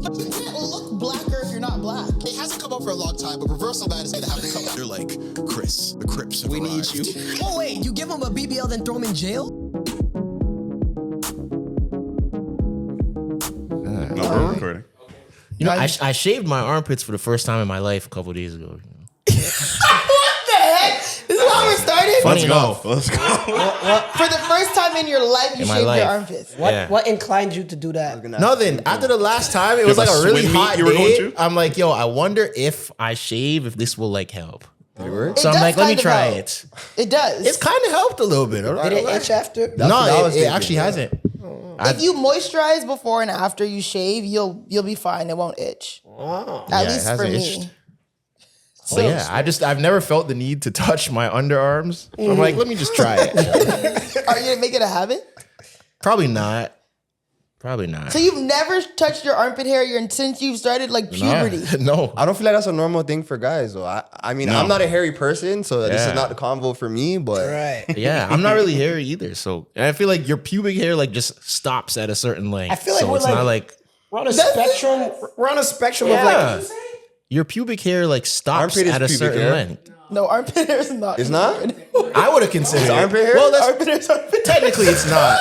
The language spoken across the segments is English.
You can't look blacker if you're not black. It hasn't come up for a long time, but Reversal Man is gonna have to come up. They're like, Chris, the Crips have arrived. Need you. Oh wait, you give him a BBL then throw him in jail? No, we're recording. You know, I shaved my armpits for the first time in my life a couple days ago. What the heck? This is how we started? Funny Let's go. For the first time in your life, you shaved your armpits. What inclined you to do that? Nothing. After the last time, it was like a really hot you were going day. to? I'm like, yo, I wonder if I shave, if this will like help. It So I'm does like, let me kind of try help. it. It does. It's kind of helped a little bit. Did it itch after? No, it actually hasn't. If you moisturize before and after you shave, you'll be fine. It won't itch. Wow. At Yeah, it least for hasn't me. itched. So yeah, I've never felt the need to touch my underarms. So I'm like, let me just try it. Are you gonna make it a habit? Probably not. So you've never touched your armpit hair since you've started like puberty? No. I don't feel like that's a normal thing for guys, though. I mean, I'm not a hairy person, so this is not the convo for me, but... Right. Yeah, I'm not really hairy either. So and I feel like your pubic hair like just stops at a certain length. I feel like so we're it's like- not like We're on a spectrum. We're on a spectrum of like. your pubic hair like stops Armpit is at a pubic certain hair. length. No, armpit hair is not. It's not? I would have considered it. armpit hair? Well, that's, Armpit hair is armpit. technically it's not.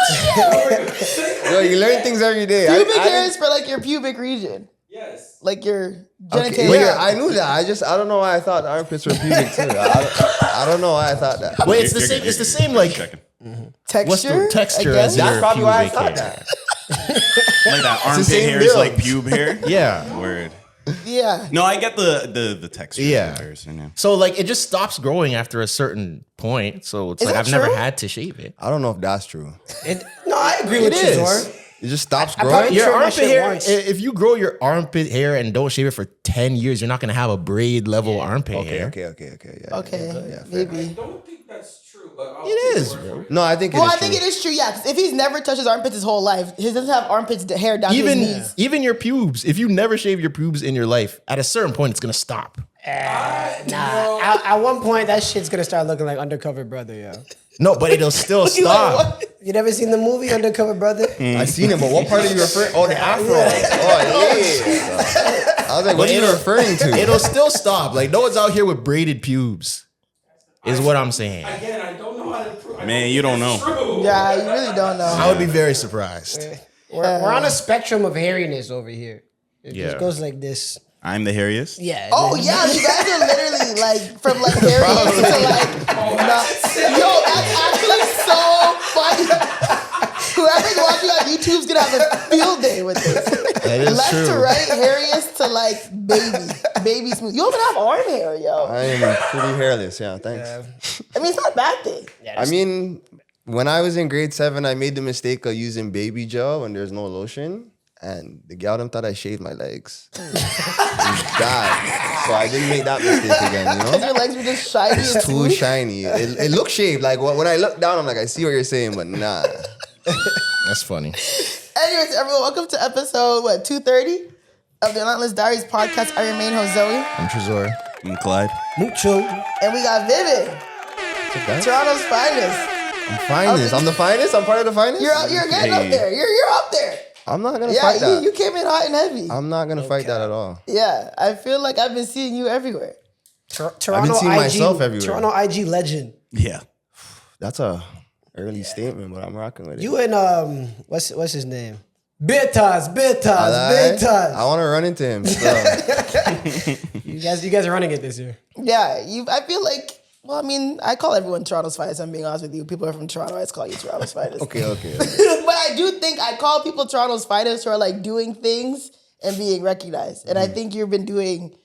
Yo, you learn things every day. Pubic hair is for like your pubic region. Yes. Like your genitalia. Okay, yeah, I knew that. I don't know why I thought the armpits were pubic too. I don't know why I thought that. Wait, it's the same. It's the same. Like, Texture. what's the texture? Again? As That's your probably why I pubic thought hair? that. Like that the armpit same hair is build. like pube hair. Yeah. Word. Yeah. No, I get the texture. Yeah. Comparison, yeah. So like, it just stops growing after a certain point. So it's Is like that I've never true? had to shave it. I don't know if that's true. No, I agree with you, is. Zor. It just stops I growing. probably- Your trimmed my armpit shit hair. once. If you grow your armpit hair and don't shave it for 10 years, you're not gonna have a braid level armpit hair. Okay. Yeah. Okay. Maybe. I don't think that's true, but It is, bro. No, I think it is Well, I true. think it is true. Yeah. 'Cause if he's never touched his armpits his whole life, he doesn't have armpits hair down to his knees. Even your pubes. If you never shave your pubes in your life, at a certain point, it's gonna stop. At one point, that shit's gonna start looking like Undercover Brother, yo. No, but it'll still You like, stop. what? You never seen the movie Undercover Brother? I seen it, but what part are you referring? Oh, the afro. Oh, yeah. I was like, what are you referring to? It'll still stop. Like no one's out here with braided pubes. Is what I'm saying. again, I don't know how to prove. Man, you don't know. True. Yeah, you really don't know. I would be very surprised. We're on a spectrum of hairiness over here. It Yeah. just goes like this. I'm the hairiest. Yeah. Oh yeah, you guys are literally like from like hairiest to like. Yo, that's actually so funny. Whoever's watching on YouTube's gonna have a field day with this. That is Left true. to right, hairiest to like baby smooth. You don't even have arm hair, yo. I am pretty hairless. Yeah, thanks. I mean, it's not a bad thing. I mean, when I was in grade 7, I made the mistake of using baby gel when there's no lotion. And the gal them thought I shaved my legs. It was bad. So I didn't make that mistake again, you Because know? your legs were just shiny and It's too smooth. shiny. It looks shaved. Like when I look down, I'm like, I see what you're saying, but nah. That's funny. Anyways, everyone, welcome to episode 230 of the Relentless Diaries podcast. I remain host Zoe, I'm Tresor. I'm Clyde. Mucho. and we got Vivid, Toronto's finest. I'm finest. I'm the finest? I'm part of the finest? You're getting up there. You're up there. I'm not going to Yeah, fight that. you came in hot and heavy. I'm not going to fight that at all. Yeah, I feel like I've been seeing you everywhere. Toronto seeing IG, myself everywhere. Toronto IG legend. Yeah. That's a early statement, but I'm rocking with it. You and what's his name? Bitas. I want to run into him. You guys are running it this year. Yeah, I feel like. Well, I mean, I call everyone Toronto's finest. I'm being honest with you. People are from Toronto. I just call you Toronto's finest. Okay. But I do think I call people Toronto's finest who are like doing things and being recognized. And I think you've been doing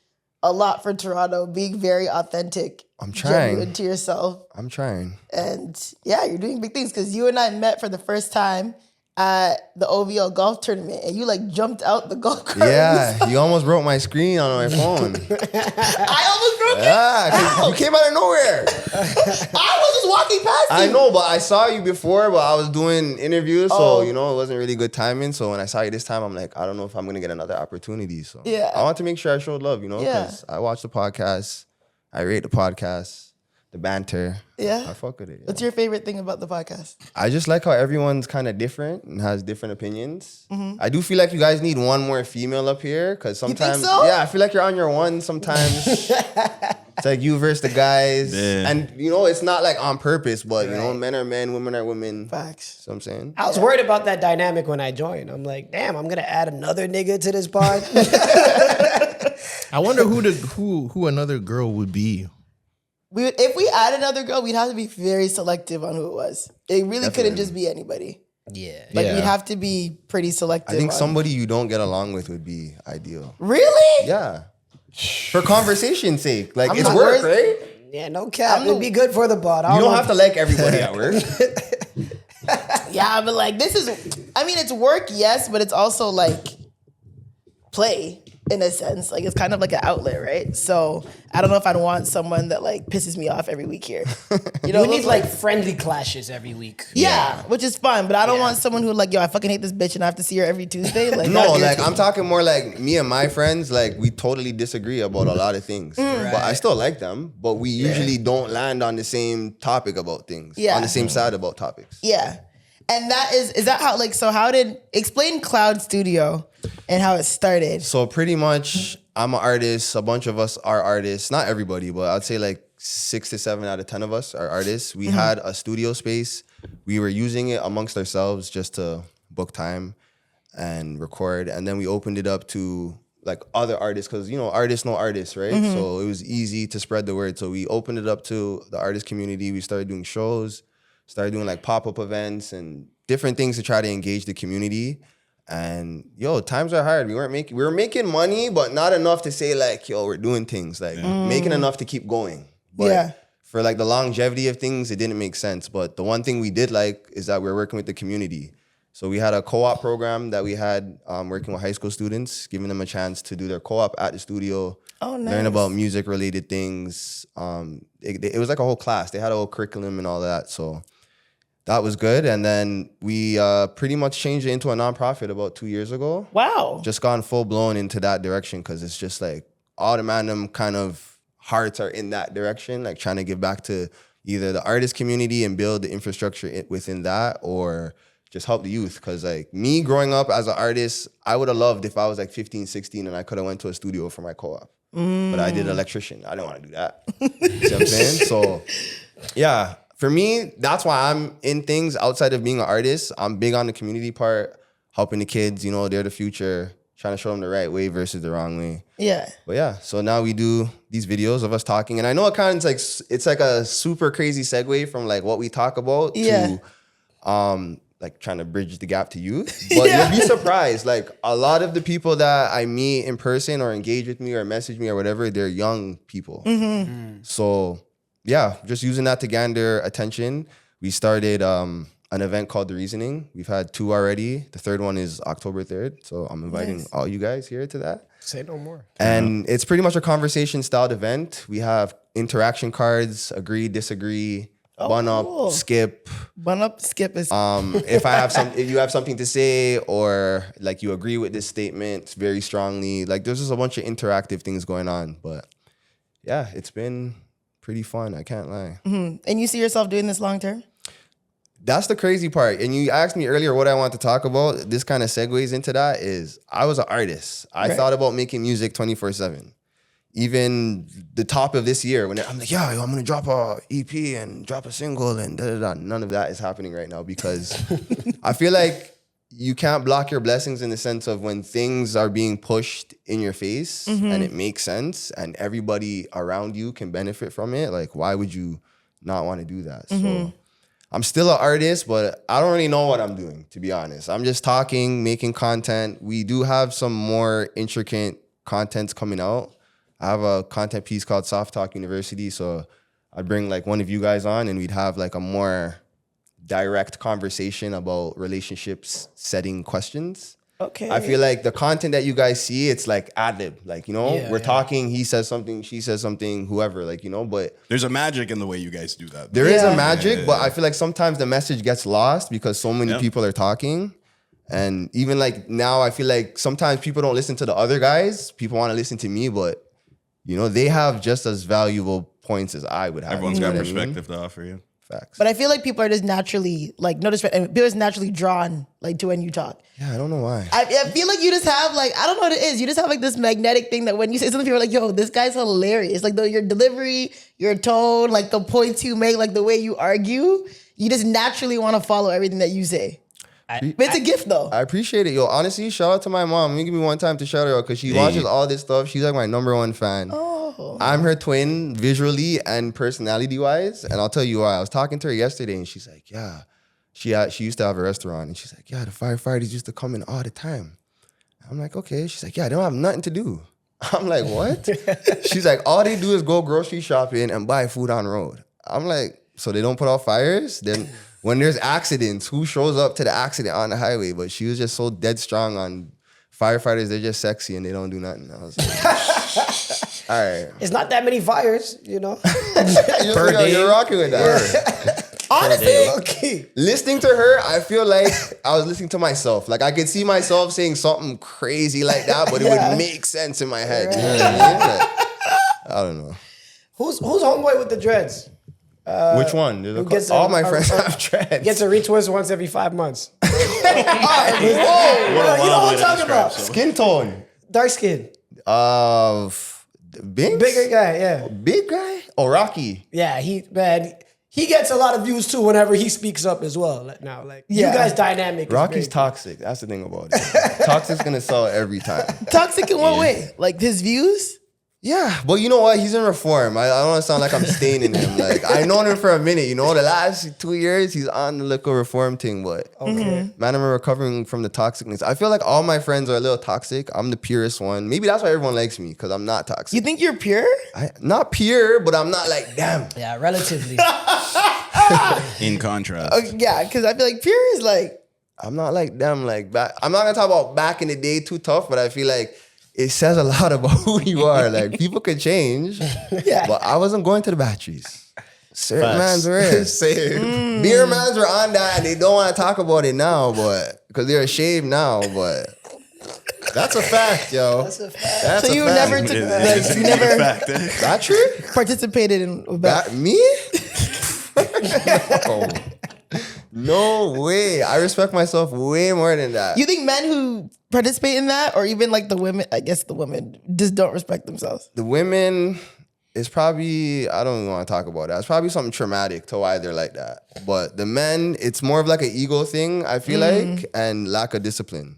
a lot for Toronto, being very authentic. I'm trying. Genuine to yourself. I'm trying. And yeah, you're doing big things because you and I met for the first time at the OVL golf tournament and you like jumped out the golf cart. Yeah, you almost broke my screen on my phone. I almost broke it. Yeah, 'cause you came out of nowhere. I was just walking past you. I know, but I saw you before, but I was doing interviews, Oh. so you know it wasn't really good timing. So when I saw you this time, I'm like, I don't know if I'm gonna get another opportunity. So Yeah. I want to make sure I showed love, you know, Yeah. because I watch the podcast, I rate the podcast. the banter. Yeah? I fuck with it. Yeah. What's your favorite thing about the podcast? I just like how everyone's kind of different and has different opinions. Mm-hmm. I do feel like you guys need one more female up here because think sometimes, so? yeah, I feel like you're on your one sometimes. It's like you versus the guys, Yeah. and you know it's not like on purpose, but you know men are men, women are women. Facts. So I'm saying. I was worried about that dynamic when I joined. I'm like, damn, I'm gonna add another nigga to this pod. I wonder who another girl would be. If we add another girl, we'd have to be very selective on who it was. It really couldn't just be anybody. Yeah. Like Yeah. we'd have to be pretty selective. I think on- somebody you don't get along with would be ideal. Really? Yeah. For conversation's sake. Like, I'm it's the work, worst- right? Yeah, no cap. It'd be good for the pod. You don't have to like everybody at work. Yeah, but like this is, I mean, it's work, yes, but it's also like play in a sense. Like it's kind of like an outlet, right? So I don't know if I'd want someone that like pisses me off every week here. You know, We need like friendly clashes every week. yeah, which is fun, but I don't want someone who like, yo, I fucking hate this bitch and I have to see her every Tuesday. Like No, that like irritates I'm me. talking more like me and my friends, like we totally disagree about a lot of things. But I still like them, but we usually don't land on the same topic about things. Yeah. On the same side about topics. Yeah. And that is that how, like, so how did, explain Cloud Studio and how it started. So pretty much I'm an artist. A bunch of us are artists. Not everybody, but I'd say like 6 to 7 out of 10 of us are artists. We had a studio space. We were using it amongst ourselves just to book time and record. And then we opened it up to like other artists because, you know, artists know artists, right? So it was easy to spread the word. So we opened it up to the artist community. We started doing shows, started doing like pop-up events and different things to try to engage the community. And yo, times are hard. We were making money, but not enough to say like, yo, we're doing things. Like making enough to keep going. But Yeah. for like the longevity of things, it didn't make sense. But the one thing we did like is that we're working with the community. So we had a co-op program that we had working with high school students, giving them a chance to do their co-op at the studio. Oh, nice. Learn about music related things. It was like a whole class. They had a whole curriculum and all that. So that was good. And then we pretty much changed it into a nonprofit about 2 years ago. Wow. Just gone full blown into that direction because it's just like all the random kind of hearts are in that direction, like trying to give back to either the artist community and build the infrastructure within that or just help the youth. Because like me growing up as an artist, I would have loved if I was like 15, 16 and I could have went to a studio for my co-op. But I did electrician. I didn't want to do that. You see what I'm saying? So yeah. For me, that's why I'm in things outside of being an artist. I'm big on the community part, helping the kids, you know, they're the future, trying to show them the right way versus the wrong way. Yeah. But yeah, so now we do these videos of us talking. And I know it kind of it's like a super crazy segue from like what we talk about to like trying to bridge the gap to youth. But you'll be surprised. Like a lot of the people that I meet in person or engage with me or message me or whatever, they're young people. So yeah, just using that to gander attention. We started an event called The Reasoning. We've had 2 already. The third one is October 3rd. So I'm inviting all you guys here to that. Say no more. And it's pretty much a conversation-styled event. We have interaction cards, agree, disagree, bun cool. up, skip. Bun up, skip is If you have something to say or like you agree with this statement very strongly, like there's just a bunch of interactive things going on. But yeah, it's been pretty fun. I can't lie. and you see yourself doing this long term? That's the crazy part. And you asked me earlier what I want to talk about. This kind of segues into that is I was an artist. I thought about making music 24/7. Even the top of this year when I'm like, yeah, I'm going to drop a EP and drop a single and da-da-da. None of that is happening right now because I feel like you can't block your blessings in the sense of when things are being pushed in your face and it makes sense and everybody around you can benefit from it. Like, why would you not want to do that? So I'm still an artist, but I don't really know what I'm doing, to be honest. I'm just talking, making content. We do have some more intricate contents coming out. I have a content piece called Soft Talk University. So I'd bring like one of you guys on and we'd have like a more direct conversation about relationships, setting questions. Okay. I feel like the content that you guys see, it's like ad-lib. Like, you know, we're talking, he says something, she says something, whoever, like, you know, but There's a magic in the way you guys do that. there is a magic, but I feel like sometimes the message gets lost because so many people are talking. And even like now, I feel like sometimes people don't listen to the other guys. People want to listen to me, but you know, they have just as valuable points as I would have. Everyone's you know got what I mean? perspective to offer you. Facts. But I feel like people are just naturally like no disrespect. People are just naturally drawn like to when you talk. Yeah, I don't know why. I feel like you just have like I don't know what it is. You just have like this magnetic thing that when you say something, people are like, "Yo, this guy's hilarious." Like your delivery, your tone, like the points you make, like the way you argue, you just naturally want to follow everything that you say. It's a gift though. I appreciate it, yo. Honestly, shout out to my mom. Let me give me one time to shout her out because she watches all this stuff. She's like my #1 fan. I'm her twin visually and personality wise, and I'll tell you why. I was talking to her yesterday, and she's like, "Yeah." She used to have a restaurant, and she's like, "Yeah, the firefighters used to come in all the time." I'm like, "Okay." She's like, "Yeah, they don't have nothing to do." I'm like, "What?" She's like, "All they do is go grocery shopping and buy food on road." I'm like, "So they don't put out fires?" Then when there's accidents, who shows up to the accident on the highway? But she was just so dead strong on firefighters. They're just sexy and they don't do nothing. I was like, all right. It's not that many fires, you know. Per day. You're rocking with that. Honestly, listening to her, I feel like I was listening to myself. Like I could see myself saying something crazy like that, but it would make sense in my head. You know what I mean? Like, I don't know. Who's homeboy with the dreads? Which one? All my friends have dreads. Gets a retwist once every 5 months. What a you know wild what way I'm to talking describe about? someone. Skin tone. Dark skin. Binks? Bigger guy, yeah. Big guy? Oh, Rocky. Yeah, he gets a lot of views too whenever he speaks up as well. You guys dynamic. Rocky's toxic. That's the thing about it. Toxic's gonna sell every time. Toxic in what way? Like his views? Yeah, but you know what? He's in reform. I don't want to sound like I'm staining him. Like I known him for a minute. You know, the last 2 years he's on the liquor reform thing. But man, I'm recovering from the toxicness. I feel like all my friends are a little toxic. I'm the purest one. Maybe that's why everyone likes me because I'm not toxic. You think you're pure? Not pure, but I'm not like damn. Yeah, relatively. In contrast. Yeah, because I feel like pure is like I'm not like them. Like back. I'm not gonna talk about back in the day too tough, but I feel like it says a lot about who you are. Like people can change, but I wasn't going to the batteries. Certain mans were. Same. Beer mans were on that, and they don't want to talk about it now, but because they're ashamed now. But that's a fact, yo. That's a fact. That's so a you fact. never took It's you a never fact. That true? participated in Me? No way. I respect myself way more than that. You think men who participate in that, or even like the women, I guess the women just don't respect themselves? The women is probably, I don't even want to talk about that. It's probably something traumatic to why they're like that. But the men, it's more of like an ego thing, I feel like, and lack of discipline.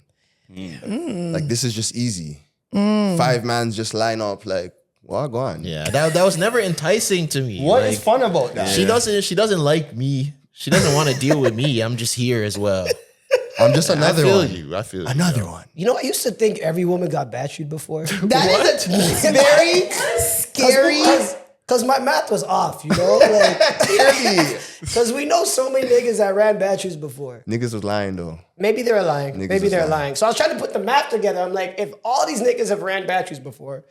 Like this is just easy. 5 mans just line up like, well, go on. Yeah, that was never enticing to me. What is fun about that? She doesn't like me. She doesn't want to deal with me. I'm just here as well. I'm just another one. I feel you. Another one. You know, I used to think every woman got battered before. That is a very scary. Because my math was off, you know? Because we know so many niggas that ran batteries before. Niggas was lying though. Maybe they're lying. Niggas Maybe was they're lying. lying. So I was trying to put the math together. I'm like, if all these niggas have ran batteries before,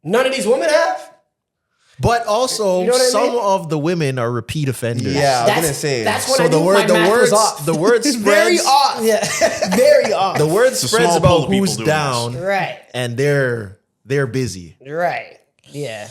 none of these women have? But also, You know what I some mean? of the women are repeat offenders. Yeah, I was gonna say. That's when So I knew my math was off. the word spreads. Very off. Yeah. Very off. The word a spreads small pool about of people who's doing down, Right. and they're busy. Right. Yeah.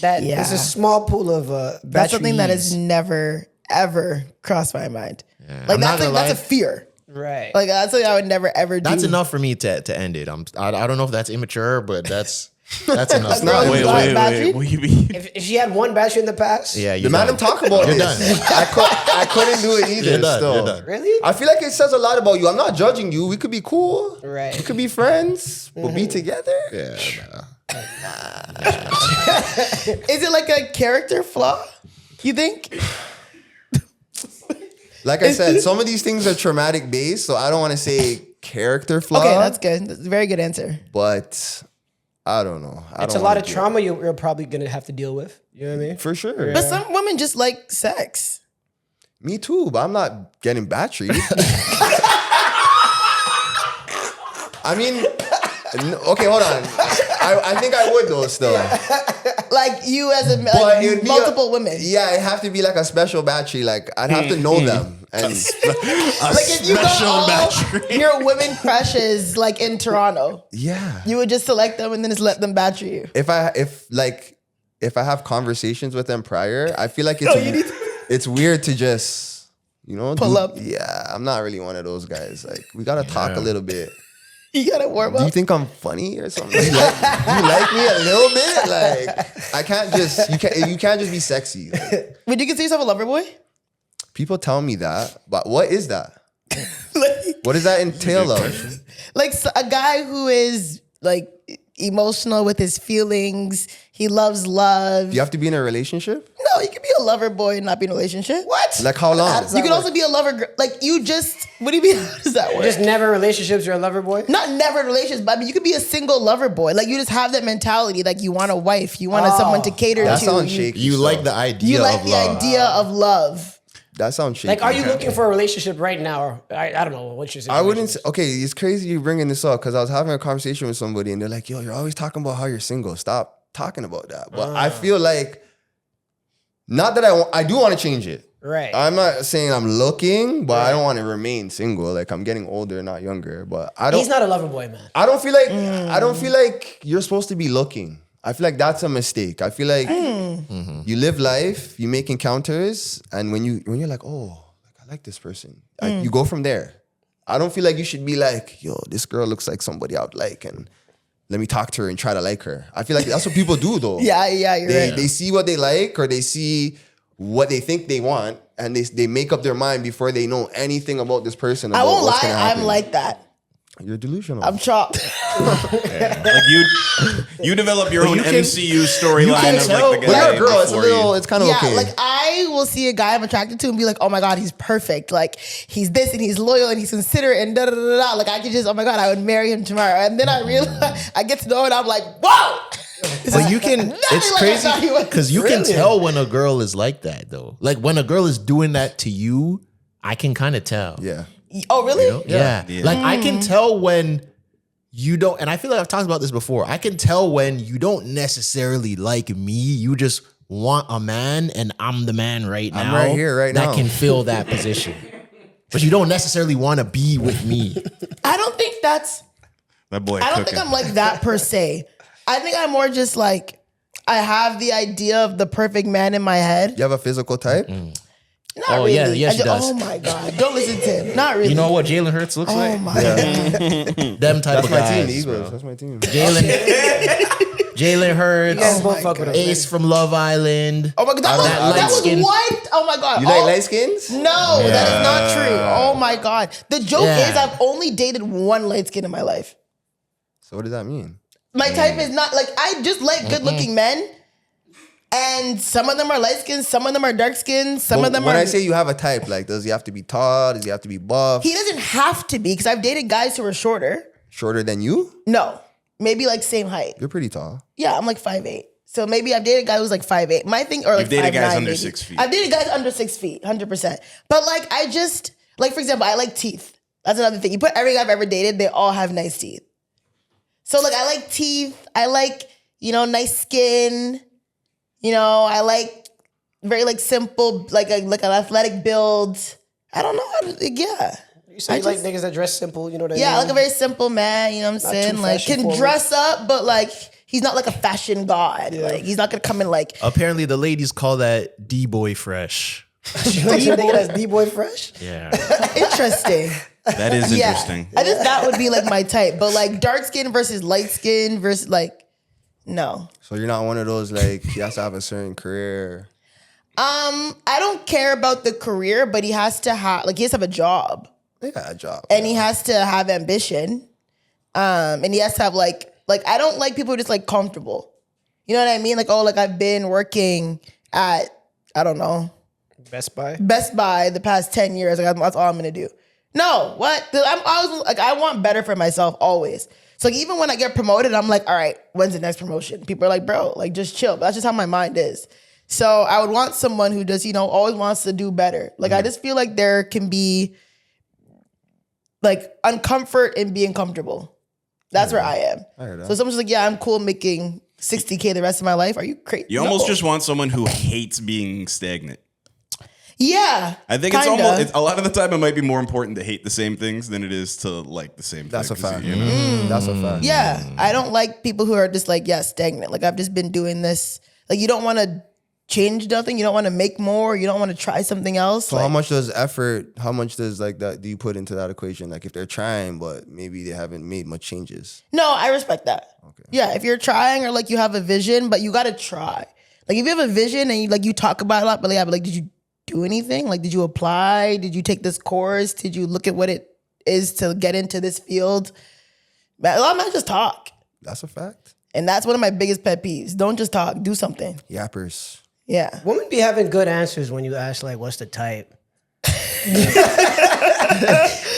That is Yeah. a small pool of That's something that has batteries. never ever crossed my mind. I'm Like not that's gonna a fear. Right. Like that's something I would never ever do. That's enough for me to end it. I don't know if that's immature, but that's enough. not- Wait, Battery? what do you mean? if she had one battery in the past. Yeah, The you're man done. them talk about You're this. done. I couldn't do it either. You're done. Still. You're done. Really? I feel like it says a lot about you. I'm not judging you. We could be cool. Right. We could be friends. But be together. Yeah, Is it like a character flaw? You think? Like I said, some of these things are traumatic based, so I don't want to say character flaw. Okay, that's good. That's a very good answer. But I don't know. It's a lot of trauma you're probably going to have to deal with. You know what I mean? For sure. But some women just like sex. Me too, but I'm not getting battery. I mean, okay, hold on. I think I would though still. Like you as a But it'd be multiple women. Yeah, it'd have to be like a special battery. Like I'd have to know them. And Like if you got all your women crushes like in Toronto, yeah. you would just select them and then just let them battery you. If if I have conversations with them prior, I feel like it's weird to just, pull up. Yeah, I'm not really one of those guys. Like, we gotta talk a little bit. You gotta warm up. Do you think I'm funny or something? Do you like me a little bit? Like, I can't just, you can't just be sexy. Like, Would you consider yourself a lover boy? people tell me that, but what is that? What does that entail of? Like a guy who is like emotional with his feelings. He loves love. Do you have to be in a relationship? No, you can be a lover boy and not be in a relationship. What? Like how long? You can also be a lover girl. Like you just, what do you mean? How does that work? Just never relationships, you're a lover boy? Not never in relationships, but I mean, you could be a single lover boy. Like you just have that mentality. Like you want a wife. You want someone to cater That to. sounds shaky. You like the idea You like of the love. idea of love. That sounds shaky. Like, are you looking for a relationship right now? Or I don't know what your situation I wouldn't is. say, okay, it's crazy you bringing this up because I was having a conversation with somebody and they're like, yo, you're always talking about how you're single. Stop talking about that. But I feel like, not that I do want to change it. Right. I'm not saying I'm looking, but I don't want to remain single. Like I'm getting older, not younger. But I don't. He's not a lover boy, man. I don't feel like I don't feel like you're supposed to be looking. I feel like that's a mistake. I feel like you live life, you make encounters, and when you're like, oh, I like this person, you go from there. I don't feel like you should be like, yo, this girl looks like somebody I would like, and let me talk to her and try to like her. I feel like that's what people do, though. Yeah, you're right. They see what they like or they see what they think they want, and they make up their mind before they know anything about this person. I won't what's lie, gonna happen. I'm like that. You're delusional. I'm chopped. Like you develop your own you can- MCU storyline of tell like the When guy you're a girl, it's a before you. little, it's kind of Yeah, okay. like I will see a guy I'm attracted to and be like, oh my God, he's perfect. Like he's this and he's loyal and he's considerate and da da da da. Like I could just, oh my God, I would marry him tomorrow. And then I realize, I get to know it and I'm like, whoa. But you can, Nothing it's like I thought he crazy was. because you can tell when a girl is like that though. Like when a girl is doing that to you, I can kind of tell. yeah. Oh, really? You know? Yeah. Yeah. Like I can tell when you don't, and I feel like I've talked about this before. I can tell when you don't necessarily like me. You just want a man, and I'm the man right now. I'm right here, right that now. can fill that position. But you don't necessarily want to be with me. I don't think that's, That boy I don't cooking. think I'm like that per se. I think I'm more just like, I have the idea of the perfect man in my head. You have a physical type? Not Oh, really. yeah, she does. Oh my God. Don't listen to him. Not really. You know what Jalen Hurts looks Oh like? my God. Them type That's of my guys, team, the Eagles. bro. That's my team. Jalen Hurts, You guys Oh both my fuck with us. Ace from Love Island. Oh my God. That was, That that light was skin. one. Oh my God. You like Oh, light skins? No, that is not true. Oh my God. The joke Yeah. is I've only dated one light skin in my life. So what does that mean? My type is not like, I just like good looking men. And some of them are light skinned, some of them are dark skinned, some But of them when are. I say you have a type, like, does he have to be tall? Does he have to be buff? He doesn't have to be because I've dated guys who are shorter. Shorter than you? No, maybe like same height. You're pretty tall. Yeah, I'm like 5'8". So maybe I've dated a guy who's like 5'8". My thing, or like You've dated 5'9", guys under maybe. 6 feet. I've dated guys under 6 feet, 100%. But like, I just, like for example, I like teeth. That's another thing. You put every guy I've ever dated, they all have nice teeth. So like, I like teeth. I like, nice skin. I like very like simple, like an athletic build. I don't know how to, yeah. You say you like niggas that dress simple, you know what I mean? Yeah, like a very simple man, you know what I'm saying? too Like fashion can forward. dress up, but like he's not like a fashion god. Like he's not gonna come in like Apparently, the ladies call that D-boy fresh. You like a nigga that's D-boy fresh? Yeah. interesting. That is Yeah. interesting. I think that would be like my type. But like dark skin versus light skin versus like no. So you're not one of those, like, he has to have a certain career. I don't care about the career, but he has to have a job. They got a job. And he has to have ambition. And he has to have like I don't like people who are just like comfortable. You know what I mean? Like, oh, like I've been working at, I don't know, Best Buy? Best Buy the past 10 years. Like that's all I'm gonna do. No, what? I'm always like, I want better for myself always. So like, even when I get promoted, I'm like, all right, when's the next promotion? People are like, bro, like just chill. But that's just how my mind is. So I would want someone who just, always wants to do better. Like I just feel like there can be like uncomfort in being comfortable. That's where I am. I heard that. So someone's like, yeah, I'm cool making $60K the rest of my life. Are you crazy? You almost No. just want someone who hates being stagnant. Yeah. I think it's a lot of the time it might be more important to hate the same things than it is to like the same That's a things. fact. You know? That's a fact. Yeah. I don't like people who are just like, yeah, stagnant. Like I've just been doing this. Like you don't want to change nothing. You don't want to make more. You don't want to try something else. So like, how much does like that do you put into that equation? Like if they're trying, but maybe they haven't made much changes. No, I respect that. Okay. Yeah, if you're trying or like you have a vision, but you got to try. Like if you have a vision and you talk about it a lot, but but did you do anything? Like did you apply? Did you take this course? Did you look at what it is to get into this field? But a lot of men just talk. That's a fact. And that's one of my biggest pet peeves. Don't just talk, do something. Yappers. Yeah. Women be having good answers when you ask like, "What's the type?" Because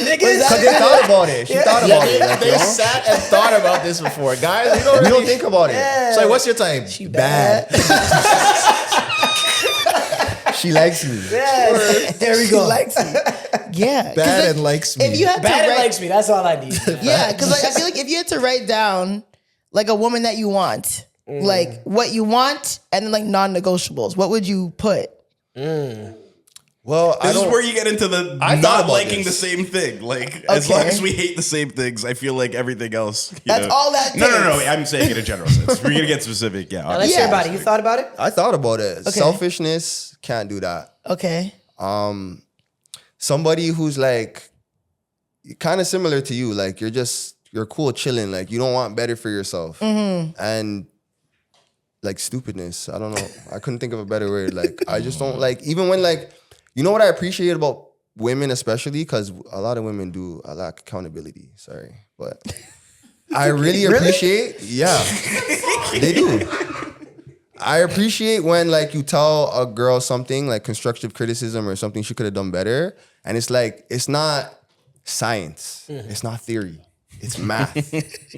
they thought about it. She thought about it. Like, They sat and thought about this before, guys. we don't think about it. It's like, what's your type? She bad. She likes me. Yeah, there we go. She likes you. Yeah. 'cause, Bad like, and likes me. If you had to Bad and write, likes me. That's all I need. yeah, because like I feel like if you had to write down like a woman that you want, like what you want, and then like non-negotiables, what would you put? Well, This is where you get into the I thought not about liking this. the same thing. Like, as Okay. long as we hate the same things, I feel like everything else. That's all that No. takes. I'm saying in a general sense. We're gonna get specific. Yeah. Let's Yeah. hear about it. You thought about it? I thought about it. Okay. Selfishness, can't do that. Okay. Somebody who's like kind of similar to you, like you're cool chilling, like you don't want better for yourself. And like stupidness. I don't know. I couldn't think of a better word. Like I just don't like, even when like, you know what I appreciate about women especially, because a lot of women do lack accountability. Sorry. But I really appreciate, yeah, they do. I appreciate when like you tell a girl something like constructive criticism or something she could have done better. And it's like, it's not science. It's not theory. It's math.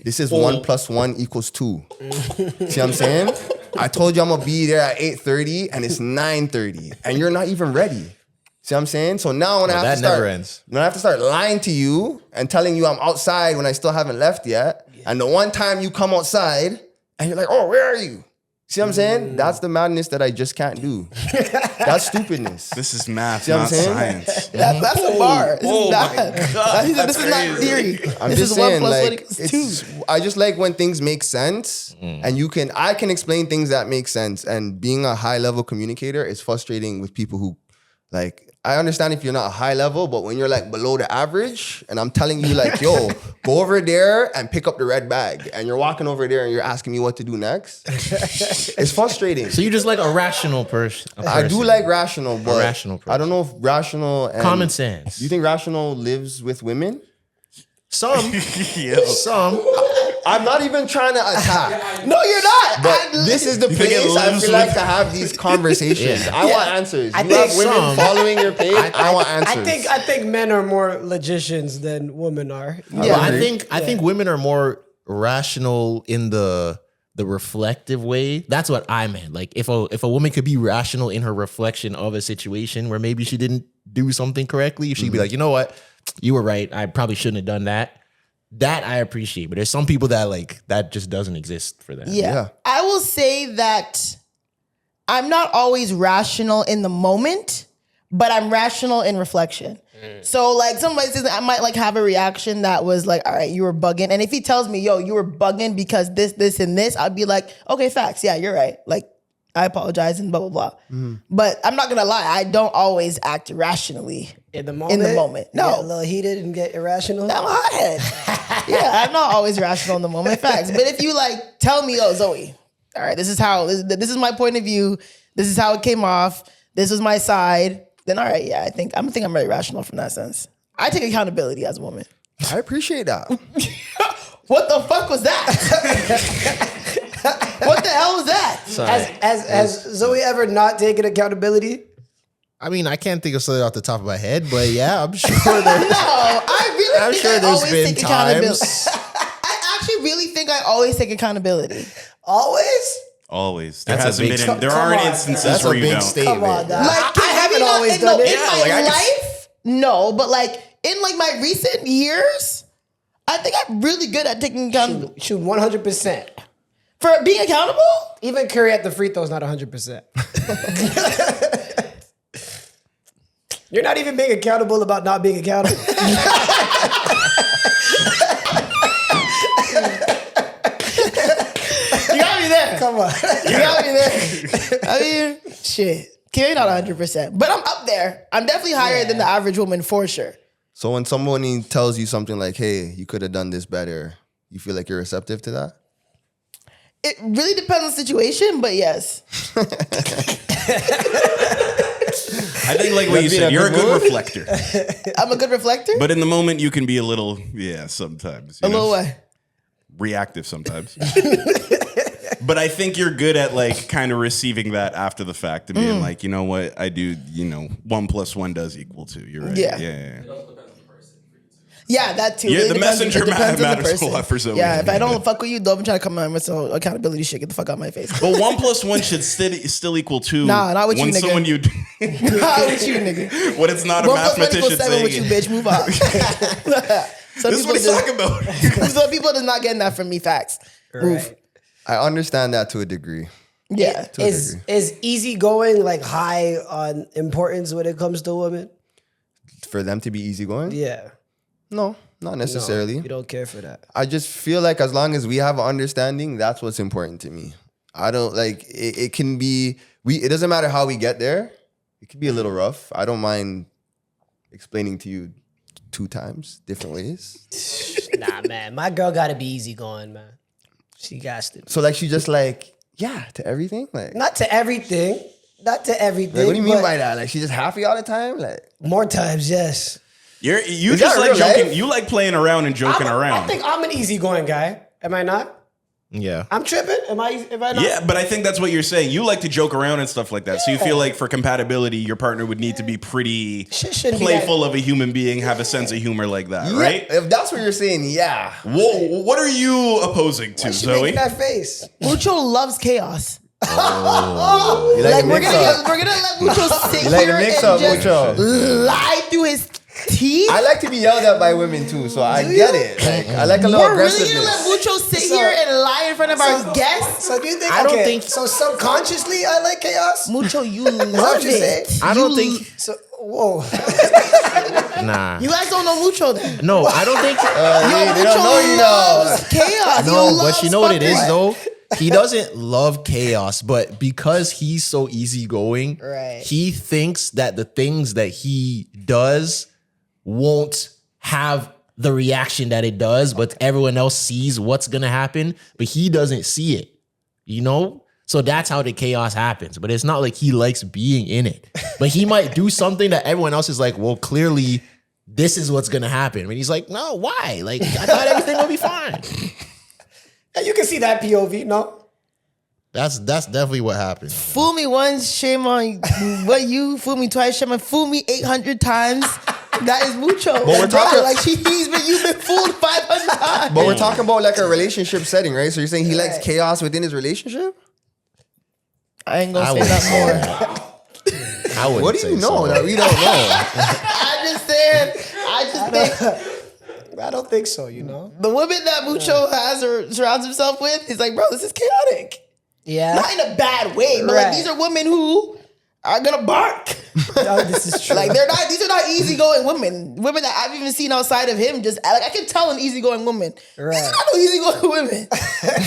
This is 1 + 1 = 2. See what I'm saying? I told you I'm gonna be there at 8:30 and it's 9:30 and you're not even ready. See what I'm saying? So now when I have to start, never ends. when I have to start lying to you and telling you I'm outside when I still haven't left yet, and the one time you come outside and you're like, oh, where are you? See what I'm saying? That's the madness that I just can't do. That's stupidness. This is math, See what I'm not saying? science. That's a bar. This is not. This is not crazy. theory. I'm This just is 1 saying, + 1 like, = 2. I just like when things make sense and I can explain things that make sense. And being a high level communicator is frustrating with people who like, I understand if you're not high level, but when you're like below the average and I'm telling you like, yo, go over there and pick up the red bag and you're walking over there and you're asking me what to do next. It's frustrating. So you just like a rational person. I do like rational, but rational person. I don't know if rational and Common sense. You think rational lives with women? Some. Yeah. Some. I'm not even trying to attack. No, you're not. But this is the think it place I lives feel like with- to have these conversations. Yeah. I want answers. I You think have women some- following your page. I want answers. I think men are more logicians than women are. Yeah. I think women are more rational in the reflective way. That's what I meant. Like if a woman could be rational in her reflection of a situation where maybe she didn't do something correctly, she'd be like, you know what, you were right. I probably shouldn't have done that. That I appreciate. But there's some people that like that just doesn't exist for them. Yeah. I will say that I'm not always rational in the moment, but I'm rational in reflection. So like somebody says I might like have a reaction that was like, all right, you were bugging. And if he tells me, yo, you were bugging because this, and this, I'd be like, okay, facts. Yeah, you're right. Like, I apologize and blah, blah, blah. But I'm not gonna lie, I don't always act rationally In the moment? No. You get a little heated and get irrational? I'm a hothead. Yeah, I'm not always rational in the moment. Facts. But if you like tell me, oh, Zoe, all right, this is my point of view. This is how it came off. This was my side. Then all right, yeah, I think I'm very rational from that sense. I take accountability as a woman. I appreciate that. What the fuck was that? What the hell was that? Has Zoe ever not taken accountability? I mean, I can't think of something off the top of my head, but yeah, I'm sure there's No, I really I'm think sure I there's always been take accountability. times. I actually really think I always take accountability. Always? Always. There That's a hasn't big- been. There Come aren't on, instances That's a where you big don't. statement. Come on, now. Like, I haven't maybe not always in done the- it. In my like, I can- life, no, but like in like my recent years, I think I'm really good at taking accountability. Shoot, 100%. For being accountable? Even Curry at the free throw is not 100%. You're not even being accountable about not being accountable. You got me there. Come on. You got me there. I mean, shit. Maybe not 100%, but I'm up there. I'm definitely higher than the average woman for sure. So when someone tells you something like, hey, you could have done this better, you feel like you're receptive to that? It really depends on the situation, but yes. I think like what you said, you're a good reflector. I'm a good reflector? But in the moment, you can be a little, sometimes. A little what? Reactive sometimes. But I think you're good at like kind of receiving that after the fact and being like, you know what, I do, 1 + 1 does equal 2. You're right. Yeah. Yeah, that too. Yeah, Really the depends- messenger it depends on the matters a person. lot for Zoe. Yeah, if I don't fuck with you, don't be trying to come on with some accountability shit. Get the fuck out of my face. But 1 + 1 should still equal 2. Nah, not with you, when nigga. someone you Not with you, nigga. when it's not a 1 + 1 mathematician = 7 saying with you, it. bitch. Move on. This is what he's talking about. Some people is not getting that from me. Facts. Move. Right. I understand that to a degree. Yeah. To a Is degree. easygoing like high on importance when it comes to women? For them to be easygoing? Yeah. No, not necessarily. No, you don't care for that. I just feel like as long as we have an understanding, that's what's important to me. I don't like it. It can be it doesn't matter how we get there. It could be a little rough. I don't mind explaining to you 2 times different ways. Nah, man. My girl got to be easygoing, man. She got to. So like she just like to everything. Like Not to everything. Not to everything. what do you mean but by that? Like she just happy all the time? Like more times, yes. You Is just that like real joking. life? You like playing around and joking around. I think I'm an easygoing guy. Am I not? Yeah. I'm tripping. Am I not? Yeah, but I think that's what you're saying. You like to joke around and stuff like that. So you feel like for compatibility, your partner would need to be pretty Shit shouldn't be playful of a human being, have a sense of humor like that, right? If that's what you're saying, yeah. Whoa, what are you opposing to, She Zoe? making that face. Mucho loves chaos. You Like a we're mix gonna up. let Mucho sit You like here a mix and up, just Mucho. lie through his teeth. I like to be yelled at by women too, so I get it. Like, I like a little We're really gonna aggressiveness. let Mucho sit here and lie in front of our guests. So do you think? I don't think- So subconsciously, I like chaos. Mucho, you what love you say? it. I don't think. So whoa. Nah. You guys don't know Mucho then. No, I don't think. They don't know you know. loves chaos. No, He but loves you know what it is fuckery. though? He doesn't love chaos, but because he's so easygoing, Right. he thinks that the things that he does won't have the reaction that it does, but everyone else sees what's gonna happen, but he doesn't see it. You know? So that's how the chaos happens. But it's not like he likes being in it. But he might do something that everyone else is like, well, clearly this is what's gonna happen. And he's like, no, why? Like, I thought everything would be fine. And you can see that POV, no? That's definitely what happened. Fool me once, shame on what you. Fool me twice, shame on. Fool me 800 times. That is Mucho. But we're talking- like you've been fooled 500 times. But we're talking about like a relationship setting, right? So you're saying he likes chaos within his relationship? I ain't gonna I say wouldn't that say more. that. I wouldn't What do say you know so. that we don't know? I'm just saying. I just think I don't think so. You know? the woman that Mucho has or surrounds himself with, he's like, bro, this is chaotic. Yeah. Not in a bad way, but Right. like these are women who are gonna bark. No, this is true. Like these are not easygoing women. Women that I've even seen outside of him just like I can tell an easygoing woman. Right. These are not no easygoing women.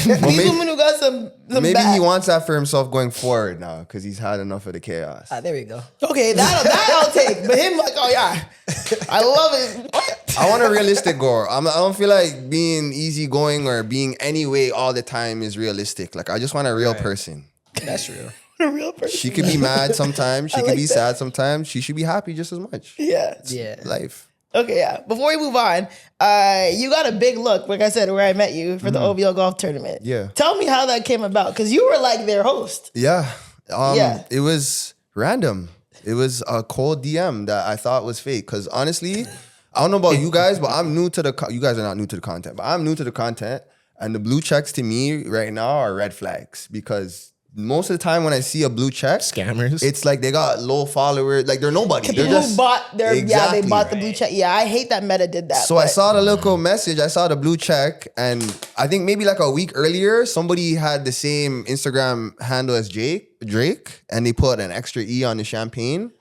These maybe- women who got some Maybe bad. he wants that for himself going forward now because he's had enough of the chaos. There we go. Okay, that I'll take. But him like, oh yeah, I love it. What? I want a realistic goal. I don't feel like being easygoing or being any way all the time is realistic. Like I just want a real person. That's real. A real person. She could be mad sometimes. She could like be that. sad sometimes. She should be happy just as much. Yeah. Yeah. Life. Okay, yeah. Before we move on, you got a big look, like I said, where I met you for the OVO golf tournament. Yeah. Tell me how that came about, because you were like their host. Yeah. Yeah. It was random. It was a cold DM that I thought was fake. Because honestly, I don't know about you guys, but I'm new to the. You guys are not new to the content, but I'm new to the content. And the blue checks to me right now are red flags because most of the time when I see a blue check, Scammers. it's like they got low followers, like they're nobody. They're People just who bought their, they Exactly. bought the blue check. Yeah, I hate that Meta did that. So I but- saw the little message. I saw the blue check, and I think maybe like a week earlier, somebody had the same Instagram handle as Drake, and they put an extra E on the champagne.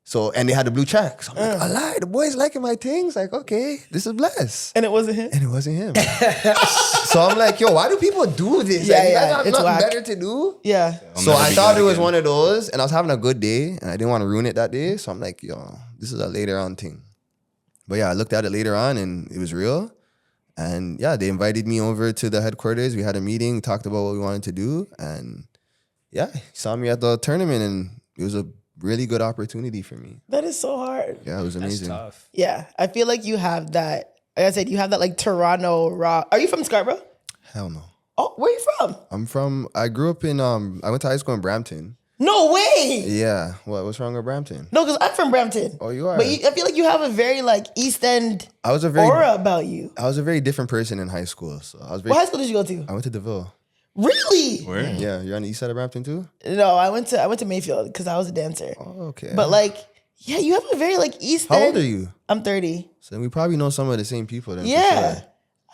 So, and they had the blue check. So I'm like, I lied. The boy's liking my things. Like, okay, this is blessed. And it wasn't him? And it wasn't him. So I'm like, yo, why do people do this? Yeah, Like, you yeah, guys have it's nothing whack. better to do? Yeah. So never I be thought God it was again. one of those, and I was having a good day, and I didn't want to ruin it that day. So I'm like, yo, this is a later on thing. But yeah, I looked at it later on, and it was real. And yeah, they invited me over to the headquarters. We had a meeting, talked about what we wanted to do, and yeah, he saw me at the tournament, and it was a really good opportunity for me. That is so hard. Yeah, it was amazing. Tough. Yeah. I feel like you have that. Like I said, you have that like Toronto rock. Are you from Scarborough? Hell no. Oh, where you from? I grew up in, I went to high school in Brampton. No way. Yeah. What's wrong with Brampton? No, because I'm from Brampton. Oh, you are? But I feel like you have a very like East End I was a very aura about you. I was a very different person in high school. So I was very What high school did you go to? I went to DeVille. Really? Where? Yeah, you're on the east side of Brampton too? No, I went to Mayfield because I was a dancer. Oh, okay. But like, yeah, you have a very like East how End. old are you? I'm 30. So then we probably know some of the same people then. for Yeah. sure.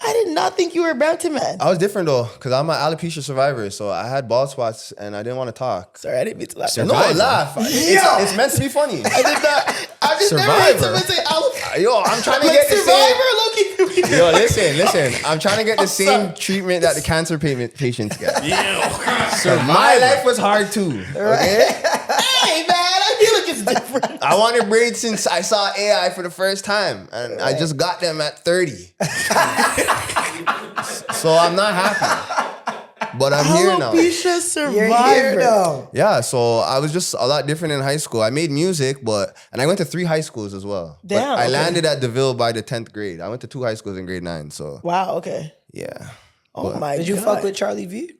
I did not think you were a Brampton man. I was different though, because I'm an alopecia survivor. So I had bald spots and I didn't want to talk. Sorry, I didn't mean to laugh. No, laugh. It's meant to be funny. I did not. I just never heard someone say alopecia. Yo, I'm trying to Like get the same. survivor, Loki. Yo, listen. I'm trying to get the same treatment that the cancer patients get. So my life was hard too. Okay? Hey man, I feel like it's different. I wanted braids since I saw AI for the first time, and I just got them at 30. So I'm not happy, but I'm here now. Alopecia survivor. You're here though. Yeah, so I was just a lot different in high school. I made music, and I went to 3 high schools as well. But Damn, I okay. landed at DeVille by the 10th grade. I went to 2 high schools in grade 9, so Wow. Okay. yeah. Oh But- my Did you God. fuck with Charlie V?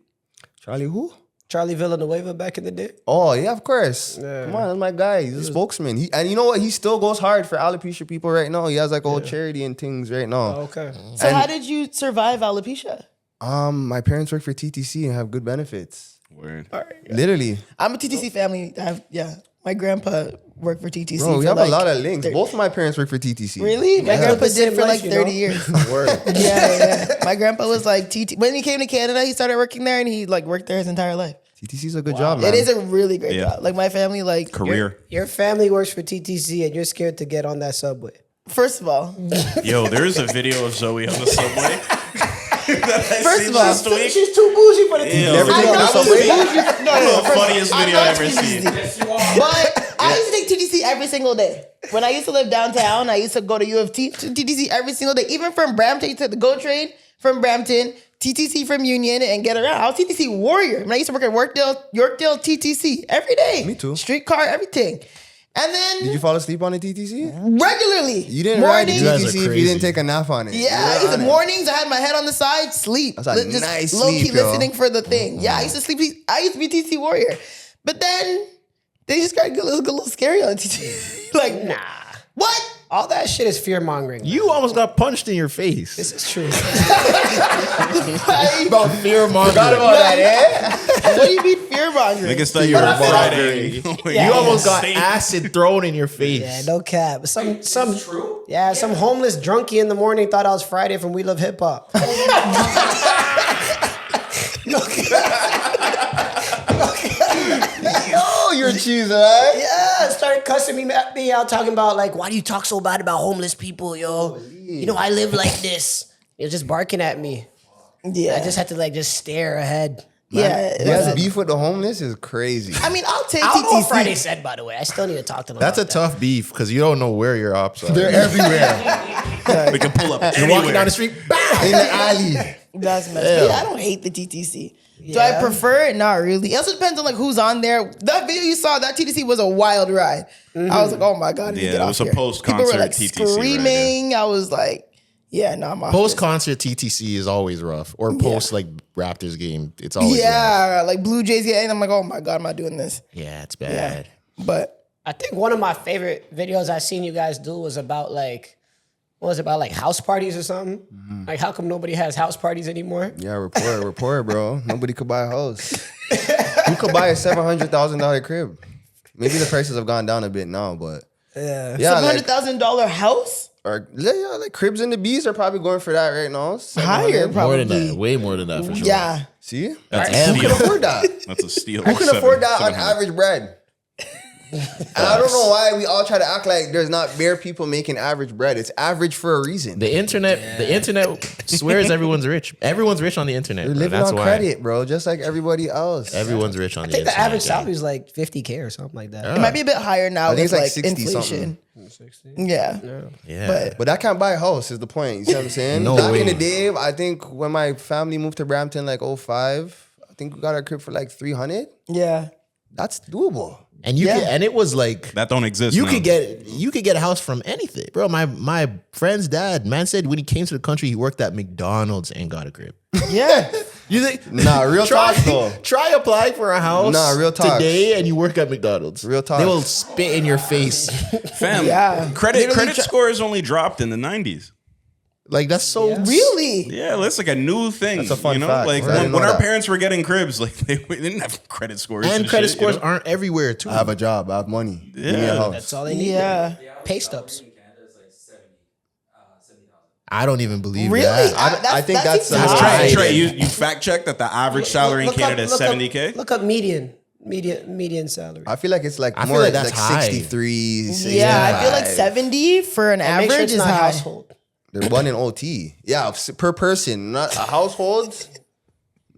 Charlie who? Charlie Villanueva back in the day? Oh, yeah, of course. Yeah. Come on, that's my guy. He's a spokesman. And you know what? He still goes hard for alopecia people right now. He has like a whole charity and things right now. Oh, okay. So how did you survive alopecia? My parents work for TTC and have good benefits. Word. Literally. I'm a TTC family. My grandpa worked for TTC. Bro, we for have like a lot of links. 30 Both of my parents work for TTC. Really? My Yeah. grandpa did for like Life, you 30 know? years. Word. Yeah. My grandpa was like when he came to Canada, he started working there and he like worked there his entire life. TTC's a good job, man. It is a really great Yeah. job. Like my family, like Career. Your family works for TTC and you're scared to get on that subway. first of all, Yo, there is a video of Zoe on the subway. First of all, She's too bougie for the Ew. Never I been on know the subway? no, the funniest video I've ever seen. Yes, you are. But I used to take TTC every single day. When I used to live downtown, I used to go to U of T to TTC every single day. Even from Brampton, I took the GO train from Brampton, TTC from Union, and get around. I was TTC warrior. When I used to work at Yorkdale TTC every day. Me too. Streetcar, everything. And then Did you fall asleep on the TTC? regularly. You didn't ride the You guys are TTC if you crazy. didn't take a nap on it. Yeah, I used to mornings. I had my head on the side, sleep. That's a Just nice low key sleep, yo. listening for the thing. Yeah, I used to sleep. I used to be TTC warrior, but then they just got a little scary on TTC. Like, nah, what? All that shit is fear mongering. You almost got punched in your face. This is true. About fear mongering. What do you mean fear mongering? Niggas thought you were Friday. You almost got acid thrown in your face. Yeah, no cap. Some True? yeah, some homeless drunkie in the morning thought I was Friday from We Love Hip Hop. Yo, you're cheesy, right? Yeah, started cussing me out, talking about like, why do you talk so bad about homeless people, yo? You know, I live like this. He was just barking at me. Yeah, I just had to like just stare ahead. yeah. You guys beef with the homeless is crazy. I mean, I'll take I don't know what TTC. Friday said, by the way. I still need to talk to them. That's a about tough beef because you don't know where your ops are. They're everywhere. We can pull up You're walking down anywhere. the street, bam! In the alley. That's messed up. Yeah, I don't hate the TTC. Do I Yeah. prefer it? Not really. It also depends on like who's on there. That video you saw, that TTC was a wild ride. I was like, oh my god, I need to Yeah, get it off was a here. post-concert People were like TTC ride, screaming. I was like, yeah, no, I'm off. Post this. concert TTC is always rough, or post like Raptors game. It's always rough. Yeah, like Blue Jays game. I'm like, oh my god, am I doing this? Yeah, it's bad. But I think one of my favorite videos I seen you guys do was about like, what was it about like house parties or something? Like, how come nobody has house parties anymore? Yeah, we're poor, bro. Nobody could buy a house. Who could buy a $700,000 crib? Maybe the prices have gone down a bit now, but Yeah. yeah, like, $700,000 house like cribs and the bees are probably going for that right now. higher, 700. probably. More than that, way more than that for sure. Yeah, See, That's who a can steal. afford that? That's a steal. Who can afford that on 700. average bread? And I don't know why we all try to act like there's not bare people making average bread. It's average for a reason. The internet swears everyone's rich. Everyone's rich on the internet. We're Bro. living That's on why credit, bro, just like everybody else. everyone's rich on I the think internet. the average yeah. salary is like 50K or something like that. It might be a bit higher now I think with it's like like 60 inflation. something. Yeah. Yeah. But that can't buy a house is the point. You see what I'm saying? No Back way. in the day, I think when my family moved to Brampton like 05, I think we got our crib for like 300. Yeah. That's doable. And and it was like That don't exist. you now. could get a house from anything, bro. My friend's dad, man, said when he came to the country, he worked at McDonald's and got a crib. Yeah. You think? Nah, real talk though. Try applying for a house. Nah, real talk. today, and you work at McDonald's. Real talk. They will spit in your face. Fam, Yeah. credit Literally scores only dropped in the 90s. Like that's so Really? Yeah, that's like a new thing. That's a fun you know? fact. Like I didn't when know our that. parents were getting cribs, like they didn't have credit scores. and credit shit, scores you know? aren't everywhere too. I have a job. I have money. Give me a Yeah. house. That's all they need. Yeah. Pay stubs. I don't even believe Really? that. I think that's seems the high. Trey, you fact checked that the average salary in Canada is 70K? Look up median salary. I feel like it's like I feel more like like, that's high. 63, 65. Yeah, I feel like 70 for an And make sure average it's is not high. household. They're one in OT. Yeah, per person. Not a household.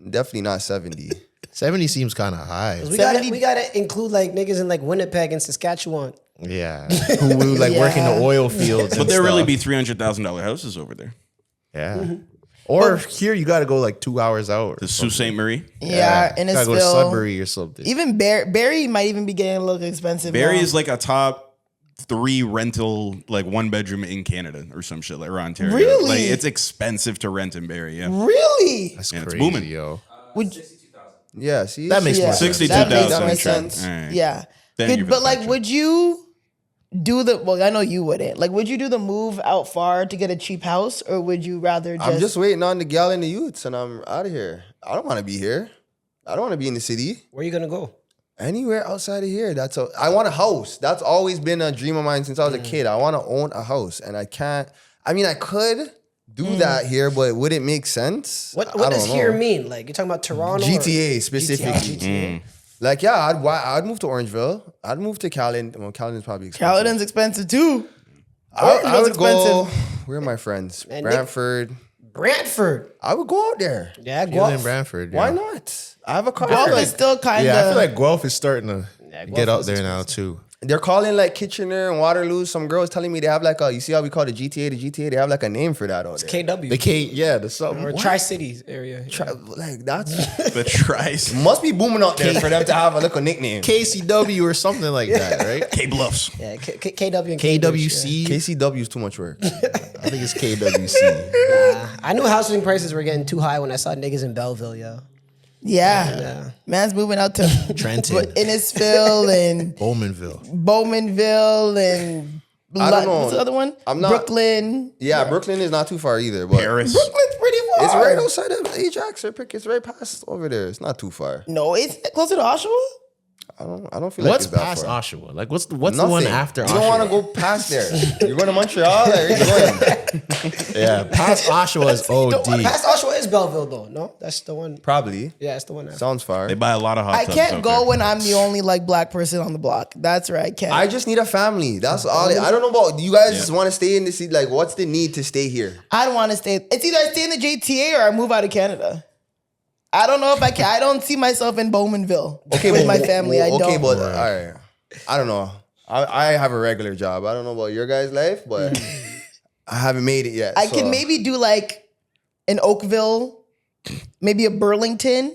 Definitely not 70. 70 seems kind of high. We gotta include like niggas in like Winnipeg and Saskatchewan. Yeah, who would like work in the oil fields? But and there really stuff. be $300,000 houses over there. Yeah. Or here you got to go like 2 hours out. The Sault Ste. Marie. Yeah, and it's Gotta go to still Sudbury or something. even Barry might even be getting a little expensive. Barrie now. is like a top 3 rental, like 1 bedroom in Canada or some shit, like or Ontario. Really? Like it's expensive to rent in Barrie. Yeah. Really? That's Yeah, it's crazy, booming. yo. Would Yeah, see? That makes Yeah. more sense. 62,000. That makes Trey. sense. All right. yeah. Thank Good, you for but the like, fact would you do the? Well, I know you wouldn't. Like, would you do the move out far to get a cheap house, or would you rather just? I'm just waiting on the gal and the youths, and I'm out of here. I don't want to be here. I don't want to be in the city. Where you gonna go? Anywhere outside of here. I want a house. That's always been a dream of mine since I was a kid. I want to own a house, and I can't. I mean, I could do that here, but would it make sense? What I does don't here know. mean? Like you're talking about Toronto? GTA or- specifically. GTA. Like, yeah, I'd move to Orangeville. I'd move to Caledon. Well, Caledon's probably expensive. Caledon's expensive too. I Orangeville's would go. expensive. Where are my friends? And Nick- Brantford. Brantford. I would go out there. Yeah, You live in Guelph. Brantford. Why yeah. not? I have a car. Guelph is still kind of. Yeah, I feel like Guelph is starting to Guelph get out is there now too. They're calling like Kitchener and Waterloo. Some girls telling me they have like you see how we call the GTA the GTA? They have like a name for that out there. KW. The something. or Tri-Cities area. Like that's The tries. must be booming out there for them to have a little nickname. KCW or something like that, right? K Bluffs. Yeah, KW and Cambridge, KWC. KCW is too much work. I think it's KWC. yeah. I knew housing prices were getting too high when I saw niggas in Belleville, yo. Yeah. Man's moving out to Trenton. Innisfil and Bowmanville. Bowmanville and I don't know. What's the other one? I'm not- Brooklyn. Yeah, Brooklyn is not too far either, but Paris. Brooklyn's pretty far. it's right outside of Ajax or Pick. It's right past over there. It's not too far. No, it's closer to Oshawa. I don't feel like What's it's that past far. Oshawa? Like what's the one Nothing. after You Oshawa? don't want to go past there. You're going to Montreal. Or are you going? Yeah, past Oshawa is OD. Past Oshawa is Belleville, though. No, that's the one. Probably. Yeah, that's the one. Now. Sounds far. They buy a lot of hot I tubs can't out go there. when I'm the only like black person on the block. That's right. I can't. I just need a family. That's all. I don't know about you guys. Just want to stay in the city. Like, what's the need to stay here? I don't want to stay. It's either I stay in the JTA or I move out of Canada. I don't know if I can. I don't see myself in Bowmanville with my family. I Okay, don't. but all right. I don't know. I have a regular job. I don't know about your guys' life, but I haven't made it yet. I so. can maybe do like an Oakville, maybe a Burlington,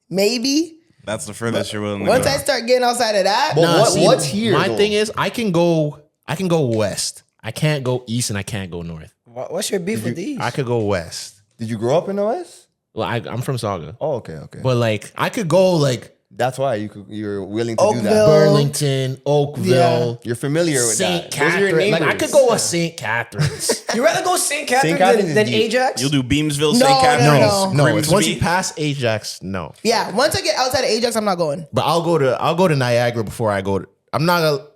maybe. That's the furthest you're willing to Once go. I start getting outside of that, But what's here? My though? thing is, I can go west. I can't go east and I can't go north. What's your beef with these? I could go west. Did you grow up in the West? Well, I'm from Saga, Oh, okay. but like I could go like That's why you're willing to do Oakville. that. Burlington, Oakville, You're familiar with St. that. Those are your Catharines. Like I neighbors. could go with St. Catharines. You rather go St. Catharines Catharines than is deep. Ajax? You'll do Beamsville, No, St. Catharines. no. No, it's once Grimsby. you pass Ajax, no. yeah. Once I get outside of Ajax, I'm not going. But I'll go to Niagara before I go to. I'm not gonna.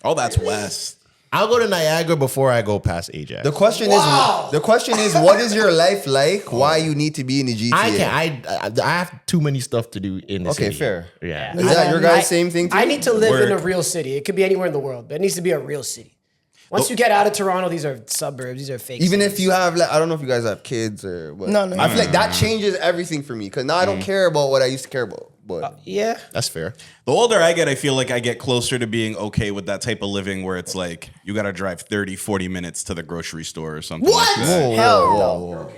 Oh, that's west. I'll go to Niagara before I go past Ajax. The question is, what is your life like? Why you need to be in the GTA? I have too many stuff to do in the city. Okay, fair. Yeah. Is that your guys' same thing too? I need to live in a Work. real city. It could be anywhere in the world, but it needs to be a real city. Once you get out of Toronto, these are suburbs. These are fake. Even cities. if you have, like, I don't know if you guys have kids or what. No. I feel like that changes everything for me because now I don't care about what I used to care about. But yeah, That's fair. The older I get, I feel like I get closer to being okay with that type of living where it's like you got to drive 30, 40 minutes to the grocery store or something. What? Like that. Hell no.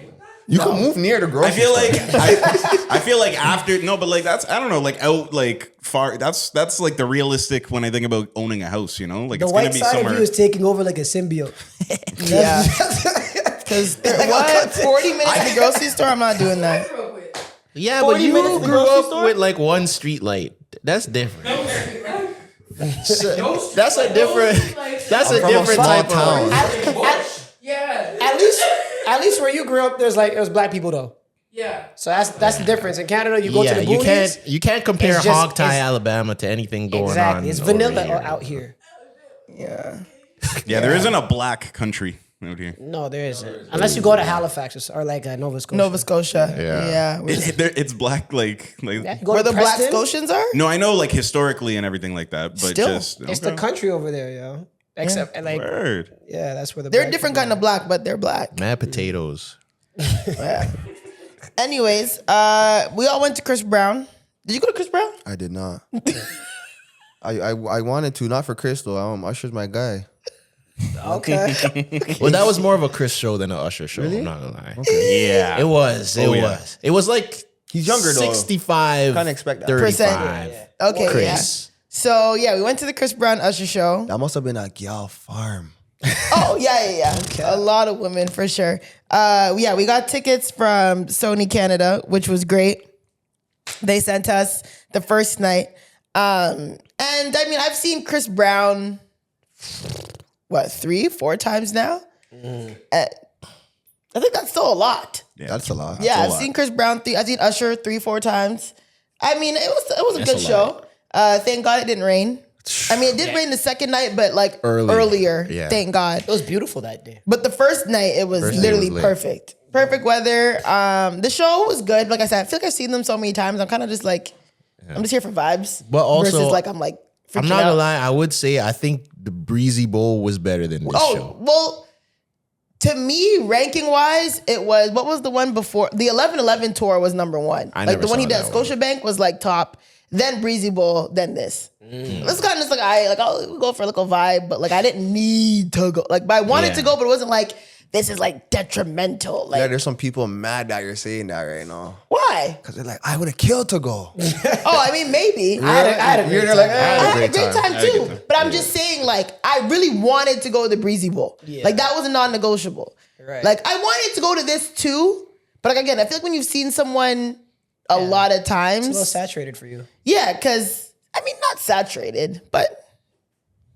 you can move near the grocery I feel store. like I feel like after but like that's I don't know like out like far that's like the realistic when I think about owning a house, you know, like The it's gonna white be side of somewhere. you is taking over like a symbiote. Yeah. Because what? 40 minutes to the grocery store? I'm not doing that. Yeah, but 40 you minutes to the grew grocery up store? with like one street light. That's different. That's a different. That's a from a different small type town. of. Yeah. at least where you grew up, it was black people though. Yeah. So that's the difference. In Canada, you go to Yeah, the you boonies. can't compare It's just- Hog Tie, it's- Alabama to anything going on. Exactly, it's over vanilla here. out here. Yeah. Yeah, there isn't a black country out here. No, there isn't. Unless you go to Halifax or like Nova Scotia. Nova Scotia. Yeah. Yeah. It's black like Yeah, you go Where to the Black Preston, Scotians are? no, I know like historically and everything like that, but Still, just It's the country over there, yo. Except like, word. yeah, that's where the They're a black different people kind of black, but they're black. Mad potatoes. Yeah. Anyways, we all went to Chris Brown. Did you go to Chris Brown? I did not. I wanted to, not for Chris though. Usher's my guy. Okay. Well, that was more of a Chris show than an Usher show. I'm not gonna lie. Yeah. It was. It yeah. was. It was like He's younger though. 65. Kinda expect that. 35. Okay, Chris. yeah. So yeah, we went to the Chris Brown Usher show. That must have been a gal farm. Oh yeah. A lot of women for sure. Yeah, we got tickets from Sony Canada, which was great. They sent us the first night. And I mean, I've seen Chris Brown, 3-4 times now? I think that's still a lot. Yeah. That's a lot. Yeah, a I've lot. seen Chris Brown. I've seen Usher 3-4 times. I mean, it was a That's good a show. Thank God it didn't rain. I mean, it did rain the second night, but like earlier. Yeah. Thank God. It was beautiful that day. But the first night, it was First night literally was lit. perfect. Perfect weather. The show was good. Like I said, I feel like I've seen them so many times. I'm kind of just like, I'm just here for vibes. But also, versus like I'm like, I'm freaking not out. gonna lie. I would say I think the Breezy Bowl was better than this Oh, show. well, to me, ranking wise, it was, what was the one before? The 11-11 tour was number one. I Like never the one he saw did at that one. Scotiabank was like top, then Breezy Bowl, then this. It's kind of just like, I'll go for a little vibe, but like I didn't need to go. Like, but I wanted Yeah. to go, but it wasn't like, this is like detrimental. Like, Yeah, there's some people mad that you're saying that right now. why? Because they're like, I would have killed to go. Oh, I mean, maybe. I had a great You're time. like, I had a great time I had a too. good time. But I'm just saying, like, I really wanted to go to the Breezy Bowl. Yeah. Like, that was a non-negotiable. Right. Like, I wanted to go to this too. But like, again, I feel like when you've seen someone a lot of times. It's a little saturated for you. Yeah, because, I mean, not saturated, but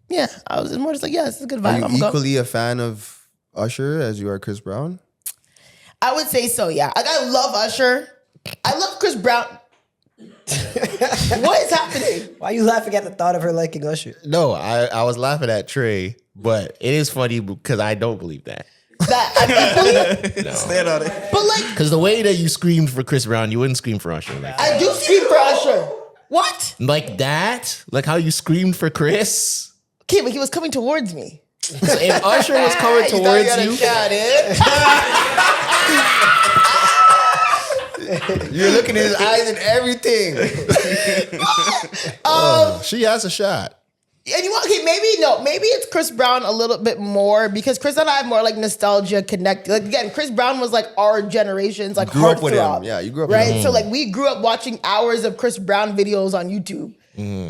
yeah, I was more just like, yeah, this is a good vibe. Are you I'm gonna go. equally a fan of Usher as you are Chris Brown? I would say so, yeah. Like, I love Usher. I love Chris Brown. What is happening? Why are you laughing at the thought of her liking Usher? No, I was laughing at Trey, but it is funny because I don't believe that. That I'm equally, Stand on it. but like, Because the way that you screamed for Chris Brown, you wouldn't scream for Usher. I do scream for Usher. What? Like that? Like how you screamed for Chris? Okay, but he was coming towards me. So if Usher was coming towards you, You're looking in his eyes and everything. she has a shot. And you want, okay, maybe it's Chris Brown a little bit more because Chris and I have more like nostalgia connect. Like again, Chris Brown was like our generation's like Grew up with him. heartthrob. Yeah, you grew up with right? him. So like we grew up watching hours of Chris Brown videos on YouTube.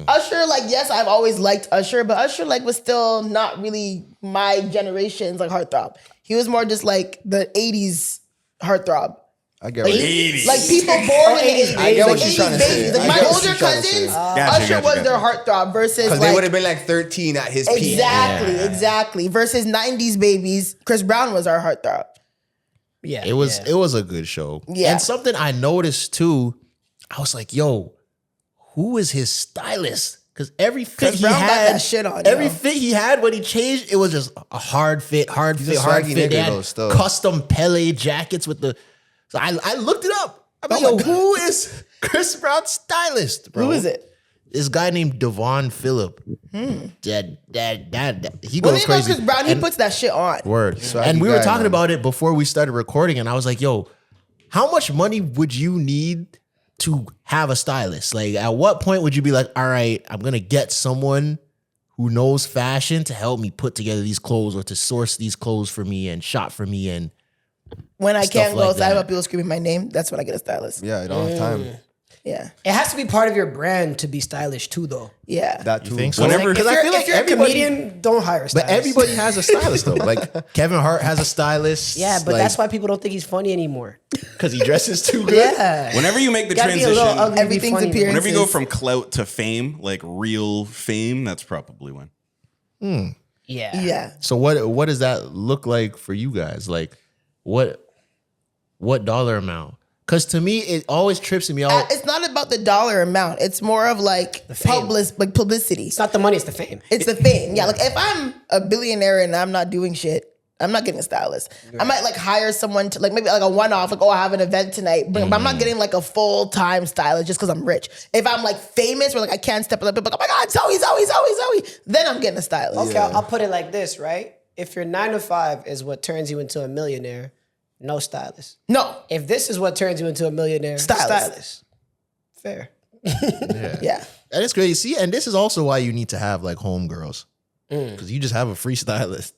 Usher, like yes, I've always liked Usher, but Usher like was still not really my generation's like heartthrob. He was more just like the 80s heartthrob. I get what you Like people born in the 80s. I get what like she's trying to 80s say. babies. Like I my get what older she's trying to cousins, say. Usher was their heartthrob versus Because like, they would have been like 13 at his peak. Exactly. Versus 90s babies, Chris Brown was our heartthrob. Yeah. It was a good show. Yeah. And something I noticed too, I was like, yo, who is his stylist? Because every fit Chris he Brown got had, that shit on, every yo. fit he had when he changed, it was just a hard fit. a swaggy They nigga, had though, still. custom Pele jackets with the. So I looked it up. I'm like, yo, who is Chris Brown's stylist, bro? Who is it? This guy named Devon Phillip. He When goes he knows crazy. Chris Brown, he And- puts that shit on. Word. Swaggy And we were guy, talking man. about it before we started recording, and I was like, yo, how much money would you need to have a stylist? Like, at what point would you be like, all right, I'm going to get someone who knows fashion to help me put together these clothes or to source these clothes for me and shop for me? And When I Stuff can't go like outside that. without people screaming my name, that's when I get a stylist. Yeah, I don't have time. Yeah. It has to be part of your brand to be stylish too, though. Yeah. That too. think so? Whenever- If Because I you're, feel like if you're a everybody, comedian, don't hire a but stylist. everybody has a stylist though. Like Kevin Hart has a stylist. Yeah, but that's why people don't think he's funny anymore. because he dresses too good. Yeah. Whenever you make the Gotta be a little transition, ugly to be Everything's funny. appearance. whenever you go from clout to fame, like real fame, that's probably when. Yeah. Yeah. So what does that look like for you guys? Like what dollar amount? Because to me, it always trips me out. It's not about the dollar amount. It's more of like fame. publicity. It's not the money, it's the fame. It's the fame. Yeah. Like if I'm a billionaire and I'm not doing shit, I'm not getting a stylist. I might like hire someone to like maybe like a one-off, like, oh, I have an event tonight. But I'm not getting like a full-time stylist just because I'm rich. If I'm like famous or like I can't step up, like, oh my God, Zoe, then I'm getting a stylist. Okay, I'll put it like this, right? If your 9 to 5 is what turns you into a millionaire, no stylist. No. If this is what turns you into a millionaire, Stylist. Fair. Yeah. And it's crazy. See, and this is also why you need to have like homegirls. Because you just have a free stylist.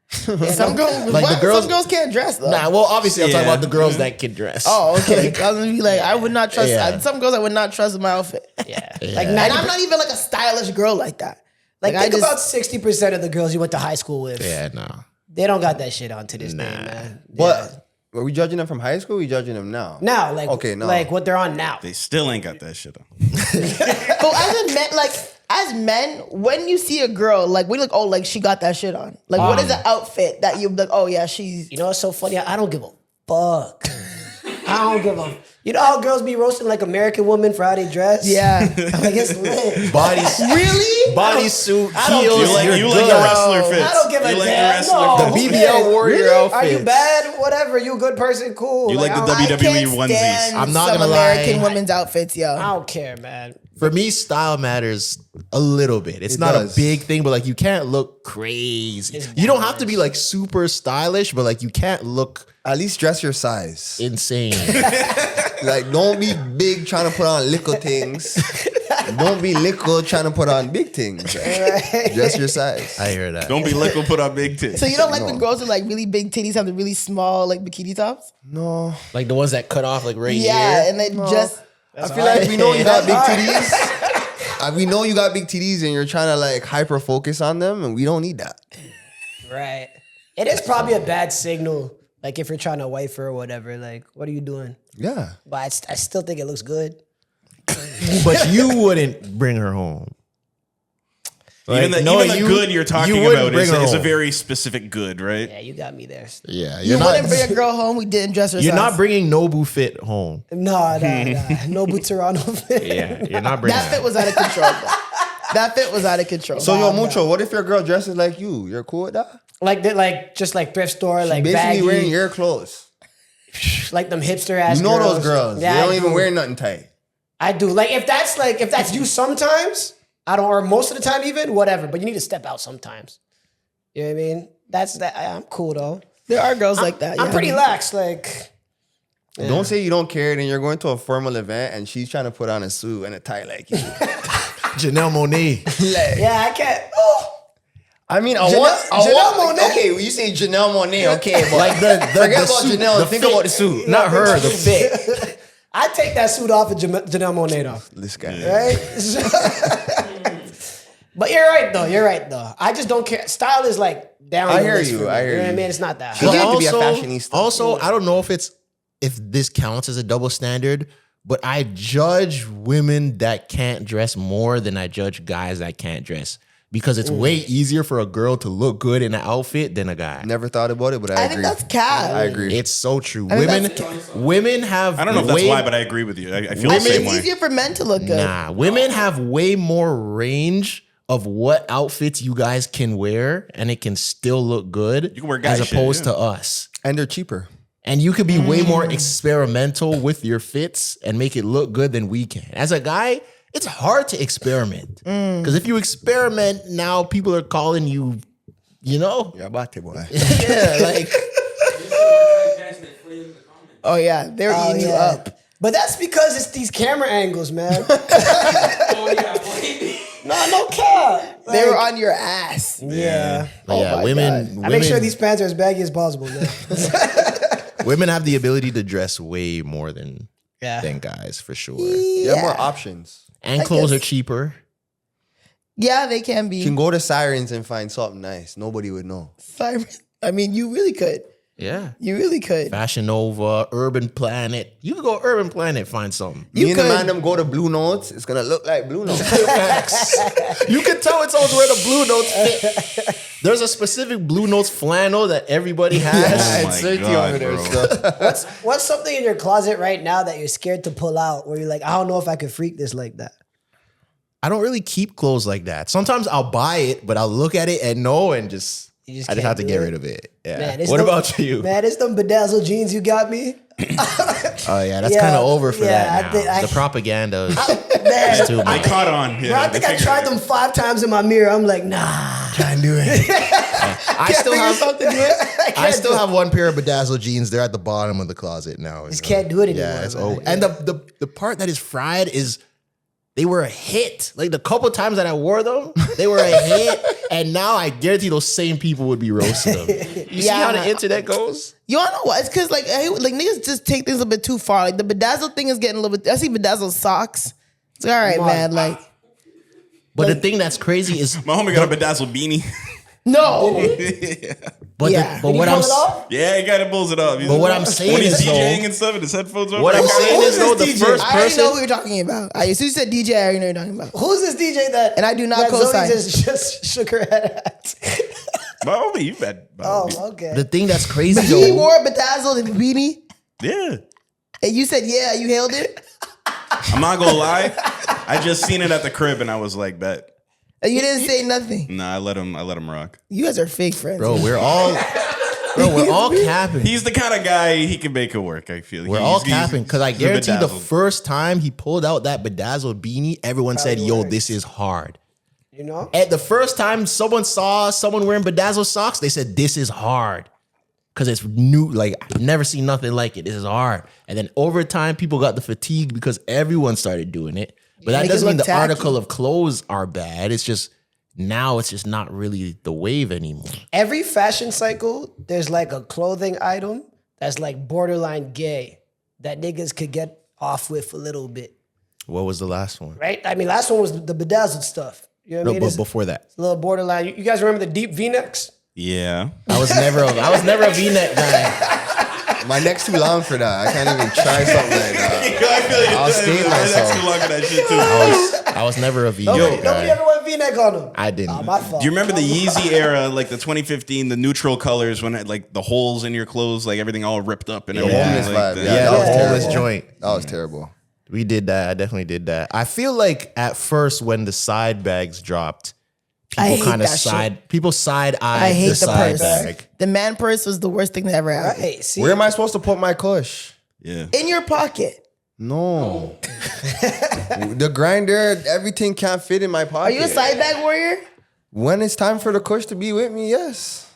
Some girls, Like the girls- some girls can't dress though. Nah, well, obviously I'm talking Yeah. about the girls that can dress. Oh, okay. I was gonna be like, I would not trust Yeah. some girls I would not trust in my outfit. Yeah. Yeah. Like And 90, I'm not even like a stylish girl like that. like I think just- about 60% of the girls you went to high school with. Yeah, no. They don't got that shit on to this day, man. But are we judging them from high school? Or are we judging them now? Now, like, Okay, no. like what they're on now. They still ain't got that shit on. But as men, when you see a girl, like we look, oh, like she got that shit on. Like, what is the outfit that you like? Oh yeah, she's. You know what's so funny? I don't give a fuck. I don't give a. You know how girls be roasting like American women for how they dress? Yeah. Like it's lit. Bodies, Really? bodysuit, I don't- heels. You like you're the good. wrestler fits. I don't give a you like damn. the wrestler No. fits. The Who BBL cares? warrior Really? outfits. Are you bad? Whatever. You a good person? Cool. You like the I don't- I WWE can't onesies. stand I'm not some gonna lie. American women's outfits, yo. I don't care, man. For me, style matters a little bit. It's It not does. a big thing, but like you can't look crazy. You don't have to be like super stylish, but like you can't look At least dress your size. insane. Like, don't be big trying to put on little things. Don't be little trying to put on big things. Dress your size. I hear that. Don't be liquid, put on big tits. So you don't like when girls with like really big titties have the really small like bikini tops? No. Like the ones that cut off like right Yeah, here. and they just. I feel like we know you got big titties. We know you got big titties and you're trying to like hyper focus on them, and we don't need that. Right. It is probably a bad signal. Like if you're trying to wife her or whatever. Like, what are you doing? Yeah. But I still think it looks good. But you wouldn't bring her home. Even the good you're talking wouldn't about bring is her a home. very specific good, right? Yeah, you got me there. Yeah, You wouldn't bring a girl home who didn't dress her You're size. not bringing Nobu Fit home. No. No Buterano fit. Yeah, you're not bringing That fit was out of control. Bro. That fit was out of control. So yo, Mucho, what if your girl dresses like you? You're cool with that? Like just like thrift store, like Basically baggy, wearing your clothes. like them hipster ass. You know girls. those girls. Yeah, they don't I even do. wear nothing tight. I do. Like if that's you sometimes, I don't, or most of the time even, whatever. But you need to step out sometimes. You know what I mean? That's that. I'm cool though. there are girls like that. I'm yeah. pretty lax. Like Don't say you don't care, then you're going to a formal event and she's trying to put on a suit and a tie like you. Janelle Monáe. yeah, I can't. Oh, I mean, Janelle Monáe? Okay, when you say Janelle Monáe, okay, but Like the forget the about suit, Janelle. the Think fit. about the suit. Not her, the fit. I take that suit off of Janelle Monáe though. This guy. Right? But you're right though. I just don't care. Style is like down. I the hear list you, for me. I hear You know what I you. mean? It's not that. You hard. have to be a fashionista. Also, I don't know if this counts as a double standard, but I judge women that can't dress more than I judge guys that can't dress. because it's way easier for a girl to look good in an outfit than a guy. Never thought about it, but I I agree. think that's cap. I agree. It's so true. I mean, Women have. I don't know if that's why, but I agree with you. I feel I the think same it's way. easier for men to look good. Nah, women have way more range of what outfits you guys can wear, and it can still look good. You can wear guy as shit, opposed yeah. to us. And they're cheaper. And you could be way more experimental with your fits and make it look good than we can. As a guy, it's hard to experiment. Because if you experiment, now people are calling you, you know? Yeah, about it, boy. Yeah, like, Oh yeah, they're eating you up. But that's because it's these camera angles, man. No cap. They were on your ass. Yeah. but yeah, my women, I make sure these pants are as baggy as possible, man. women have the ability to dress way more than guys, for sure. You have more options. And clothes are cheaper. Yeah, they can be. You can go to Sirens and find something nice. Nobody would know. I mean, you really could. Yeah. You really could. Fashion Nova, Urban Planet. You can go Urban Planet, find something. You Me and the could. man them go to Blue Notes. It's gonna look like Blue Notes. You can tell it's always where the Blue Notes fit. There's a specific Blue Notes flannel that everybody has. Oh my God, bro. What's something in your closet right now that you're scared to pull out where you're like, I don't know if I could freak this like that? I don't really keep clothes like that. Sometimes I'll buy it, but I'll look at it and know and I just have to get rid of it. Yeah. Man, it's What them- about you? Man, it's them bedazzled jeans you got me. Oh yeah, that's Yeah, kind of over for yeah, that I think now. I- The propaganda is Man, too I much. caught on. bro, Yeah, I think I tried them 5 times in my mirror. I'm like, nah. Can't do it. I still have something to it. I still have one pair of bedazzled jeans. They're at the bottom of the closet now. Just can't do it anymore. Yeah, it's man. over. And the part that is fried is they were a hit. Like the couple times that I wore them, they were a hit. And now I guarantee those same people would be roasting them. You see how the internet goes? You wanna know what? It's because like niggas just take things a bit too far. Like the bedazzled thing is getting a little bit. I see bedazzled socks. It's like, all right, man. Like But the thing that's crazy is My homie got a bedazzled beanie. no. but Yeah. but what I'm Pull it off? Yeah, he kind of pulls it off. But what I'm saying when he's is, though- DJing and stuff, and his headphones on. what I'm saying is though, the first I already know who person you're talking about. As soon as you said DJ, I already know who you're talking about. Who's this DJ that? And I do not that co-sign. Zoe just shook her head at? My homie, you bet. Oh, okay. the thing that's crazy He though, wore a bedazzled beanie, Yeah. and you said, "Yeah, you hailed it." I'm not gonna lie. I just seen it at the crib, and I was like, bet. And you didn't say nothing. Nah, I let him rock. You guys are fake friends. bro, we're all capping. He's the kind of guy he can make it work. I feel We're He's- all he's- capping because I he's guarantee the bedazzled. first time he pulled out that bedazzled beanie, everyone said, "Yo, works. this is hard." You know? At the first time someone saw someone wearing bedazzled socks, they said, "This is hard." Because it's new, like I've never seen nothing like it. This is hard. And then over time, people got the fatigue because everyone started doing it. But that Make it doesn't mean look the tacky. article of clothes are bad. It's just now it's just not really the wave anymore. Every fashion cycle, there's like a clothing item that's like borderline gay that niggas could get off with a little bit, What was the last one? right? I mean, last one was the bedazzled stuff. You know what I No, mean? but It's before that, a little borderline. You guys remember the deep V-necks? Yeah. I was never a V-neck guy. My neck's too long for that. I can't even try something like that. I feel like I'll skate myself. too long for that shit too. I was never a V-neck Nobody guy. ever went V-neck on them. I didn't. Oh, my fault. Do you remember the Yeezy era, like the 2015, the neutral colors when it, like the holes in your clothes, like everything all ripped up and everything? homeless like vibe, the- yeah. Yeah, that the was homeless terrible. joint. That was terrible. We did that. I definitely did that. I feel like at first when the side bags dropped, I people hate kind of that shit. side I eyed hate the the side purse. bag. The man purse was the worst thing that ever happened. Right, see? Where am I supposed to put my kush? Yeah. In your pocket. No. The grinder, everything can't fit in my pocket. Are you a side bag warrior? When it's time for the kush to be with me, yes.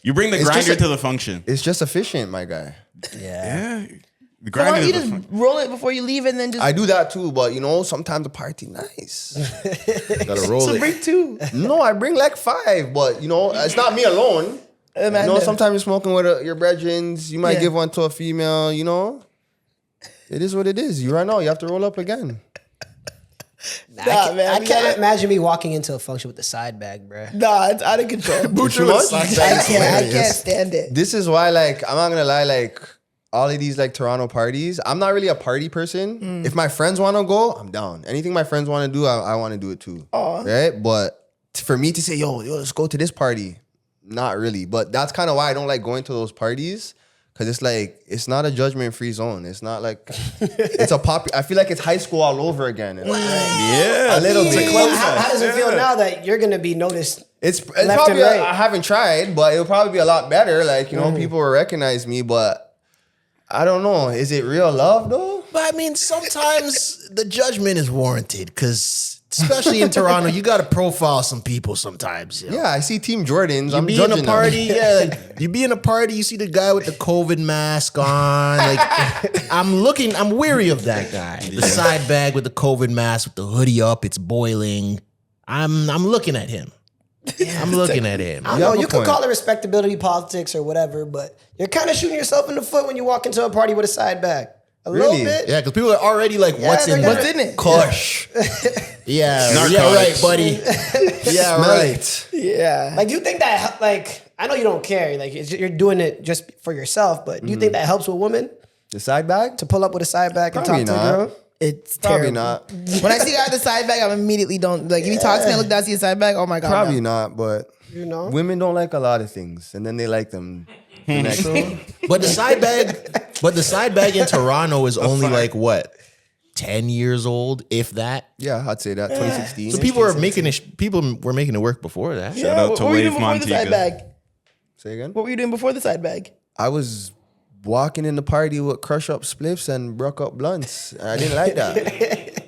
You bring the It's just grinder a- to the function. It's just efficient, my guy. Yeah. The Why don't grinder you to the just function. roll it before you leave and then just I do that too, but you know, sometimes the party nice. Gotta roll so it. bring two? No, I bring like 5, but you know, it's not me alone. You know, sometimes you're smoking with your brethren. You might Yeah. give one to a female, you know. It is what it is. You run out, you have to roll up again. I can't imagine me walking into a function with a side bag, bro. Nah, it's out of control. Too much? I can't stand it. This is why, like, I'm not gonna lie, like, all of these like Toronto parties, I'm not really a party person. If my friends want to go, I'm down. Anything my friends want to do, I want to do it too. Right? But for me to say, yo, let's go to this party. Not really. But that's kind of why I don't like going to those parties. Because it's like, it's not a judgment-free zone. It's not like, it's a I feel like it's high school all over again. Yeah. A little bit. How does it feel now that you're going to be noticed? It's left probably, and right? I haven't tried, but it'll probably be a lot better. Like, you know, people will recognize me, but I don't know. Is it real love though? But I mean, sometimes the judgment is warranted because, especially in Toronto, you got to profile some people sometimes. You know? Yeah, I see Team Jordans. You I'm be in judging a party, them. yeah. Like, you be in a party, you see the guy with the COVID mask on. Like, I'm weary of that guy. The side bag with the COVID mask, with the hoodie up, it's boiling. I'm looking at him. I'm looking at him. I don't know, you could call it respectability politics or whatever, but you're kind of shooting yourself in the foot when you walk into a party with a side bag. A little bit. Yeah, because people are already like, what's in it? Kush. Yeah, Narcotics. right, buddy. Yeah, right. Yeah. Like, do you think that, like, I know you don't care. Like, you're doing it just for yourself, but do you think that helps with women The side bag? to pull up with a side bag and Probably talk to a girl? It's Probably terrible. not. When I see a guy with a side bag, I immediately don't like. If you talk to me, I look down, see a side bag. Oh my god, Probably no. not, but You know? women don't like a lot of things, and then they like them. The next day. But the side bag in Toronto is only like what? 10 years old, if that. Yeah, I'd say that 2016. So people were making it work before that. Shout out to What were you Wave doing before the side Montego. bag? Say again. What were you doing before the side bag? I was walking in the party with crush up spliffs and broke up blunts. I didn't like that.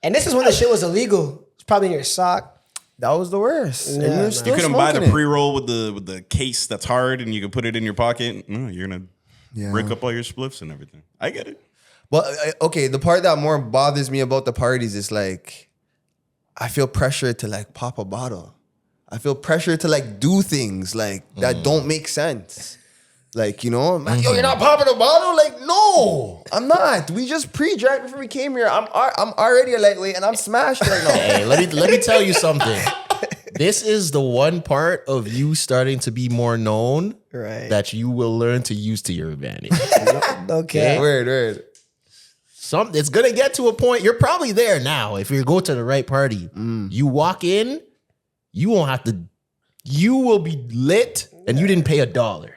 And this is when the shit was illegal. It's probably in your sock. That was the worst. And Yeah, you're man. still You couldn't buy the smoking it. pre-roll with the case that's hard and you can put it in your pocket. No, you're gonna break up all your spliffs and everything. I get it. But okay, the part that more bothers me about the parties is like, I feel pressure to like pop a bottle. I feel pressure to like do things like that don't make sense. Like, you know, man, yo, you're not popping a bottle? Like, no, I'm not. We just pre-drank before we came here. I'm already a lightweight and I'm smashed right now. Hey, let me tell you something. This is the one part of you starting to be more known that you will learn to use to your advantage. Okay. Word. It's gonna get to a point. You're probably there now. If you go to the right party, you walk in, you won't have to. You will be lit, and you didn't pay $1.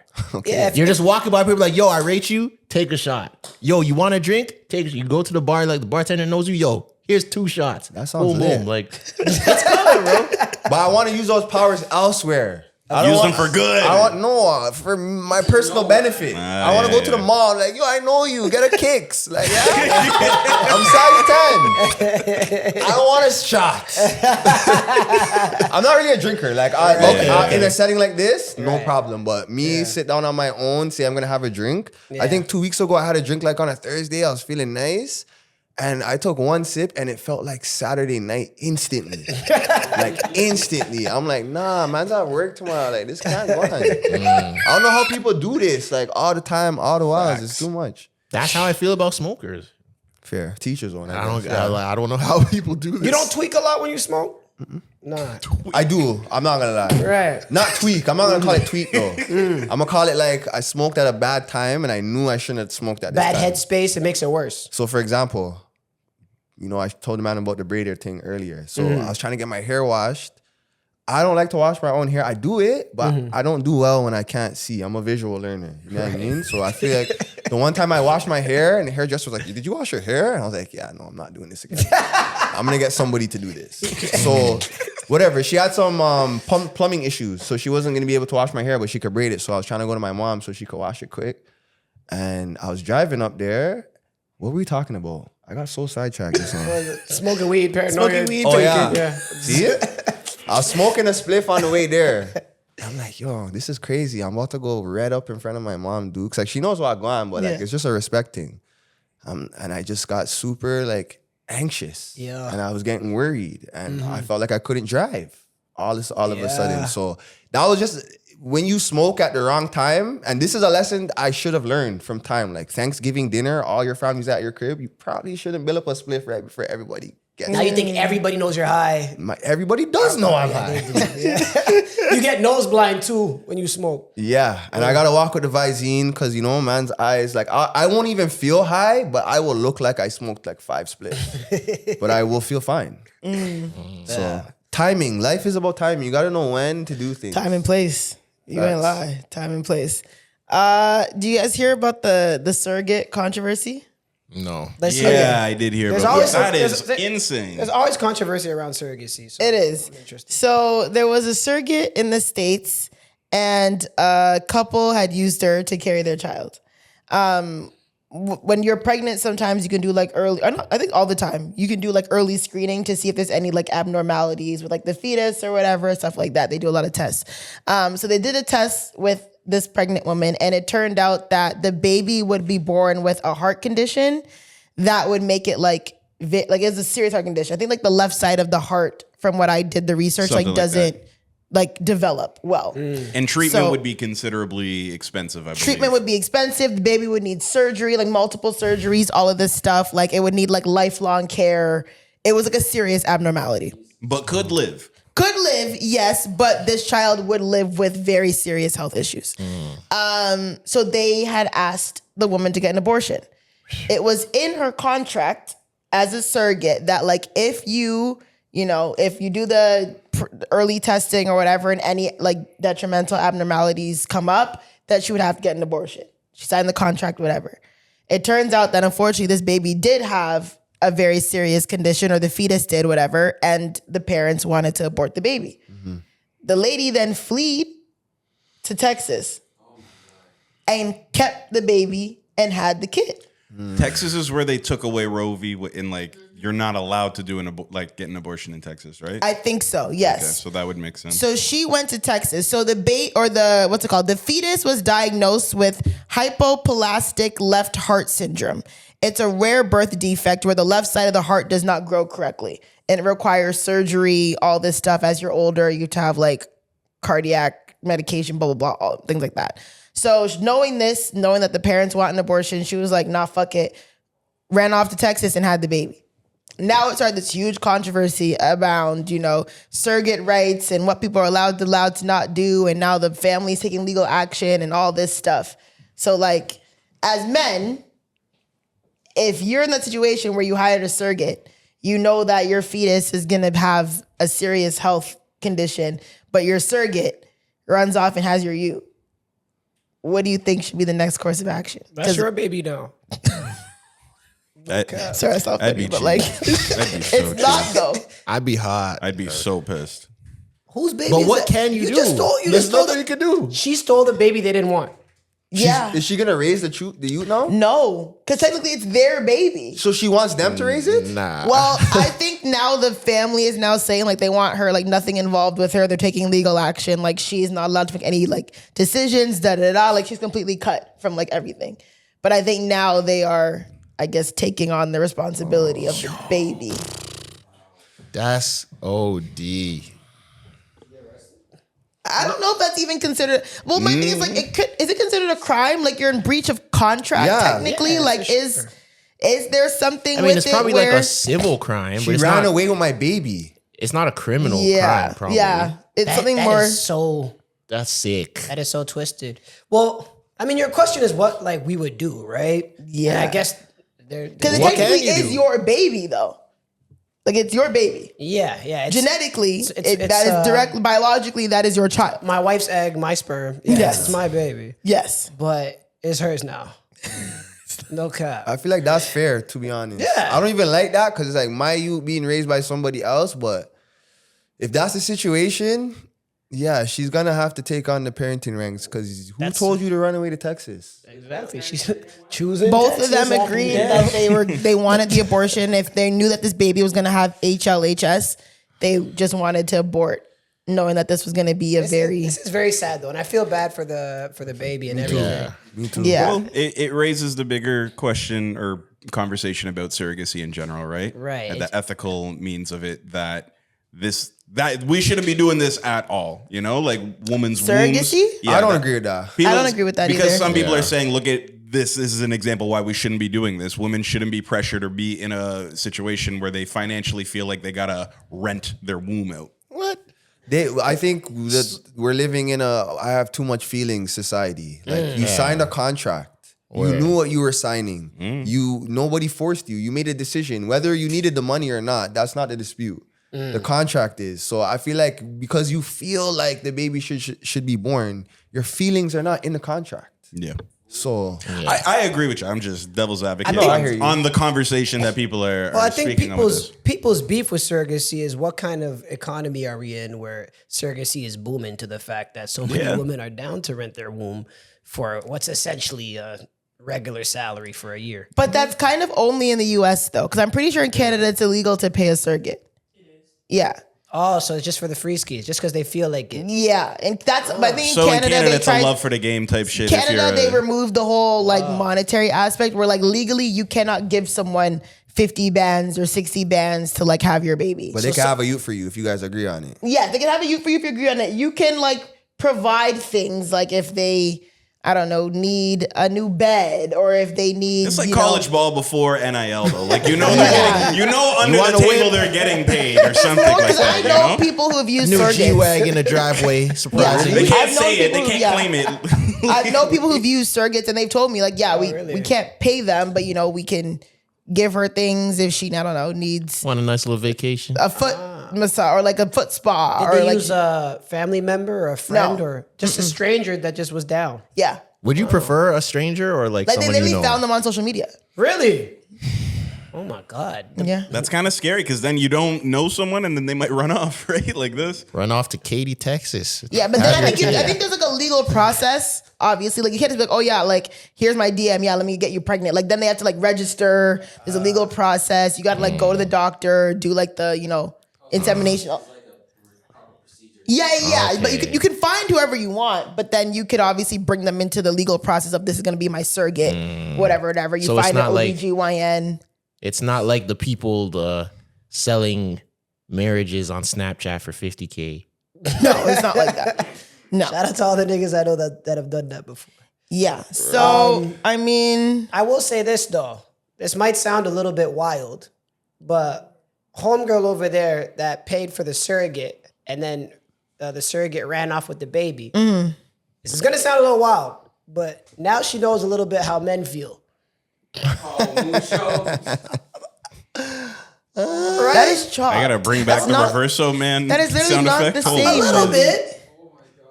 Yeah, You're just walking by people like, yo, I rate you. Take a shot. Yo, you want a drink? Take. You go to the bar, like the bartender knows you. Yo, here's 2 shots. That sounds boom, lit. boom. Like That's good, bro. But I want to use those powers elsewhere. Use them for good. I want for my personal benefit. I want to go to the mall. Like, yo, I know you. Get a kicks. Like, yeah, I'm size 10. I want a shot. I'm not really a drinker. Like, in a setting like this, no problem. But me sit down on my own, say I'm gonna have a drink. I think 2 weeks ago I had a drink like on a Thursday. I was feeling nice. And I took one sip and it felt like Saturday night instantly. Like instantly. I'm like, nah, man's at work tomorrow. Like, this can't go on. I don't know how people do this. Like all the time, all the while. It's too much. that's how I feel about smokers. Fair. Teachers on that. I don't know how people do this. You don't tweak a lot when you smoke? Nah. I do. I'm not gonna lie. Right. Not tweak. I'm not gonna call it tweak though. I'm gonna call it like I smoked at a bad time and I knew I shouldn't have smoked at this Bad time. headspace, it makes it worse. So for example, you know, I told the man about the braider thing earlier. So I was trying to get my hair washed. I don't like to wash my own hair. I do it, but I don't do well when I can't see. I'm a visual learner. You know what I mean? So I feel like the one time I washed my hair and the hairdresser was like, did you wash your hair? And I was like, yeah, no, I'm not doing this again. I'm going to get somebody to do this. So whatever. She had some plumbing issues. So she wasn't going to be able to wash my hair, but she could braid it. So I was trying to go to my mom so she could wash it quick. And I was driving up there. What were we talking about? I got so sidetracked just now. Smoking weed, paranoia. Smoking weed, Oh, yeah. Yeah. See it? I was smoking a spliff on the way there. I'm like, yo, this is crazy. I'm about to go red up in front of my mom, dude. Cause like she knows what I'm going, but like it's just a respect thing. And I just got super like anxious. Yeah. And I was getting worried. And I felt like I couldn't drive all of a sudden. So that was just when you smoke at the wrong time, and this is a lesson I should have learned from time. Like Thanksgiving dinner, all your family's at your crib, you probably shouldn't build up a spliff right before everybody gets Now you think everybody knows you're high. everybody does know I'm high. You get nose blind too when you smoke. Yeah, and I gotta walk with the Visine because, you know, man's eyes, like, I won't even feel high, but I will look like I smoked like 5 spliffs. But I will feel fine. So Timing. Life is about timing. You got to know when to do things. Time and place. You ain't lie. Time and place. Do you guys hear about the surrogate controversy? No. Yeah, I did hear There's about always that. That is there's- insane. There's always controversy around surrogacy. So It is. I'm interested. So there was a surrogate in the States, and a couple had used her to carry their child. When you're pregnant, sometimes you can do like I think all the time, you can do like early screening to see if there's any like abnormalities with like the fetus or whatever, stuff like that. They do a lot of tests. So they did a test with this pregnant woman, and it turned out that the baby would be born with a heart condition that would make it like it's a serious heart condition. I think like the left side of the heart, from what I did the research, Something like doesn't develop well. And treatment So- would be considerably expensive, I believe. Treatment would be expensive. The baby would need surgery, like multiple surgeries, all of this stuff. Like it would need like lifelong care. It was like a serious abnormality. But could live. Could live, yes, but this child would live with very serious health issues. So they had asked the woman to get an abortion. It was in her contract as a surrogate that like if you do the early testing or whatever and any like detrimental abnormalities come up, that she would have to get an abortion. She signed the contract, whatever. It turns out that unfortunately this baby did have a very serious condition, or the fetus did, whatever, and the parents wanted to abort the baby. The lady then fled to Texas and kept the baby and had the kid. Texas is where they took away Roe v. and like you're not allowed to do get an abortion in Texas, right? I think so, yes. Okay, so that would make sense. So she went to Texas. So the the fetus was diagnosed with hypoplastic left heart syndrome. It's a rare birth defect where the left side of the heart does not grow correctly. And it requires surgery, all this stuff. As you're older, you have to have like cardiac medication, blah, blah, blah, things like that. So knowing that the parents want an abortion, she was like, nah, fuck it. Ran off to Texas and had the baby. Now it started this huge controversy around, surrogate rights and what people are allowed to not do. And now the family's taking legal action and all this stuff. So like, as men, if you're in that situation where you hired a surrogate, you know that your fetus is going to have a serious health condition, but your surrogate runs off and has you. What do you think should be the next course of action? That's your baby now. Sorry, I stopped I'd be but like, I'd be so it's not though. I'd be hot. I'd be so pissed. Whose baby? But is what that? can you do? You There's just stole nothing you can do. She stole the baby they didn't want. Yeah. Is she gonna raise the youth now? No, because technically it's their baby. So she wants them to raise it? Nah. Well, I think now the family is now saying like they want her, like nothing involved with her. They're taking legal action. Like she's not allowed to make any like decisions, Like she's completely cut from like everything. But I think now they are, I guess, taking on the responsibility of the baby. That's OD. I don't know if that's even considered. Well, my thing is like, is it considered a crime? Like you're in breach of contract technically. Yeah, like for is there something? I mean, with it's it probably where, like a civil crime, She but it's ran not, away with my baby. it's not a criminal Yeah, crime, probably. yeah. It's something That more. is so That's sick. that is so twisted. Well, I mean, your question is what like we would do, right? Yeah. And I guess they're Because it What can technically you is do? your baby, though. Like it's your baby. yeah. It's, Genetically, it's, that is directly biologically that is your child. my wife's egg, my sperm. Yeah, Yes. it's my baby, Yes. but it's hers now. No cap. I feel like that's fair, to be honest. Yeah. I don't even like that because it's like my youth being raised by somebody else. But if that's the situation, yeah, she's gonna have to take on the parenting ranks because who told you to run away to Texas? Exactly. She's choosing. Both of Texas them over- agreed Yeah. that they wanted the abortion. If they knew that this baby was going to have HLHS, they just wanted to abort, knowing that this was going to be a very This is very sad though, and I feel bad for the baby and everything. Me too. yeah. Well, it raises the bigger question or conversation about surrogacy in general, right? Right. And the ethical means of it that we shouldn't be doing this at all. Like women's Surrogacy? wombs. Yeah, I don't agree with that. I don't agree with that because either. some people are saying, look at this. This is an example why we shouldn't be doing this. Women shouldn't be pressured or be in a situation where they financially feel like they gotta rent their womb out. What? I think that we're living in I have too much feelings society. Like you signed a contract. You knew what you were signing. Nobody forced you. You made a decision. Whether you needed the money or not, that's not the dispute. The contract is. So I feel like because you feel like the baby should be born, your feelings are not in the contract. Yeah. So I agree with you. I'm just devil's advocate I hear you. on the conversation that people are Well, I think speaking on with this. people's beef with surrogacy is what kind of economy are we in where surrogacy is booming to the fact that so many women are down to rent their womb for what's essentially a regular salary for a year. But that's kind of only in the U.S. though, because I'm pretty sure in Canada it's illegal to pay a surrogate. It is. Yeah. Oh, so it's just for the free skis, just because they feel like it. Yeah, and that's. I think So in Canada, it's a love for the game type shit. Canada, they removed the whole like monetary aspect, where like legally you cannot give someone 50 bands or 60 bands to like have your baby. But they can have a youth for you if you guys agree on it. Yeah, they can have a youth for you if you agree on it. You can like provide things like if they, I don't know, need a new bed or if they need. It's like college ball before NIL though. Like they're Yeah. getting, under the table they're getting paid or something like Because that. I know people who have used New surrogates. G-Wag in the driveway, surprisingly. They can't I've known say it. They people who- can't claim it. I know people who've used surrogates and they've told me like, yeah, we can't pay them, but we can give her things if she, I don't know, needs Want a nice little vacation? a foot massage or like a foot spa Did or they like use a family member or a friend No. or just a stranger that just was down? yeah. Would you prefer a stranger or like Like they someone you literally know? found them on social media. Really? Oh my God. Yeah. That's kind of scary because then you don't know someone and then they might run off, right? Like this. Run off to Katy, Texas. Yeah, but then I think there's like a legal process. Obviously, like you can't just be like, oh yeah, like here's my DM. Yeah, let me get you pregnant. Like then they have to like register. There's a legal process. You got to like go to the doctor, do like the insemination. Yeah. But you can find whoever you want, but then you could obviously bring them into the legal process of this is going to be my surrogate, whatever. You So it's find an not like- OBGYN. It's not like the people selling marriages on Snapchat for $50K. No, it's not like that. No. Shout out to all the niggas I know that have done that before. Yeah. So, I mean, I will say this though. This might sound a little bit wild, but homegirl over there that paid for the surrogate and then the surrogate ran off with the baby. This is gonna sound a little wild, but now she knows a little bit how men feel. that is chalk. I gotta bring back the Reverso Man. That is literally sound not effect. the Hold same. on. A little bit.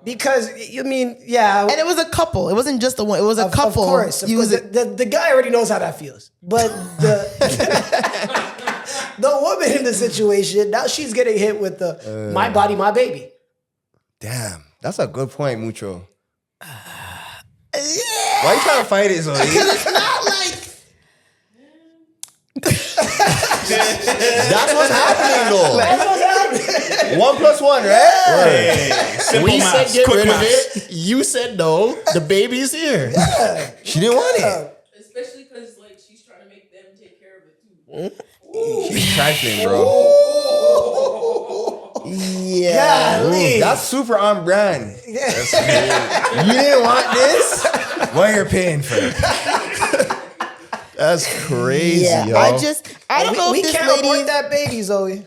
Because you mean, yeah. And it was a couple. It wasn't just the one. It was a couple. Of course. The guy already knows how that feels. But the woman in the situation, now she's getting hit with the my body, my baby. Damn, that's a good point, Mucho. Why you trying to fight it, Zoe? It's not like That's what's happening, though. 1 + 1, right? Hey, simple We said maths, get quick rid of maths. it. You said no. The baby's here. She didn't want it. Especially because like she's trying to make them take care of it too. She's trifling, bro. yeah. Ooh, that's super on brand. You didn't want this? Well, you're paying for it. That's crazy, Yeah. yo. I don't know We if this can't abort lady. that baby, Zoe.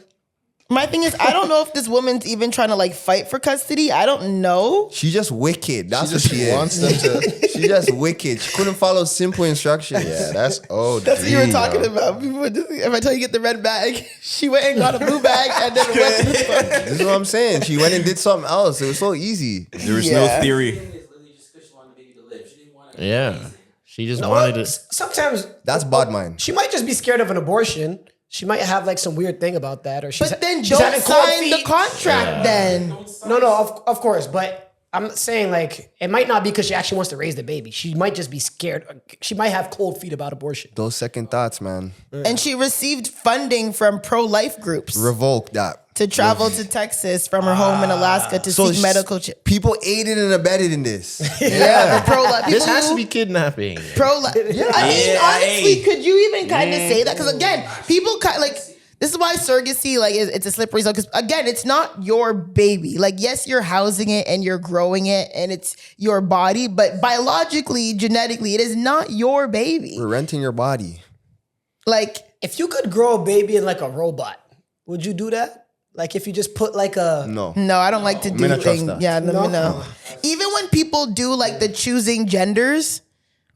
My thing is, I don't know if this woman's even trying to like fight for custody. I don't know. She just wicked. That's She what just she wants is. them to. She just wicked. She couldn't follow simple instructions. Yeah, that's OD. That's what you were talking about. People were just, if I tell you get the red bag, she went and got a blue bag and then went to the front. This is what I'm saying. She went and did something else. It was so easy. There was Yeah. no theory. It's literally just because she wanted the baby to live. She didn't want to. Yeah. She just wanted to. Sometimes That's bad mind. she might just be scared of an abortion. She might have like some weird thing about that, or she's But then she's don't having cold sign the feet. contract then. No, of course, but I'm saying like it might not be because she actually wants to raise the baby. She might just be scared. She might have cold feet about abortion. Those second thoughts, man. And she received funding from pro-life groups Revoke that. to travel to Texas from her home in Alaska to seek medical. People aided and abetted in this. Yeah, pro-life. This has to be kidnapping. pro-life. I mean, honestly, could you even kind of say that? Because again, people like. This is why surrogacy, like, it's a slippery slope. Because again, it's not your baby. Like, yes, you're housing it and you're growing it and it's your body, but biologically, genetically, it is not your baby. We're renting your body. Like, If you could grow a baby in like a robot, would you do that? Like if you just put like a No. no, I don't like to do not trust things. that. Yeah, No. no. Even when people do like the choosing genders,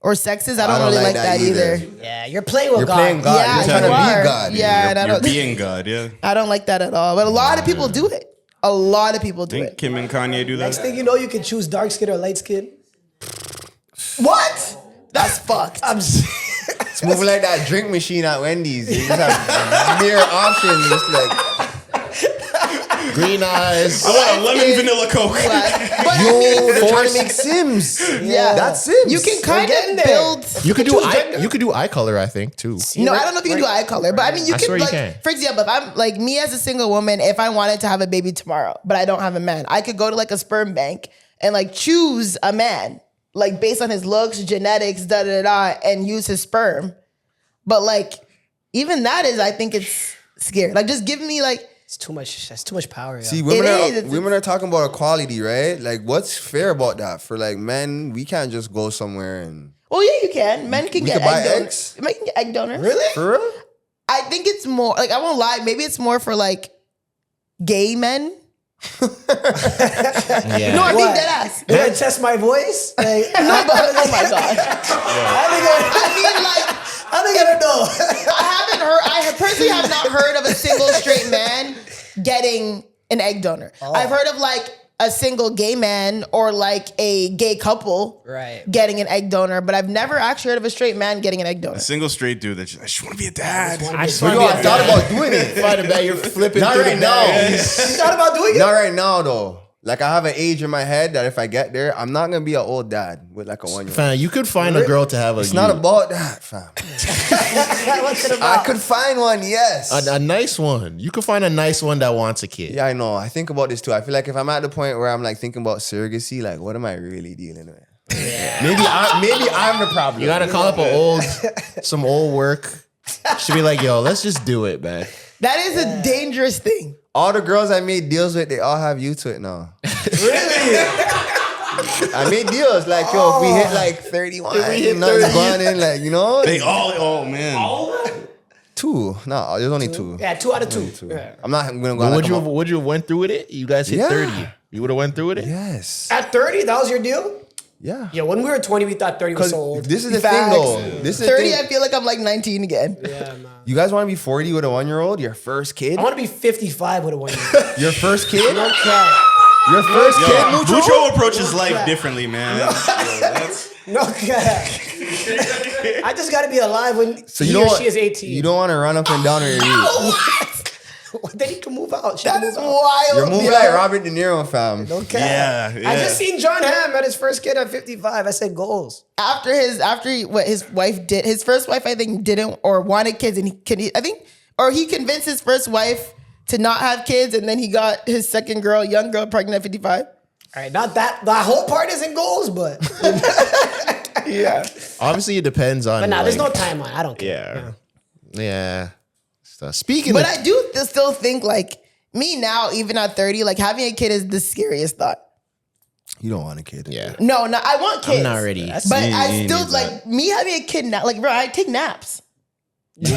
or sexist. I don't really like that either. Yeah, you're playing with You're God. playing God. Yeah, You're trying you to are. be God. Yeah, and I You're don't. being God, yeah. I don't like that at all. But a lot of people do it. A lot of people do Think it. Kim and Kanye do that? Next thing you know, you can choose dark skin or light skin. What? That's fucked. It's moving like that drink machine at Wendy's. You just have mere options. Just like, Green eyes. I want a lemon vanilla Coke. But yo, they're trying to make Sims. yeah, That's Sims. you can kind getting of there. build. You could do eye color, I think, too. No, I don't know if you can do eye color, but I mean, you I can, swear you like, can. for example, if I'm like me as a single woman, if I wanted to have a baby tomorrow, but I don't have a man, I could go to like a sperm bank and like choose a man, like based on his looks, genetics, and use his sperm. But like, even that is, I think it's scary. Like, just give me like, It's too much. That's too much power. Yo. See, It is. women are talking about equality, right? Like, what's fair about that? For like men, we can't just go somewhere and oh yeah, you can. Men can We get can buy egg donors. eggs? Men can get egg donors. Really? for real. I think it's more like, I won't lie. Maybe it's more for like gay men. Yeah. No, I What? think dead ass. Did I test my voice? Like, No, but oh my god. I mean, like, don't even know. I personally have not heard of a single straight man getting an egg donor. I've heard of like a single gay man or like a gay couple Right. getting an egg donor, but I've never actually heard of a straight man getting an egg donor. A single straight dude that I just want to be a dad. I just But want yo, to I be thought about doing it. fight about you're flipping Not through right the now. days. You thought about doing it? Not right now though. Like, I have an age in my head that if I get there, I'm not gonna be an old dad with like a 1-year-old. Fam, you could find a girl to have a It's not about that, fam. What's it I about? could find one, yes. a nice one. You could find a nice one that wants a kid. Yeah, I know. I think about this too. I feel like if I'm at the point where I'm like thinking about surrogacy, like, what am I really dealing with? Yeah. Maybe I'm the problem. You gotta call up some old work. Should be like, yo, let's just do it, man. That is a dangerous thing. All the girls I made deals with, they all have you to it now. Really? I made deals like, yo, if we hit like 31, nothing's going in, like, you know? They all, oh man. 2. No, there's only 2. Yeah, 2 out of 2. Yeah. I'm not gonna go But like would you have went through with it? You guys hit Yeah. 30. You would have went through with it? Yes. At 30, that was your deal? Yeah. Yeah, when we were 20, we thought 30 was Because so old. this is the Facts. thing though. This is the 30, thing. I feel like I'm like 19 again. Yeah, man. You guys want to be 40 with a 1-year-old? Your first kid? I want to be 55 with a 1-year-old. Your first kid? No cap. Your first kid, Mucho? Mucho approaches life differently, man. No cap. I just got to be alive when So he you or don't, she is 18. You don't want to run up and down on your youth. Then he can move out. She That can is move out. wild. You're moving yo. like Robert De Niro, fam. No cap. Yeah. I just seen John Hamm at his first kid at 55. I said goals. After what his wife did, his first wife I think didn't or wanted kids, and he convinced his first wife to not have kids, and then he got his second girl, young girl, pregnant at 55. All right, not that. The whole part isn't goals, but Yeah. Obviously, it depends on. but nah, there's no like, timeline. I don't care. Yeah. So, speaking But of, I do still think like me now, even at 30, like having a kid is the scariest thought. You don't want a kid. yeah. No, I want kids. I'm not ready. But I you still need like me having a kid now. Like, bro, I take naps. You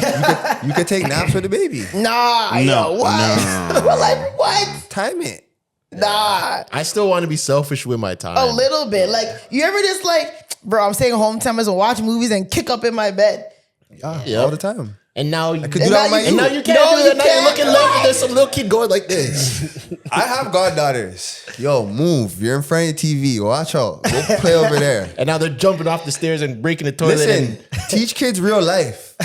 could take naps with the baby. Nah, No, yo, what? Well, like, what? Time it. Nah, I still want to be selfish with my time. a little bit. Like, you ever just like, bro, I'm staying home time and watch movies and kick up in my bed. Yeah, all the time. And now you could do that on my and now youth. you can't No, do you it. Now you're can't. looking left and there's some little kid going like this. I have goddaughters. Yo, move. You're in front of the TV. Watch out. Go play over there. And now they're jumping off the stairs and breaking the toilet. Listen, And teach kids real life.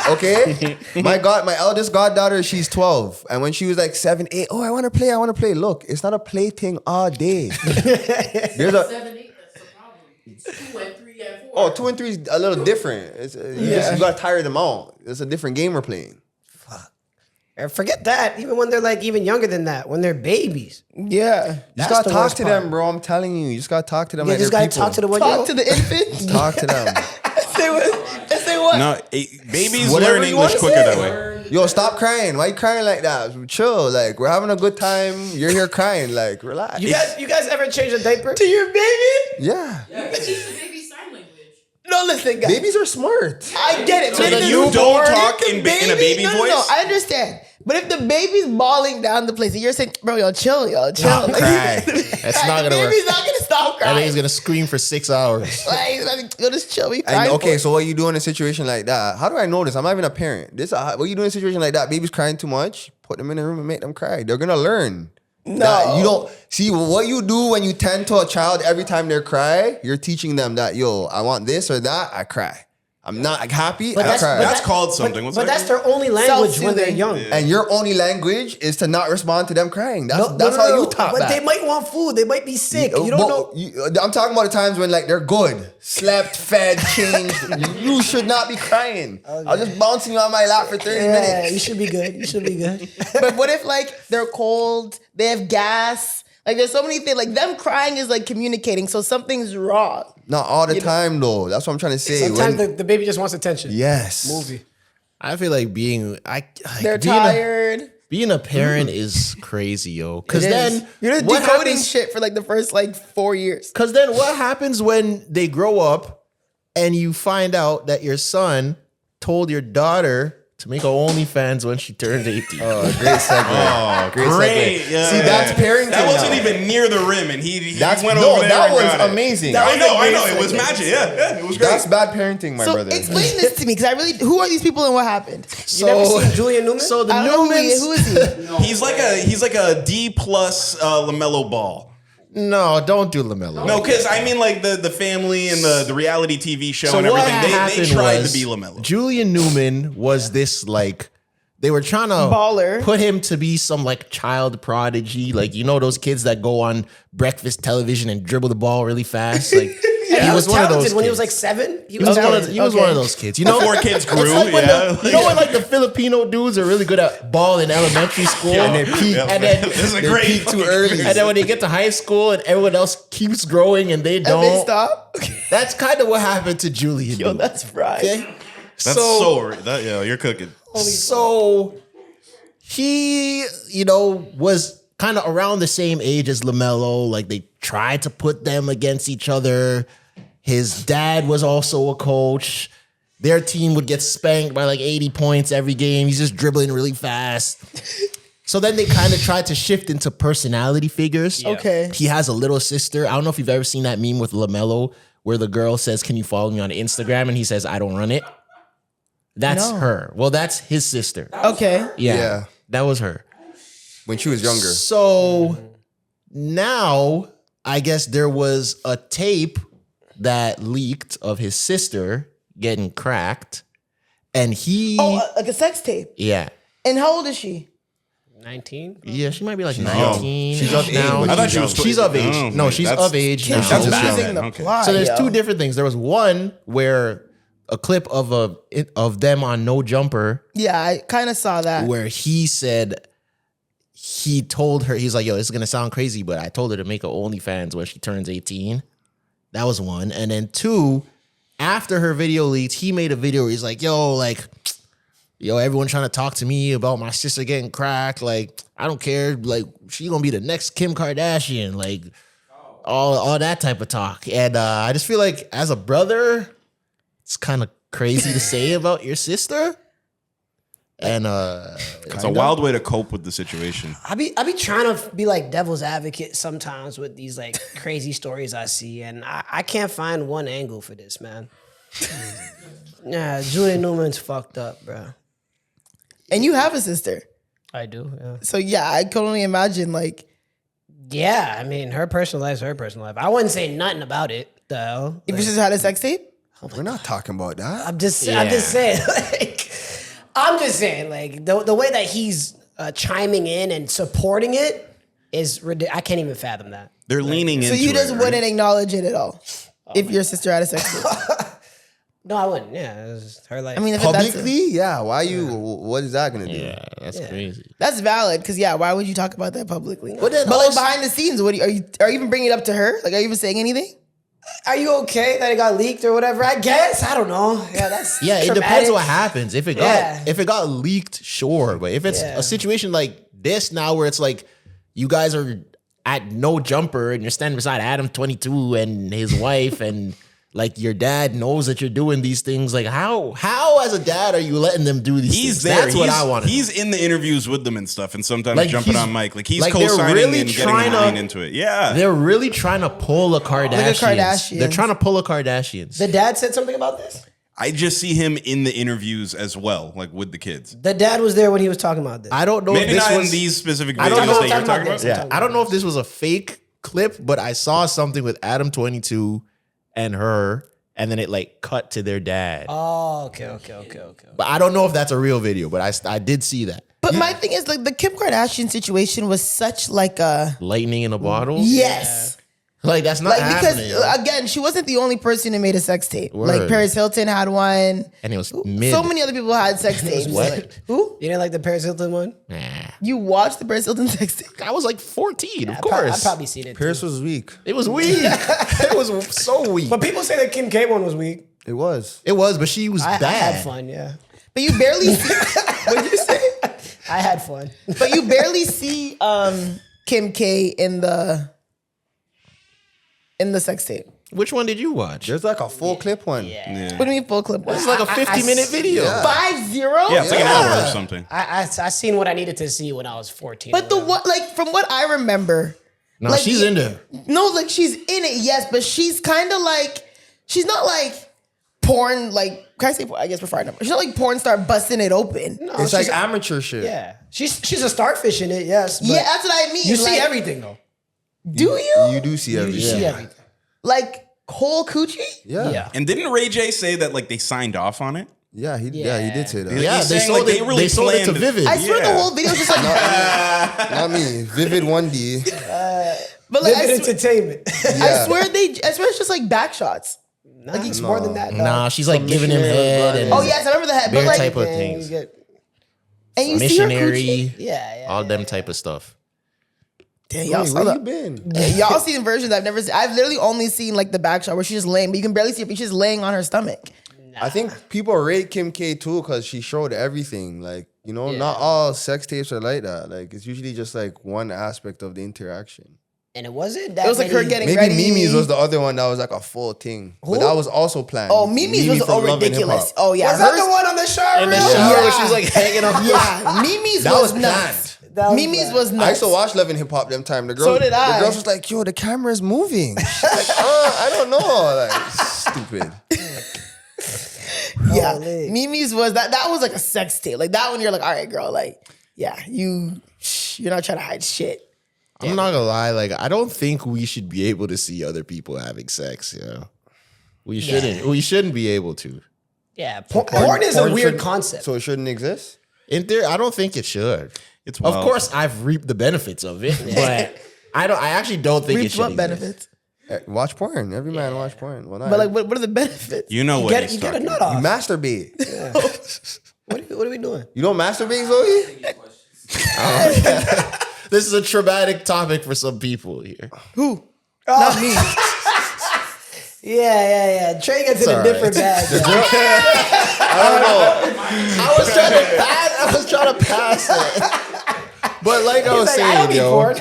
Okay? My eldest goddaughter, she's 12. And when she was like 7, 8, I want to play. Look, it's not a play thing all day. There's a 7, 8, that's the problem. It's 2 and 3 and 4. Oh, 2 and 3 is a little different. You got to tire them out. It's a different game we're playing. And forget that. Even when they're like even younger than that, when they're babies, Yeah. You That's just got to the talk worst to part. them, bro. I'm telling you. You just got to talk to them you like just they're gotta people. talk to the 1 Talk to the infant. Talk to them. Say what? Say what? No, babies Whatever learn you English wanna quicker say. that way. Yo, stop crying. Why you crying like that? Chill. Like, we're having a good time. You're here crying. Like, relax. You guys ever change a diaper? To your baby? Yeah. Yeah, teach the baby sign language. No, listen, guys. Babies are smart. I get it. So But if you the- don't if talk the in a baby no, voice? No, I understand. But if the baby's bawling down the place, and you're saying, bro, yo, chill. Don't cry. That's not gonna the work. baby's not gonna stop I crying. think he's gonna scream for 6 hours. Like, yo, just chill. We And crying okay, for so what you do in a situation like that? How do I know this? I'm not even a parent. What you do in a situation like that? Baby's crying too much. Put them in a room and make them cry. They're gonna learn. No. You don't see what you do when you tend to a child every time they cry. You're teaching them that I want this or that. I cry. I'm not happy. But I cry. That's called something. But What's that's that? their only language when they're Self-soothing. young. And your only language is to not respond to them crying. That's how you taught But that. they might want food. They might be sick. You don't know. I'm talking about the times when like they're good, slept, fed, changed. You should not be crying. I was just bouncing you on my lap for 30 Yeah, minutes. you should be good. You should be good. But what if like they're cold, they have gas? Like there's so many things. Like them crying is like communicating. So something's wrong. Not all the time though. That's what I'm trying to say. Sometimes When- the baby just wants attention. yes. Movie. I feel like They're tired. Being a parent is crazy, yo. Because It is. then You're just what decoding happens- shit for like the first like 4 years. Because then what happens when they grow up and you find out that your son told your daughter to make her OnlyFans when she turns 18? Oh, great segue. Great Great. segue. Yeah. See, that's parenting. That wasn't now. even near the rim, and he That's went no, over there. that and got was it. amazing. I know. great It was segue. magic. Yeah, it was great. That's bad parenting, my So brother. explain this to me, because I really, who are these people and what happened? You never seen Julian Newman? So the I don't know who is he? He's like a D plus LaMelo Ball. No, don't do LaMelo. No, because I mean like the family and the reality TV show So and what everything. They happened tried was to be LaMelo. Julian Newman was this like they were trying to Baller. put him to be some like child prodigy, like those kids that go on breakfast television and dribble the ball really fast. Like he was one of talented those when he was kids. like 7. He He was, talented. he was one of those kids. Before kids grew, It's like when yeah. when like the Filipino dudes are really good at ball in elementary school, Yeah. and they peak, Yeah. and then This is a They great peak too fucking early. experience. and then when they get to high school and everyone else keeps growing and they don't, And they stop? That's kind of what happened to Julian. Yo, Newman. that's fried. Okay, That's so you're cooking. So he, was kind of around the same age as LaMelo. Like they tried to put them against each other. His dad was also a coach. Their team would get spanked by like 80 points every game. He's just dribbling really fast. So then they kind of tried to shift into personality figures. Okay. He has a little sister. I don't know if you've ever seen that meme with LaMelo where the girl says, "Can you follow me on Instagram?" And he says, "I don't run it." That's No. her. Well, that's his sister. Okay. Yeah. That was her. When she was younger. So now I guess there was a tape that leaked of his sister getting cracked, and he Like a sex tape. yeah. And how old is she? 19? Yeah, she might be like 19. She's of age, now. but I thought she was. She's of age. Oh, No, man, she's that's- of age now. That's She's bad. using the Okay. plot. So there's yo. two different things. There was one where a clip of them on No Jumper Yeah, I kind of saw that. where he said he told her, he's like, "Yo, this is gonna sound crazy, but I told her to make her OnlyFans when she turns 18." That was one. And then two, after her video leaked, he made a video where he's like, yo, everyone trying to talk to me about my sister getting cracked. Like, I don't care. Like, she gonna be the next Kim Kardashian. Like, all that type of talk. And I just feel like as a brother, it's kind of crazy to say about your sister. And It's a wild way to cope with the situation. I be trying to be like devil's advocate sometimes with these like crazy stories I see, and I can't find one angle for this, man. Yeah, Julian Newman's fucked up, bro. And you have a sister. I do, yeah. So yeah, I could only imagine like Yeah, I mean, her personal life's her personal life. I wouldn't say nothing about it, though. if you just had a sex tape. We're not talking about that. I'm just saying, like, the way that he's chiming in and supporting it is ridiculous. I can't even fathom that. They're leaning So into you just it, wouldn't right? acknowledge it at all if your sister had a sex tape. No, I wouldn't. Yeah, it's her life. I mean, if Publicly? Yeah. Why you? What is that gonna do? yeah, that's crazy. that's valid because yeah, why would you talk about that publicly? But then like also- behind the scenes, what are you even bringing it up to her? Like, are you even saying anything? are you okay that it got leaked or whatever? I guess. I don't know. Yeah, that's Yeah, it traumatic. depends what happens. If it got Yeah. leaked, sure. But if it's Yeah. a situation like this now where it's like you guys are at No Jumper and you're standing beside Adam 22 and his wife and Like your dad knows that you're doing these things. Like how as a dad are you letting them do these He's things? there. That's what I want to know. He's in the interviews with them and stuff, and sometimes Like, jumping he's- on mic. Like he's like, they're co-signing really and getting trying to to- lean into it. Yeah. They're really trying to pull a Kardashians. Kardashians. They're trying to pull a Kardashians. The dad said something about this? I just see him in the interviews as well, like with the kids. The dad was there when he was talking about this. I don't know Maybe if this not was in these specific I videos don't know. that you're talking about. this. Yeah, I don't know if this was a fake clip, but I saw something with Adam 22 and her, and then it like cut to their dad. Oh, okay. But I don't know if that's a real video, but I did see that. But my thing is like the Kim Kardashian situation was such like a Lightning in a bottle. yes. Like that's not Like happening. because again, she wasn't the only person who made a sex tape. Like Word. Paris Hilton had one. And it was mid. So many other people had sex tapes. What? Who? You didn't like the Paris Hilton one? Nah. You watched the Paris Hilton sex tape? I was like 14, of I've course. probably seen it. Paris Too. was weak. It was weak. It was so weak. But people say the Kim K one was weak. It was. It was, but she was I bad. had fun, yeah. But you barely see what'd you say? I had fun. But you barely see Kim K in the sex tape. Which one did you watch? There's like a full clip one. What do you mean full clip? It's like a 50-minute video. 5-0? Yeah, it's like an hour or something. I seen what I needed to see when I was 14. But the what like from what I remember, No, like, she's in there. No, like she's in it, yes, but she's kind of like she's not like porn. Like can I say? I guess prefer number. She's not like porn star busting it open. No, It's like she's- amateur shit. yeah. She's a starfish in it, yes. But Yeah, that's what I mean. you see Like, everything though. Do you? You do see You everything. see everything. Like whole coochie? Yeah. Yeah. And didn't Ray J say that like they signed off on it? Yeah, he did say that. Yeah, He's they saying, sold like, it. they really They sold it to planned- Vivid. I swear the Yeah. whole video is just like, Not me. Vivid 1D. but like Vivid entertainment. I swear it's just like back shots. I think it's more than that. though. Nah, she's like giving him missionary head was and Oh yes, I remember the head. But Bare like, type of And things. you get- and you see her coochie. missionary, yeah. all them type of stuff. Damn, y'all Wait, saw where you that. been? Y'all seen versions I've never seen. I've literally only seen like the back shot where she's just laying, but you can barely see her. She's just laying on her stomach. I think people rate Kim K too because she showed everything. Like, you know, not all sex tapes are like that. Like, it's usually just like one aspect of the interaction. And it wasn't that It was like her many- getting Maybe ready. Mimi's was the other one that was like a full thing. But that was also planned. Oh, Mimi's Mimi was from Love and ridiculous. Hip Hop. Oh yeah, Was that hers- the one on the shower? In the reel? shower, Yeah. she's like hanging off. Yeah, Mimi's That was was nuts. That was Mimi's bad. was nuts. I used to watch Love and Hip Hop them time. The girl, So did I. The girls was like, yo, the camera's moving. She's like, I don't know. Like, stupid. Yeah, Holy. Mimi's was that was like a sex tape. Like that one, you're like, all right, girl, like, yeah, you're not trying to hide shit. I'm not gonna lie, like I don't think we should be able to see other people having sex. You know, we shouldn't. We shouldn't be able to. Yeah, porn is a Porn weird shouldn't- concept. So it shouldn't exist? In theory, I don't think it should. It's Of wild. course, I've reaped the benefits of it, but I actually don't think it Reach should. what exist. benefits? Watch porn. Every man watch porn. Well, not But like, what are the benefits? You know you what get, he's you get a talking nut about. you off. masturbate. What are we doing? You don't masturbate, Zoe? This is a traumatic topic for some people here. Who? Not me. Yeah. Trey gets in a all different bag. I was trying to pass it. But like I was He's like, I don't saying, need yo, porn.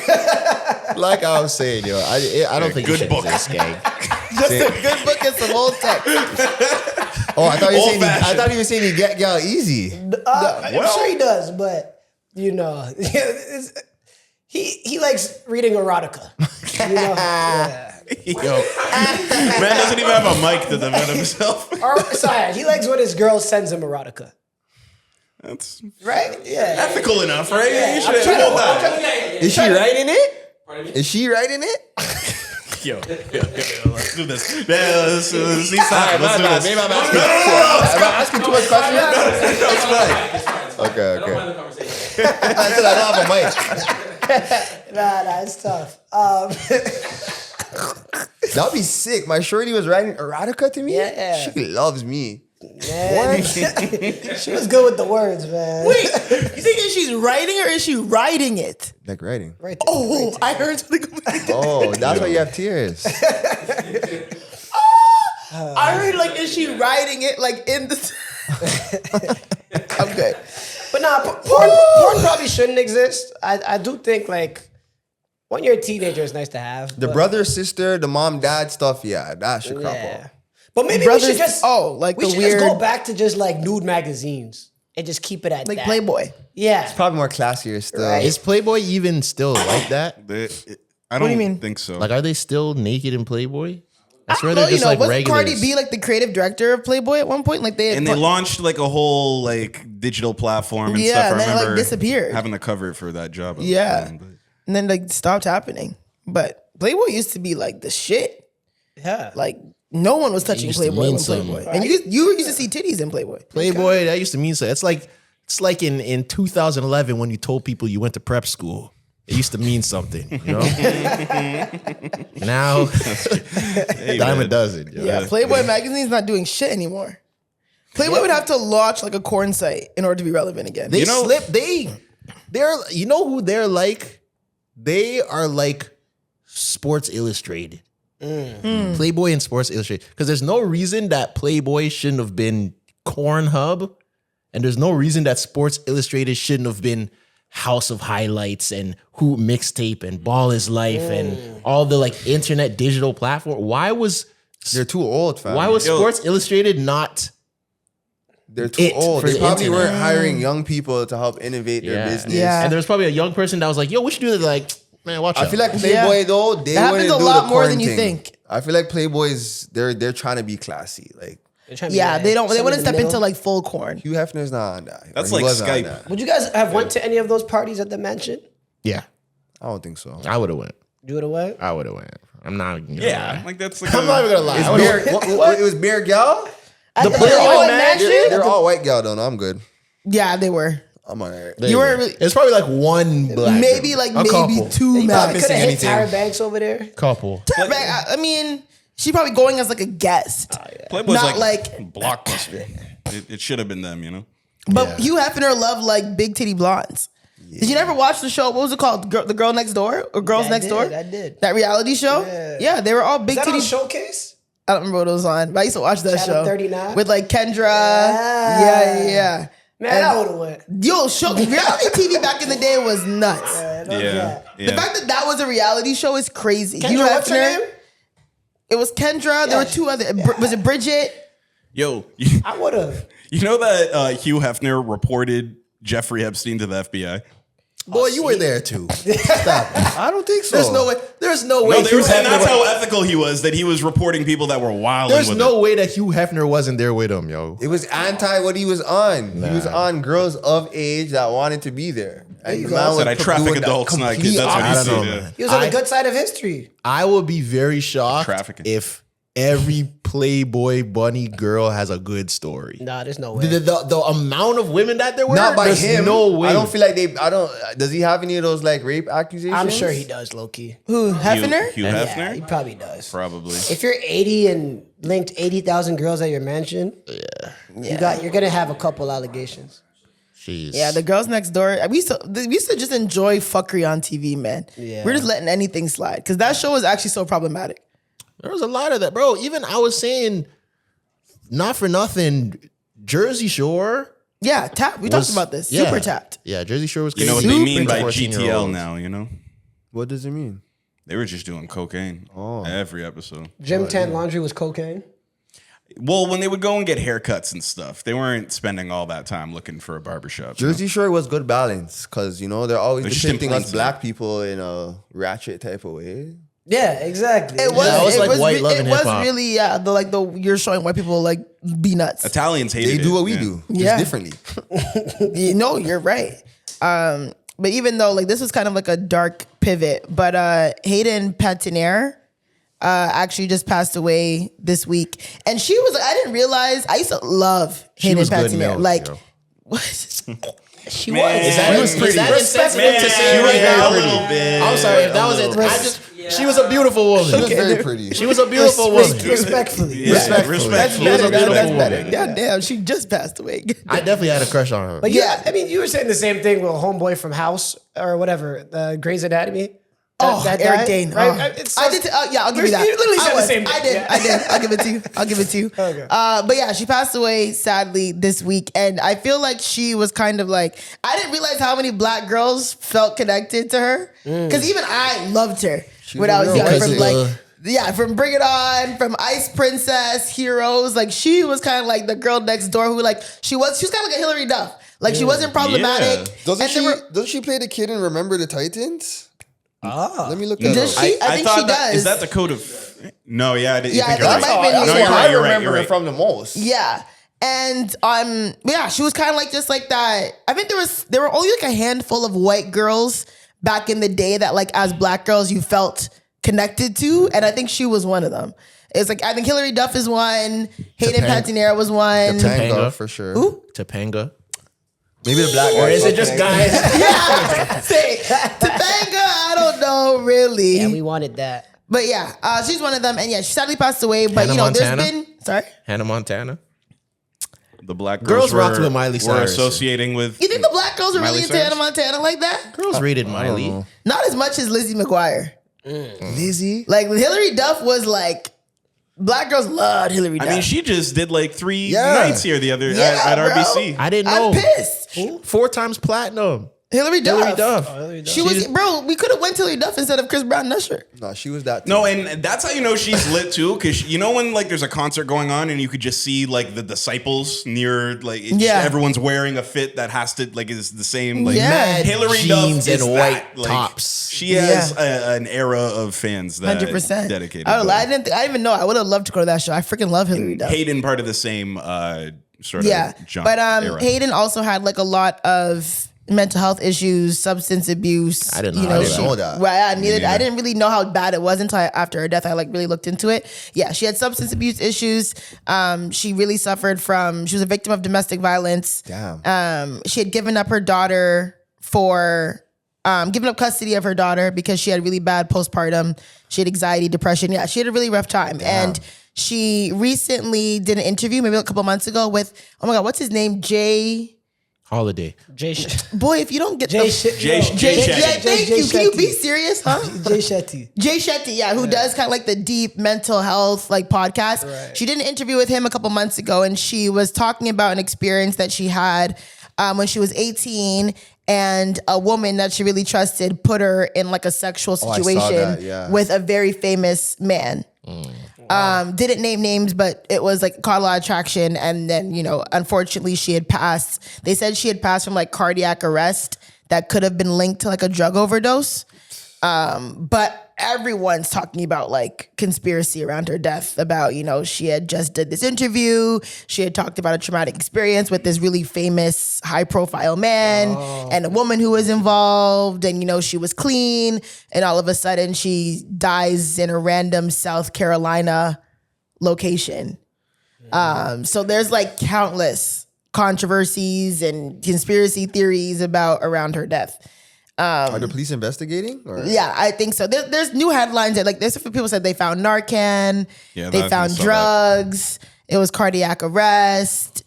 like I was saying, yo, I don't think good it should book. exist, gang. Just a good book and some old text. Oh, I thought you were saying Old-fashioned. you were saying you get y'all easy. I'm sure he does, but you know, he likes reading erotica. You know? Yeah. Yo, man doesn't even have a mic to defend himself. Or sorry, he likes when his girl sends him erotica. That's Right? Yeah. ethical enough, right? You I'm should trying hold to- that. Is she writing it? Is she writing it? Yo, let's do this. Yeah, let's see something. Let's do this. Am I asking too much questions? Okay. Find the conversation. I said I don't have a mic. Nah, it's tough. That'd be sick. My shorty was writing erotica to me. Yeah. She loves me. Man, she was good with the words, man. Wait, you think she's writing or is she writing it? Like writing. Right there. Oh, I heard something. Oh, that's why you have tears. I heard like, is she writing it like in the? I'm good. But nah, porn probably shouldn't exist. I do think like when you're a teenager, it's nice to have. The but- brother, sister, the mom, dad stuff, yeah, that should crop Yeah. out. But maybe Brothers, we should just like we the should weird, just go back to just like nude magazines and just keep it at like that. Playboy. Yeah. Probably more classier still. Right. Is Playboy even still like that? I do you don't mean? think so. Like, are they still naked in Playboy? I swear No, they're just like wasn't regulars. Cardi B like the creative director of Playboy at one point? Like they had and they launched like a whole like digital platform and Yeah, stuff. I and then it, like, remember disappeared. having to cover it for that job. Yeah. And then like stopped happening. But Playboy used to be like the shit. Yeah. Like no one was touching used to Playboy mean when something. Playboy. And you used to see titties in Playboy. Playboy, that used to mean so. It's like in 2011 when you told people you went to prep school. It used to mean something, you know? Now, dime a dozen. Yo. Yeah, Playboy magazine's not doing shit anymore. Playboy would have to launch like a corn site in order to be relevant again. They they're you know who they're like? They are like Sports Illustrated. Playboy and Sports Illustrated. Because there's no reason that Playboy shouldn't have been Cornhub, and there's no reason that Sports Illustrated shouldn't have been House of Highlights and Hoop Mixtape and Ball is Life and all the like internet digital platform. Why was They're too old, fam. why was Sports Illustrated not? They're too it old? for They the probably internet? weren't hiring young people to help innovate their business. Yeah. And there was probably a young person that was like, "Yo, we should do this." Like, man, watch out. I feel like Playboy though, they That wouldn't happens a do lot the more corn than you thing. think. I feel like Playboys, they're trying to be classy. Like Yeah, they wouldn't step into like full corn. Hugh Hefner's not on that. That's Or he like wasn't on Skype. that. Would you guys have went to any of those parties at the mansion? Yeah, I don't think so. I would have went. You would have went? I would have went. I'm not even gonna Yeah, lie. like that's like I'm not even gonna lie. It's I would've- beer, it was beer gal? The Playboy They're all white gal though. No, I'm good. Yeah, they were. I'm all right. You weren't really. It's probably like one black. Maybe girl. like A maybe couple. two You max. could have hit anything. Tyra Banks over there. Couple. I mean, she probably going as like a guest. Playboy's Not like Blockbuster. It should have been them, you know. But Hugh Hefner loved like big titty blondes. Did you never watch the show? What was it called? The Girl Next Door or Girls Yeah, I Next did, Door? I did. That reality show? Yeah, they were all big Is that titty. on Showcase? I don't remember what it was on, but I used to watch that Channel show 39? with like Kendra. Yeah. Man, I would have went. Yo, reality TV back in the day was nuts. Yeah. The fact that was a reality show is crazy. Kendra, Hugh what's her Hefner. name? It was Kendra. There were two other. Was it Bridget? Yo, I would have. you know that Hugh Hefner reported Jeffrey Epstein to the FBI? Boy, you were there too. Stop. I don't think so. There's no way. There's no way. No, they Hugh were saying Hefner that's was- how ethical he was, that he was reporting people that were wild. There's with no it. way that Hugh Hefner wasn't there with him, yo. It was anti what he was on. He was on girls of age that wanted to be there. And the man was Said I traffic doing the adults, not kids. complete That's what he I don't said. know, yeah. man. He was on the good side of history. I would be very shocked Trafficking. if every Playboy bunny girl has a good story. Nah, there's no way. The amount of women that there were, Not by there's him. no way. I don't feel like does he have any of those like rape accusations? I'm sure he does, low-key. Who? Hefner? Hugh Yeah, Hefner? he probably does. Probably. If you're 80 and linked 80,000 girls at your mansion, you're gonna have a couple allegations. Jeez. Yeah, the Girls Next Door. We used to just enjoy fuckery on TV, man. Yeah. We're just letting anything slide because that show was actually so problematic. There was a lot of that, bro. Even I was saying, not for nothing, Jersey Shore. Yeah, tapped. We talked about this. Super tapped. Yeah, Jersey Shore was You crazy. know what they mean by 14-year-olds. GTL now, you know? What does it mean? They were just doing cocaine every episode. Gym tan laundry was cocaine. Well, when they would go and get haircuts and stuff, they weren't spending all that time looking for a barbershop. Jersey Shore was good balance because they're always They're just in depicting plain us sight. black people in a ratchet type of way. Yeah, exactly. It was. Yeah, it was like white love It and was hip-hop. really you're showing white people like be nuts. Italians hated They it. do what we yeah. do, Yeah. just differently. You know, you're right. But even though like this was kind of like a dark pivot, but Hayden Panettiere actually just passed away this week, and she was. I didn't realize. I used to love Hayden was good Panettiere. milk, Like yo. what? She Man, was. Is that insensitive to say she was right now? a little bit. I'm sorry if that was it. I just she was a beautiful woman. She was very pretty. She was a beautiful woman. Respectfully. Yeah, Respectfully. respectfully. She was a beautiful That's woman. better. God damn, she just passed away. I definitely had a crush on her. But yeah, I mean, you were saying the same thing with Homeboy from House or whatever, the Grey's Anatomy. Eric guy, Dane. right? Oh. It's I did. Yeah, I'll give you that. You literally said I the was. same thing. I did. Yeah. I did. I'll give it to you. I'll give it to you. Okay. But yeah, she passed away sadly this week, and I feel like she was kind of like I didn't realize how many black girls felt connected to her because even I loved her when I was a younger. real From person. like from Bring It On, from Ice Princess, Heroes. Like she was kind of like the girl next door who like she was kind of like a Hillary Duff. Like she wasn't problematic. Yeah. Doesn't she play the kid in Remember the Titans? Let me look that Does up. she? I think thought she that, does. Is that the code of? No, yeah, I think Yeah, you're I think right. it might be- No, that's you're what right. You're right. remember You're her right. from the most. Yeah. And she was kind of like just like that. I think there were only like a handful of white girls back in the day that like as black girls you felt connected to, and I think she was one of them. It's like I think Hillary Duff is one, Hayden Panettiere was one. Topanga for sure. Who? Topanga. Maybe the black guy. Or is it just guys? Yeah, say Topanga. I don't know really. Yeah, we wanted that. But yeah, she's one of them, and yeah, she sadly passed away. But Hannah there's Montana? been Hannah Montana. The black Girls girls rocked were, with Miley were Cyrus. associating with. You think the black girls are Miley really into Cyrus? Hannah Montana like that? Girls rated Miley. Not as much as Lizzie McGuire. Lizzie? Like Hillary Duff was like, black girls loved Hillary Duff. I mean, she just did like 3 Yeah. nights here the other Yeah, at bro. RBC. I didn't know. I'm pissed. 4 times platinum. Hillary Duff. Hillary Duff. She was, bro. We could have went to Hillary Duff instead of Chris Brown Usher. No, she was that. No, and that's how you know she's lit too, because you know when like there's a concert going on and you could just see like the disciples near like everyone's wearing a fit that has to like is the same like Yeah. Hillary Jeans Duff is and that, white like, tops. She has an era of fans that 100%. dedicated. I didn't even know. I would have loved to go to that show. I freaking love Hillary Duff. Hayden part of the same sort Yeah, of jump but era. Hayden also had like a lot of mental health issues, substance abuse. I didn't know You that. know, I didn't know that. Right, I didn't really know how bad it was until after her death. I like really looked into it. Yeah, she had substance abuse issues. She really suffered from. She was a victim of domestic violence. Damn. She had given up her daughter for. Given up custody of her daughter because she had really bad postpartum. She had anxiety, depression. Yeah, she had a really rough time. And she recently did an interview, maybe a couple months ago, with, oh my God, what's his name? Jay. Holiday. Boy, if you don't get Jay Jay Shetty. thank you. Can you be serious, huh? Jay Shetty. Jay Shetty, yeah, who does kind of like the deep mental health like podcast. Right. She did an interview with him a couple months ago, and she was talking about an experience that she had when she was 18, and a woman that she really trusted put her in like a sexual I saw situation that, yeah. with a very famous man. Didn't name names, but it was like caught a lot of traction. And then, unfortunately she had passed. They said she had passed from like cardiac arrest that could have been linked to like a drug overdose. But everyone's talking about like conspiracy around her death about, she had just did this interview. She had talked about a traumatic experience with this really famous high profile man and a woman who was involved. And, she was clean. And all of a sudden she dies in a random South Carolina location. So there's like countless controversies and conspiracy theories around her death. Are the police investigating? Or? Yeah, I think so. There's new headlines that like there's a few people said they found Narcan, Yeah, they found drugs, it was cardiac arrest,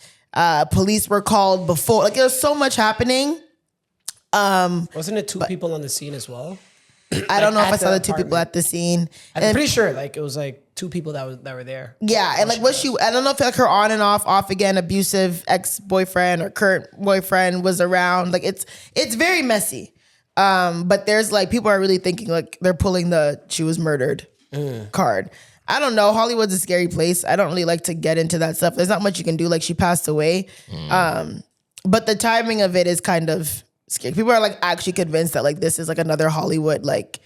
police were called before. Like there's so much happening. Wasn't it 2 people on the scene as well? I don't know if I at saw the the 2 people apartment. at the scene. I'm pretty sure like it was like 2 people that were there. Yeah, and like I don't know if like her on and off again abusive ex-boyfriend or current boyfriend was around. Like it's very messy. But there's like people are really thinking like they're pulling the she was murdered card. I don't know. Hollywood's a scary place. I don't really like to get into that stuff. There's not much you can do. Like she passed away. But the timing of it is kind of scary. People are like actually convinced that like this is like another Hollywood like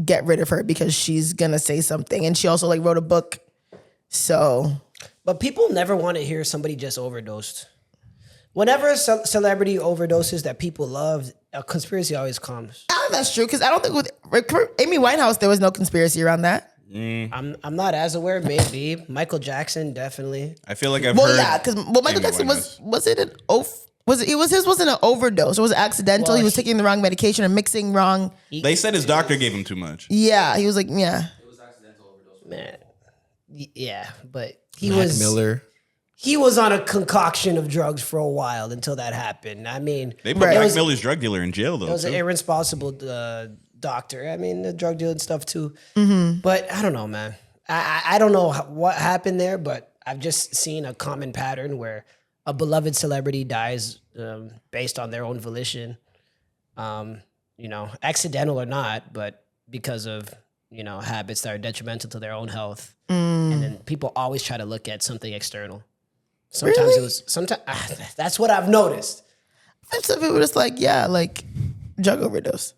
get rid of her because she's gonna say something. And she also like wrote a book. So But people never want to hear somebody just overdosed. Whenever a celebrity overdoses that people love, a conspiracy always comes. I think that's true because I don't think with Amy Winehouse there was no conspiracy around that. I'm not as aware. Maybe Michael Jackson definitely. I feel like I've Well, heard. yeah, because Michael Amy Jackson Winehouse. was it an his wasn't an overdose. It was accidental. Well, he was taking the wrong medication or mixing wrong. They said his doctor gave him too much. Yeah, he was like, yeah. Man, yeah, but he Mac was Miller. He was on a concoction of drugs for a while until that happened. I mean, They put Mac Miller's drug dealer in jail it though. was an Too. irresponsible doctor. I mean, the drug dealing stuff too. But I don't know, man. I don't know what happened there, but I've just seen a common pattern where a beloved celebrity dies based on their own volition, accidental or not, but because of habits that are detrimental to their own health. And then people always try to look at something external. Sometimes that's what I've noticed. And some people just like drug overdose.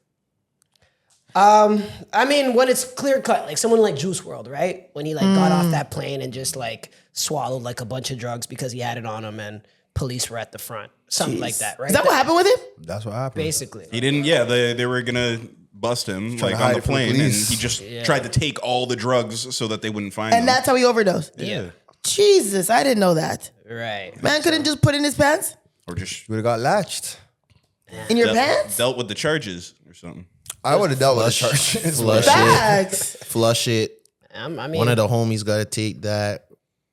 I mean, when it's clear cut, like someone like Juice WRLD, right? When he got off that plane and just swallowed a bunch of drugs because he had it on him and police were at the front. Something like that, right? Is that what happened with him? That's what happened. Basically. He didn't. Yeah, they were gonna bust him Trying to on hide the it from the plane, and police. he just tried to take all the drugs so that they wouldn't find him. And that's how he overdosed. Yeah. Jesus, I didn't know that. Right. Man couldn't just put in his pants? or just Would have got latched. In your pants? dealt with the charges or something. I would have dealt with the charges. Flush it. Facts. Flush it. I mean, One of the homies got to take that.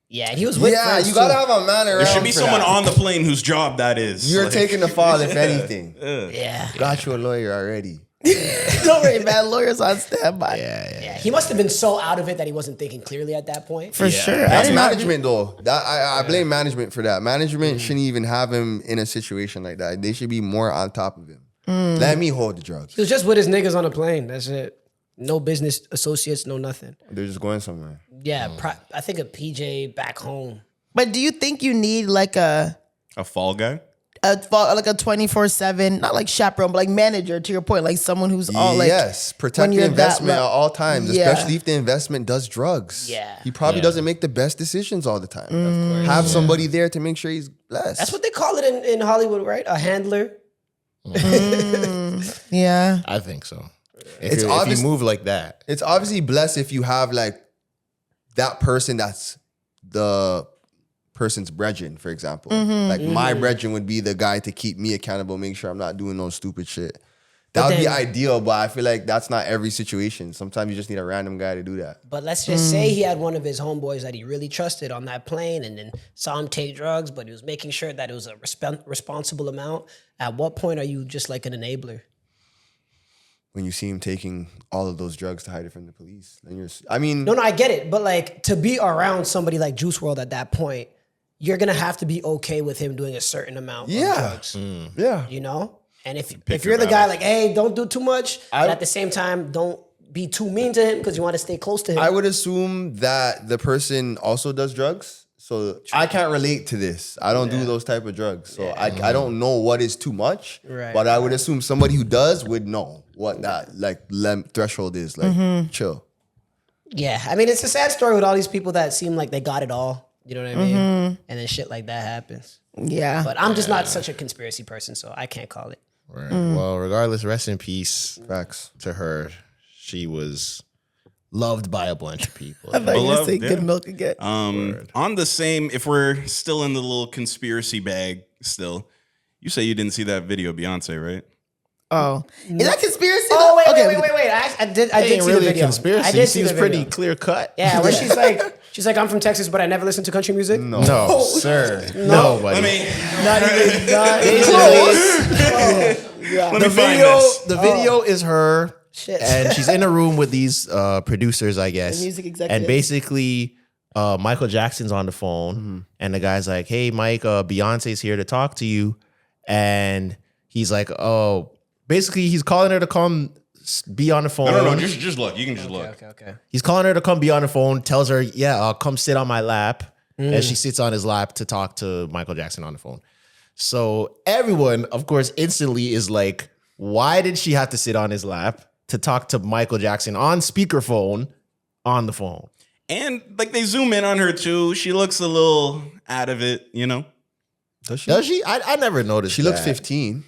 yeah, he was with Yeah, friends you gotta too. have a man around. There should be for someone that. on the plane whose job that is. You're Like, taking the fall, if anything. Yeah. Got you a lawyer already. Don't worry, man. Lawyers on standby. Yeah, he must have been so out of it that he wasn't thinking clearly at that point. For sure. I That's didn't know- management, though. That I blame management for that. Management shouldn't even have him in a situation like that. They should be more on top of him. Let me hold the drugs. He was just with his niggas on a plane. That's it. No business associates, no nothing. They're just going somewhere. Yeah, I think a PJ back home. But do you think you need a fall guy. 24/7, not like chaperone, but like manager, to your point, like someone who's all like yes, protect when the you're that investment at low. all times, Yeah. especially if the investment does drugs. Yeah. He probably doesn't make the best decisions all the time. Have somebody there to make sure he's blessed. That's what they call it in Hollywood, right? A handler. yeah. I think so. It's If obvious- you move like that. It's obviously blessed if you have that person that's the person's brethren, for example. Like my brethren would be the guy to keep me accountable, make sure I'm not doing no stupid shit. That would be ideal, but I feel like that's not every situation. Sometimes you just need a random guy to do that. But let's just say he had one of his homeboys that he really trusted on that plane and then saw him take drugs, but he was making sure that it was a responsible amount. At what point are you just like an enabler? When you see him taking all of those drugs to hide it from the police, then No, I get it. But to be around somebody like Juice WRLD at that point, you're going to have to be okay with him doing a certain amount of drugs. Yeah. You know? And if your you're the guy battles. hey, don't do too much, but at the same time, don't be too mean to him because you want to stay close to him. I would assume that the person also does drugs. So I can't relate to this. I don't do those type of drugs. So I don't know what is too much. Right, But I would assume somebody who does would know what that threshold is. Chill. Yeah, I mean, it's a sad story with all these people that seem like they got it all. You know what I mean? And then shit like that happens. Yeah. But I'm just not such a conspiracy person, so I can't call it. Right. Well, regardless, rest in peace Facts. to her. She was loved by a bunch of people. I thought you were Beloved, saying yeah. good milk again. On the same, if we're still in the little conspiracy bag, still, you say you didn't see that video, Beyonce, right? Oh. Is that conspiracy? Oh, though? wait, Okay. wait. I did Ain't see really the a video. conspiracy. I did see Seems the pretty video. clear cut. Yeah, where she's like, I'm from Texas, but I never listen to country music. No. No, sir. Nobody. Let me the find video, this. the video is her, Shit. and she's in a room with these producers, I guess. The music executives. And basically, Michael Jackson's on the phone, and the guy's like, "Hey, Mike, Beyonce's here to talk to you," and he's like, "Oh." Basically, he's calling her to come be on the phone. No, just look. You can just look. Okay. He's calling her to come be on the phone, tells her, come sit on my lap. And she sits on his lap to talk to Michael Jackson on the phone. So everyone, of course, instantly is like, why did she have to sit on his lap to talk to Michael Jackson on speakerphone on the phone? And they zoom in on her too. She looks a little out of it, you know? Does she? Does she? I never noticed She looks that. 15.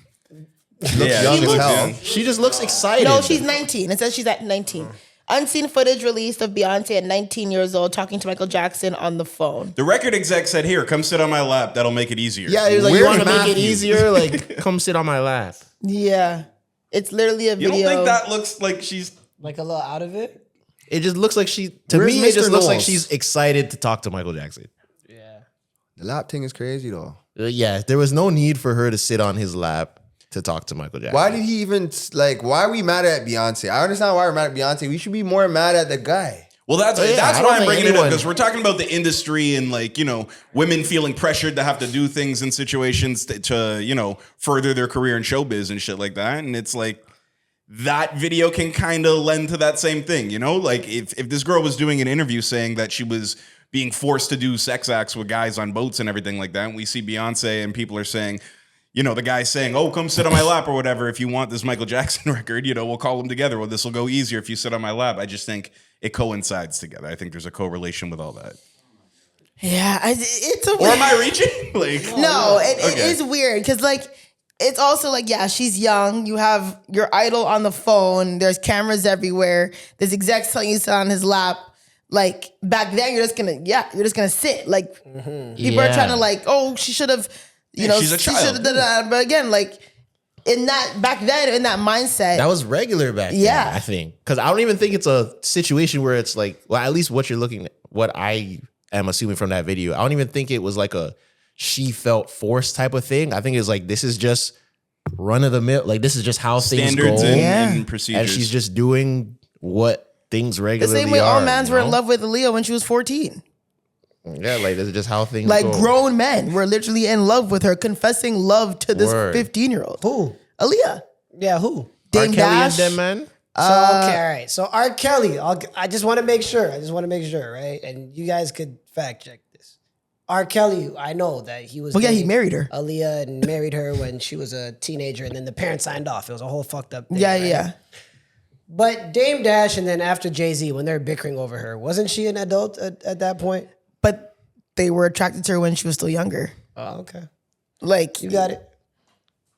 She looks Yeah, young she as looks hell. young. She just looks excited. No, she's 19. It says she's at 19. Unseen footage released of Beyonce at 19 years old talking to Michael Jackson on the phone. The record exec said, "Here, come sit on my lap. That'll make it easier." Yeah, he was like, you Where's want to make it Matthew? easier? Like, come sit on my lap. Yeah. It's literally a You video. don't think that looks like she's... Like a little out of it. It just looks like she, to Where's me, it just Mr. looks like Knowles? she's excited to talk to Michael Jackson. Yeah. The lap thing is crazy, though. Yeah, there was no need for her to sit on his lap to talk to Michael Jackson. Why did he even, why are we mad at Beyonce? I understand why we're mad at Beyonce. We should be more mad at the guy. Well, that's I why don't I'm think bringing it up, anyone- because we're talking about the industry and women feeling pressured to have to do things in situations to further their career in showbiz and shit like that. And it's like, that video can kind of lend to that same thing, you know? Like if this girl was doing an interview saying that she was being forced to do sex acts with guys on boats and everything like that, and we see Beyonce and people are saying, you know, the guy's saying, oh, come sit on my lap or whatever. If you want this Michael Jackson record, you know, we'll call them together. Well, this will go easier if you sit on my lap. I just think it coincides together. I think there's a correlation with all that. Yeah, it's a. Or am I reaching? Like, no, it is weird because like it's also like, yeah, she's young. You have your idol on the phone. There's cameras everywhere. There's execs telling you to sit on his lap. Like back then, you're just gonna sit. Like people are trying to like, oh, she should have, she's a child. But again, like in that back then, in that mindset, that was regular back then. Yeah, I think because I don't even think it's a situation where it's like, well, at least what you're looking at, what I am assuming from that video, I don't even think it was like a she felt forced type of thing. I think it's like this is just run of the mill. Like this is just how standards things go, and procedures, and she's just doing what things regularly the same way all mans you were know? in love with Aaliyah when she was 14. Yeah, like this is just how things like go. Grown men were literally in love with her, confessing love to this Word. 15-year-old. Who? Aaliyah. Yeah, who? Dame R. Kelly Dash. and them, man. So okay, all right. So R. Kelly, I just want to make sure. Right? And you guys could fact check this. R. Kelly, I know that he was. Well, yeah, he dating married her. Aaliyah and married her when she was a teenager, and then the parents signed off. It was a whole fucked up thing. Yeah, right? yeah. But Dame Dash, and then after Jay-Z, when they're bickering over her, wasn't she an adult at that point? But they were attracted to her when she was still younger. Oh, okay. Like You got it.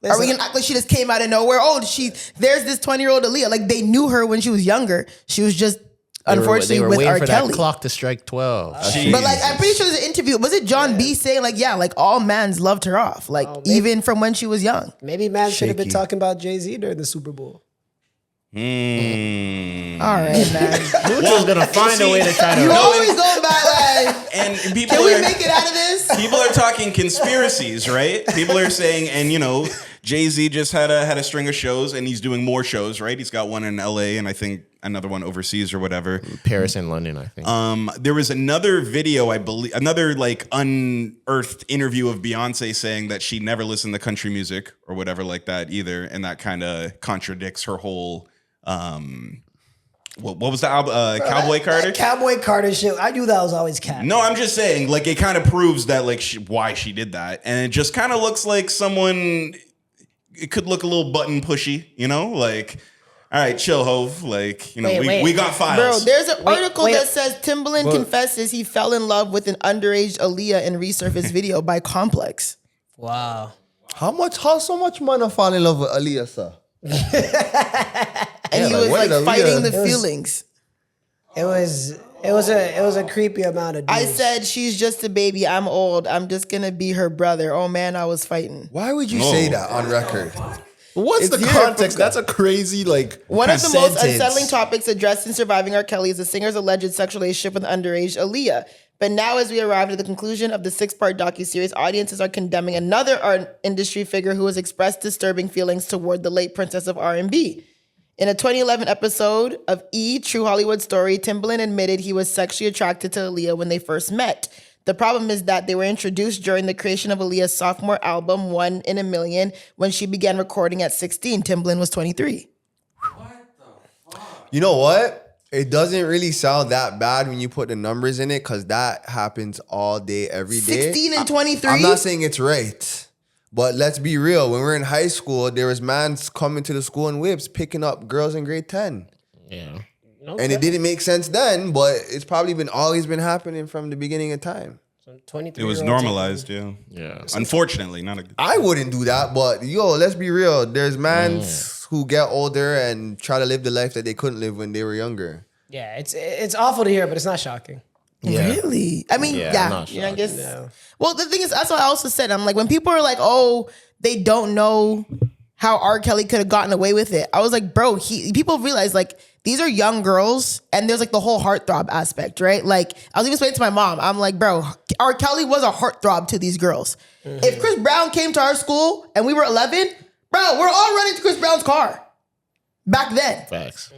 Are we gonna act like she just came out of nowhere? Oh, there's this 20-year-old Aaliyah. Like they knew her when she was younger. She was just unfortunately they were with waiting R. for Kelly. that clock to strike 12. But like I'm pretty sure there's an interview. Was it John B saying like, yeah, like all mans loved her off, like even from when she was young. Maybe man should have been Shaky. talking about Jay-Z during the Super Bowl. All right, man. Mucho's gonna find a way to try to. You always go back like, And people can we are, make it out of this? people are talking conspiracies, right? People are saying, and you know, Jay-Z just had a string of shows, and he's doing more shows, right? He's got one in LA, and I think another one overseas or whatever. Paris and London, I think. There was another video, I believe, another like unearthed interview of Beyonce saying that she never listened to country music or whatever like that either, and that kind of contradicts her whole. What was the album? Cowboy Carter. Cowboy Carter shit. I knew that was always cat. No, I'm just saying, like, it kind of proves that, like, why she did that, and it just kind of looks like someone. It could look a little button pushy, you know, like. All right, chill, Hove. Like, you know, we got files. Bro, there's an article wait. that says Timbaland confesses he fell in love with an underage Aaliyah in resurfaced video by Complex. Wow. How so much man fall in love with Aaliyah, sir? And he like, was what like did Aaliyah- fighting the It was- feelings. It was a creepy amount of dudes. I said, she's just a baby. I'm old. I'm just going to be her brother. Oh, man, I was fighting. Why would you say that on record? What's It's the your context? fucking- That's a crazy like. One of the most sentence. unsettling topics addressed in Surviving R. Kelly is the singer's alleged sexual relationship with underage Aaliyah. But now, as we arrive at the conclusion of the 6-part docuseries, audiences are condemning another art industry figure who has expressed disturbing feelings toward the late princess of R&B. In a 2011 episode of E! True Hollywood Story, Timbaland admitted he was sexually attracted to Aaliyah when they first met. The problem is that they were introduced during the creation of Aaliyah's sophomore album, 1 in a Million, when she began recording at 16. Timbaland was 23. You know what? It doesn't really sound that bad when you put the numbers in it, because that happens all day, every day. 16 and 23? I'm not saying it's right, but let's be real. When we were in high school, there was mans coming to the school in whips picking up girls in grade 10. Yeah. And it didn't make sense then, but it's probably always been happening from the beginning of time. 23 It was normalized, yeah. Yeah. Unfortunately, not a good. I wouldn't do that, but let's be real. There's mans who get older and try to live the life that they couldn't live when they were younger. Yeah, it's awful to hear, but it's not shocking. Yeah. Really? I mean, Yeah, yeah. I'm not You know, I shocked. guess. No. Well, the thing is, that's what I also said. I'm like, when people are like, oh, they don't know how R. Kelly could have gotten away with it. I was like, bro, people realize like these are young girls, and there's like the whole heartthrob aspect, right? Like I was even explaining to my mom, I'm like, bro, R. Kelly was a heartthrob to these girls. If Chris Brown came to our school and we were 11, bro, we're all running to Chris Brown's car back then. Facts.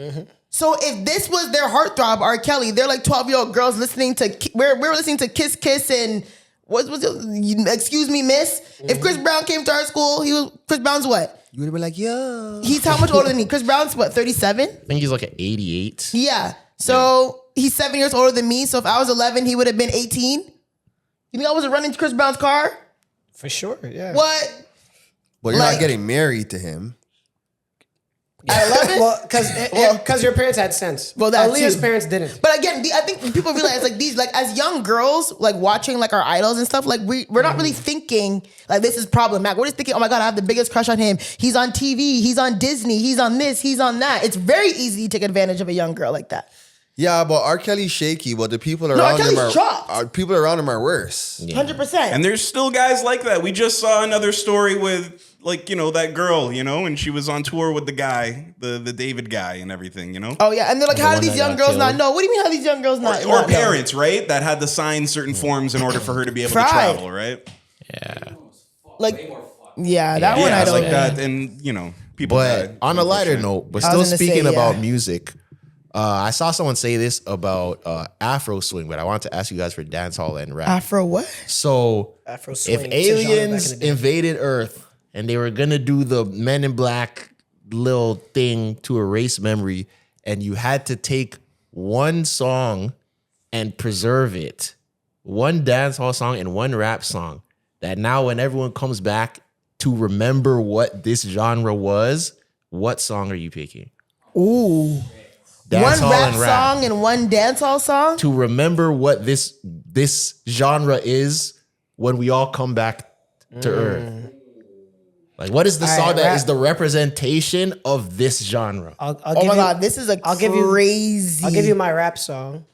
So if this was their heartthrob, R. Kelly, they're like 12-year-old girls listening to, we were listening to Kiss Kiss and what was it? Excuse Me Miss. If Chris Brown came to our school, Chris Brown's what? You would have been like, yo. He's how much older than me? Chris Brown's what, 37? I think he's like an 88. Yeah. So he's 7 years older than me. So if I was 11, he would have been 18. You think I wasn't running Chris Brown's car? For sure, yeah. What? But you're Like- not getting married to him. At 11? Well, because your parents had sense. Well, that Aaliyah's too. parents didn't. But again, I think people realize like these, like as young girls, like watching like our idols and stuff, like we're not really thinking like this is problematic. We're just thinking, oh my God, I have the biggest crush on him. He's on TV, he's on Disney, he's on this, he's on that. It's very easy to take advantage of a young girl like that. Yeah, but R. Kelly's shaky, but the people R. around him Kelly's chopped. people around him are worse. 100%. And there's still guys like that. We just saw another story with, like, you know, that girl, you know, and she was on tour with the guy, the David guy and everything, you know? Oh yeah, and they're like, how do one these that young got girls not killed. know? What do you mean how these young girls not Or not know? parents, right? That had to sign certain forms in order for her to be able to Pride. travel, right? Like, yeah, that one Yeah, I it's don't like that. And, you know, people But died. on a lighter note, but I was still gonna speaking say, about yeah. music, I saw someone say this about Afro swing, but I wanted to ask you guys for dancehall and rap. Afro what? So Afro swing, if it's a genre back in aliens the day. invaded Earth and they were gonna do the Men in Black little thing to erase memory, and you had to take one song and preserve it, one dancehall song and one rap song, that now when everyone comes back to remember what this genre was, what song are you picking? Ooh. Dancehall One rap and song and one dancehall song? to remember what this genre is when we all come back to Earth. Like, what is the All song right, that rap- is the representation of this genre? I'll Oh give my you, God, this is a I'll give you- crazy. I'll give you my rap song.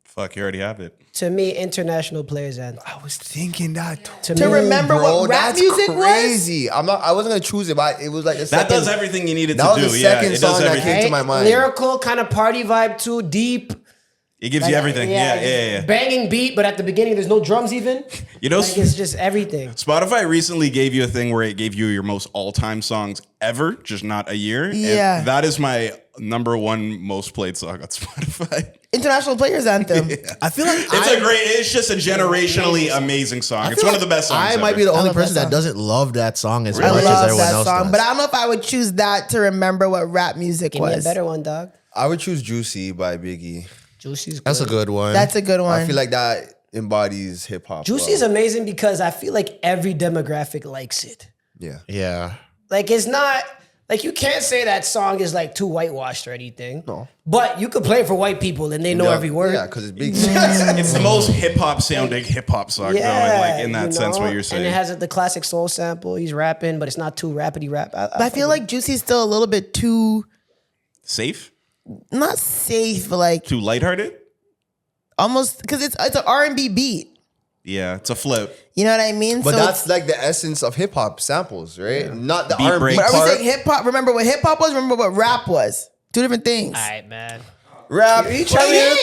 Fuck, you already have it. To me, International Players Anthem. I was thinking that too. To remember Bro, what rap that's music was? crazy. I wasn't gonna choose it, but it was like the That second. does everything you needed That to was do. the Yeah, second it song does that everything. came to my mind. Lyrical, kind of party vibe too, deep. It gives you everything. Yeah. Banging beat, but at the beginning there's no drums even. You know, Like, it's just everything. Spotify recently gave you a thing where it gave you your most all-time songs ever, just not a year. And Yeah. that is my number one most played song on Spotify. International Players Anthem. I feel like It's just a generationally amazing song. It's one of the best songs I might ever. be the only love that person that song. doesn't love that song as I much as love everyone that else song, does. but I don't know if I would choose that to remember what rap music Give me a was. better one, dog. I would choose "Juicy" by Biggie. Juicy's good. That's a good one. That's a good one. I feel like that embodies hip hop. Juicy is amazing because I feel like every demographic likes it. Yeah. yeah. Like, it's not like you can't say that song is like too whitewashed or anything. No. But you could play it for white people and they know every word. Yeah, because it's Biggie. It's the most hip-hop sounding hip-hop song going, like in that you sense, know? what you're saying. And it has the classic soul sample. He's rapping, but it's not too rappity rap. But I feel like Juicy's still a little bit too, Safe? not safe, but like Too lighthearted? almost, because it's an R&B beat. Yeah, it's a flip. You know what I mean? But So that's it's- like the essence of hip hop samples, right? Not the Beat R&B breaks. But are we part. saying hip hop? Remember what hip hop was? Remember what rap was? Two different things. all right, man. Rap. You trying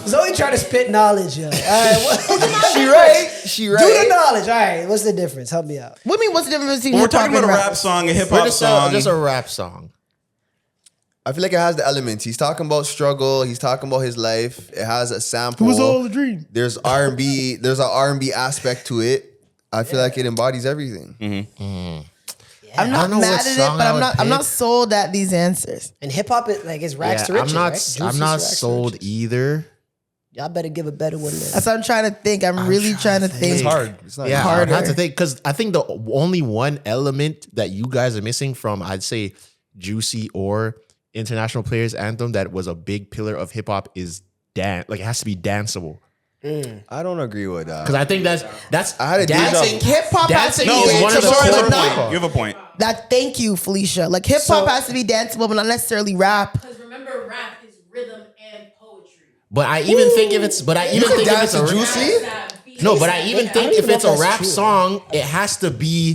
Zoe trying to spit knowledge, yo. All right, She right. She do the right. knowledge. All right, what's the difference? Help me out. What do you mean? What's the difference between When we're hip hop talking and about a rap? rap song, a Or hip-hop just song. a rap song. I feel like it has the elements. He's talking about struggle. He's talking about his life. It has a sample. It was all a dream. There's R&B. There's an R&B aspect to it. I feel like it embodies everything. I'm I not don't know mad what at it, song but I I'm would not. I'm not pick. sold at these answers. And hip hop, like, it's rags to riches, I'm not. right? Juicy's I'm not rags to sold riches. either. Y'all better give a better one. Then. That's what I'm trying to think. I'm really trying to think. It's hard. It's not Yeah, hard. I have harder. to think because I think the only one element that you guys are missing from, I'd say, Juicy or International Players Anthem that was a big pillar of hip hop is dance. Like, it has to be danceable. I don't agree with that. Because I think that's I had a deja dancing. vu. Hip hop has to Dancing be No, is one of the danceable, sorry, but you have a not. point. You have a point. That. Thank you, Felicia. Like hip hop has to be danceable, but not necessarily rap. Because remember, rap is rhythm and poetry. But I even think if it's. But I even think if dance it's to a Juicy? It's not beat. No, but I even I think don't if even know it's if a that's rap true. song, it has to be.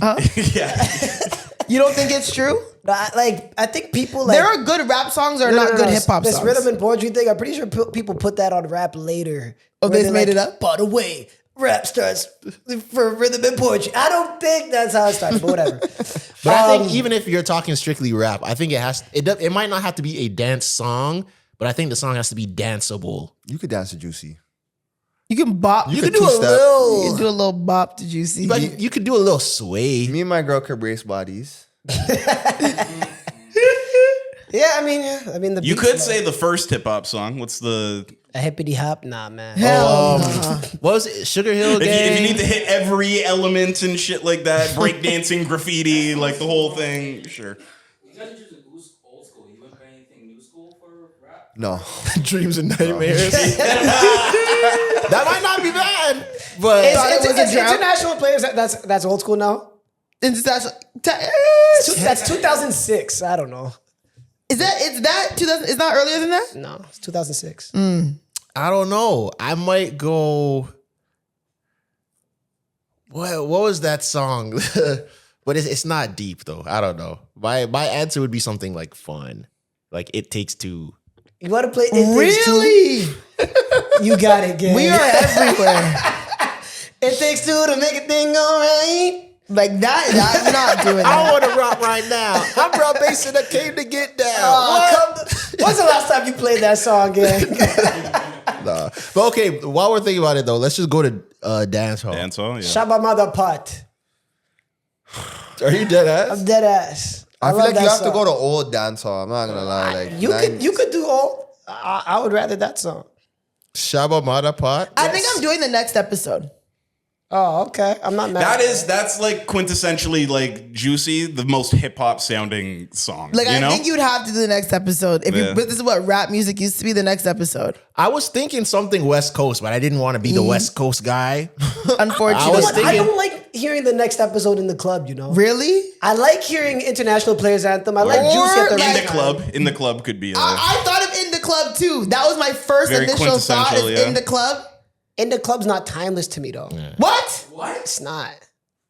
You don't think it's true? No, I think people like There are good rap songs or No, not no, good no. hip hop This songs. rhythm and poetry thing, I'm pretty sure people put that on rap later. Oh, Where they they're made it up? By the way, rap starts for rhythm and poetry. I don't think that's how it starts, but whatever. But I think even if you're talking strictly rap, I think it has. It might not have to be a dance song, but I think the song has to be danceable. You could dance to Juicy. You can bop. You You could can do a two-step. little. You can do a little bop to Juicy. But you could do a little sway. Me and my girl could brace bodies. Yeah, I mean, the You beat's could low. say the first hip hop song. What's the? A hippity hop. Nah, man. What was it? Sugar Hill Gang. If you need to hit every element and shit like that, breakdancing, graffiti, like the whole thing, sure. You guys are just old school. You wouldn't play anything new school for rap? No. Dreams and nightmares. That might not be bad, but It's international players. That's old school now. International. That's 2006. I don't know. Is that 2000? It's not earlier than that. No, it's 2006. I don't know. I might go. What was that song? But it's not deep though. I don't know. My answer would be something like fun, like It Takes Two. You want to play? It Takes Two? Really? You got it, gang. We are everywhere. It takes two to make a thing go right. Like that. I'm not doing I that. want to rock right now. I'm Brown Basin. I came to get down. When's the last time you played that song, gang? Nah. But okay, while we're thinking about it though, let's just go to dancehall. Dancehall, yeah. Shabba Mother Pot. Are you dead ass? I'm dead ass. I feel love like you that have to song. go to old dancehall. I'm not gonna lie. Like You could do all. I would rather that song. Shabba Mada Pot. I think I'm doing the next episode. Oh, okay. I'm not mad. That's like quintessentially like Juicy, the most hip hop sounding song. Like you know? I think you'd have to do the next episode. If you, Yeah. but this is what rap music used to be. The next episode, I was thinking something West Coast, but I didn't want to be the West Coast guy. unfortunately. I was I thinking- don't like hearing the next episode in the club. You know. Really? I like hearing international players anthem. I like Or Juicy at the like- right in the club could be. I thought of In the Club too. That was my first Very initial thought. Is quintessential, yeah. In the Club. In the club's not timeless to me though. What? It's not.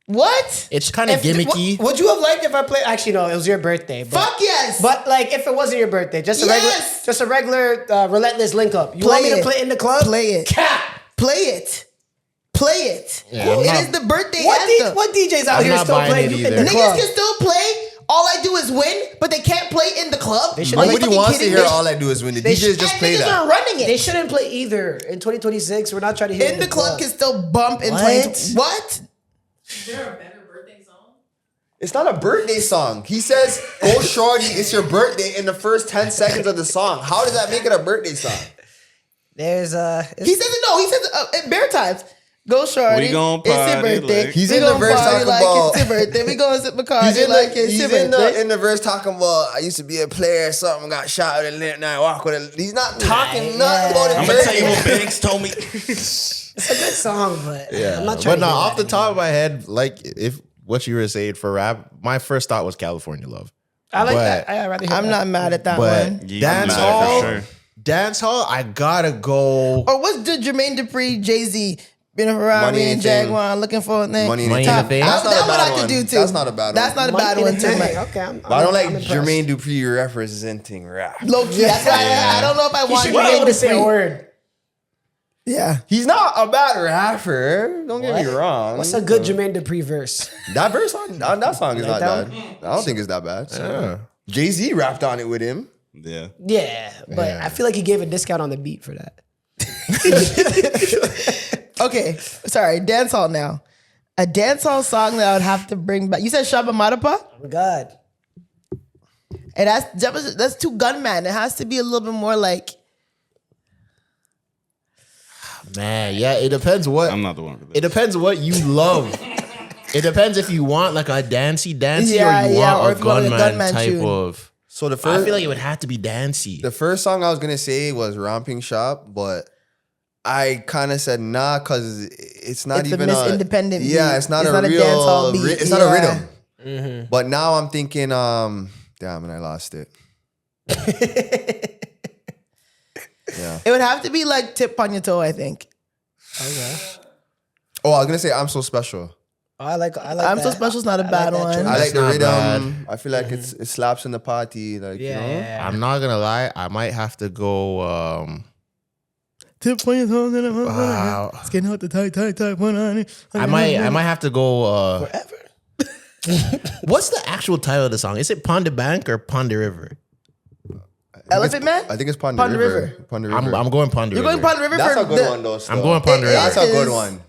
What? It's kind of gimmicky. Would you have liked if I played? Actually, no. It was your birthday. But, Fuck yes. But like, if it wasn't your birthday, just a Yes. regular Relentless link up. You Play want me to it. play In the club? Play it. Cap. Play it. Play it. Yeah, I'm It not- is the birthday What anthem. what DJs out I'm here not still buying playing it In either. the Niggas club? can still play. All I do is win, but they can't play In the Club. They should- Are you nobody fucking wants to kidding hear me? all I do is win. The They DJs just And play niggas that. are running it. They shouldn't play either in 2026. We're not trying to hear In the Club can still bump in What? 2020. What? Is there a better birthday song? It's not a birthday song. He says, "Oh shorty, it's your birthday" in the first 10 seconds of the song. How does that make it a birthday song? There's He says it. No, he says it at Bear Times. Go shorty. We gon' It's your party birthday. like- He's We in the gon' verse party talking like about- it's your birthday. We gonna sip Bacardi He's in like it's he's your in birthday. the verse talking about I used to be a player, something got shot with a lip, now I walk with a. He's not talking nothing about it. I'm gonna tell you what Banks told me. it's a good song, but Yeah, I'm not trying but no, to hear off the that top of my head, like if what you were saying for rap, my first thought was California Love. I like but- that. I'd rather hear I'm that. not mad at that But one. Yeah, I'm mad dancehall, for sure. dancehall, I gotta go. Or what's the Jermaine Dupri, Jay-Z, been a Ferrari Money and and Fame. Jaguar looking for a thing? Money Money and and Fame. That's not that a one bad I one. could do too. That's not a bad That's one. not a bad one too. Okay, Like, But I don't like I'm impressed. Jermaine Dupri representing rap. low key. That's why I don't know if I He want should be able to say a Dupri. word. Yeah. He's not a bad rapper. Don't get me wrong. What's a good Jermaine Dupri verse? That verse on that song is not that bad. I don't think it's that bad. Jay-Z rapped on it with him. Yeah. Yeah, but I feel like he gave a discount on the beat for that. Okay. Sorry. Dancehall now. A dancehall song that I would have to bring back. You said Shabba Madapa? Oh God. And that's too gunman. It has to be a little bit more like. Man, yeah, it depends what I'm not the one for this. it depends what you love. It depends if you want like a dancey Yeah, or you yeah, or want if a you want a gunman gunman type tune. of. So the I first feel like it would have to be dancey. the first song I was gonna say was Romping Shop, but I kind of said nah because it's not It's a even Miss Independent beat. Yeah, it's not It's a not a real. dancehall beat. It's not a Yeah. rhythm. But now I'm thinking, damn, and I lost it. Yeah. It would have to be like Tip on Your Toe, I think. Oh, I was gonna say I'm So Special. I like I'm So that. Special's not a I bad like that one. tune. I like the not rhythm. I feel like it slaps in the party. Like you know. Yeah. I'm not gonna lie, I might have to go. Tip on Your Toe, then I'm Wow. skin out the tight one on it. I might have to go. Forever. What's the actual title of the song? Is it Pond the Bank or Pond the River? Elephant Man? I think it's Pond Pond River. River. Pond River. I'm going Pond the You're River. going Pond River That's for a good the- one though. I'm still. going Pond the River. That's a good is- one.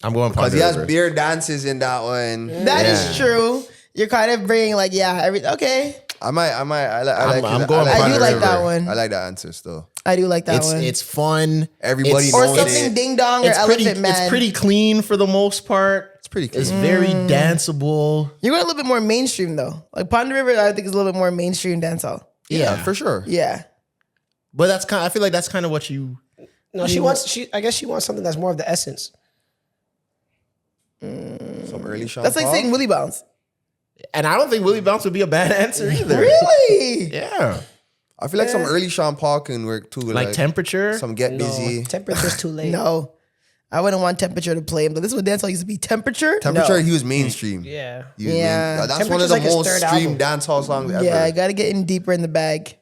I'm going Pond Because the he has River. beer dances in that one. That Yeah. is true. You're kind of bringing like, okay. I might. I'm going I do like that one. I like that answer still. I do like that one. It's fun. Everybody or knows something it. ding dong or elephant man. It's pretty clean for the most part. It's pretty clean. It's very danceable. You're going a little bit more mainstream though. Like Pond River, I think is a little bit more mainstream dancehall. Yeah, for sure. Yeah. But I feel like that's kind of what you. No, I guess she wants something that's more of the essence. Some early Sean That's like Paul. saying Willie Bounce. And I don't think Willie Bounce would be a bad answer either. Really? Yeah. I feel like some early Sean Paul can work too. Like temperature. Some Get Busy. Temperature's too late. No. I wouldn't want Temperature to play him. But this is what dancehall used to be. Temperature? Temperature, No. he was mainstream. Yeah. He was Yeah. that's one of the Temperature's like his most third streamed album. dancehall songs ever. Yeah, I got to get in deeper in the bag.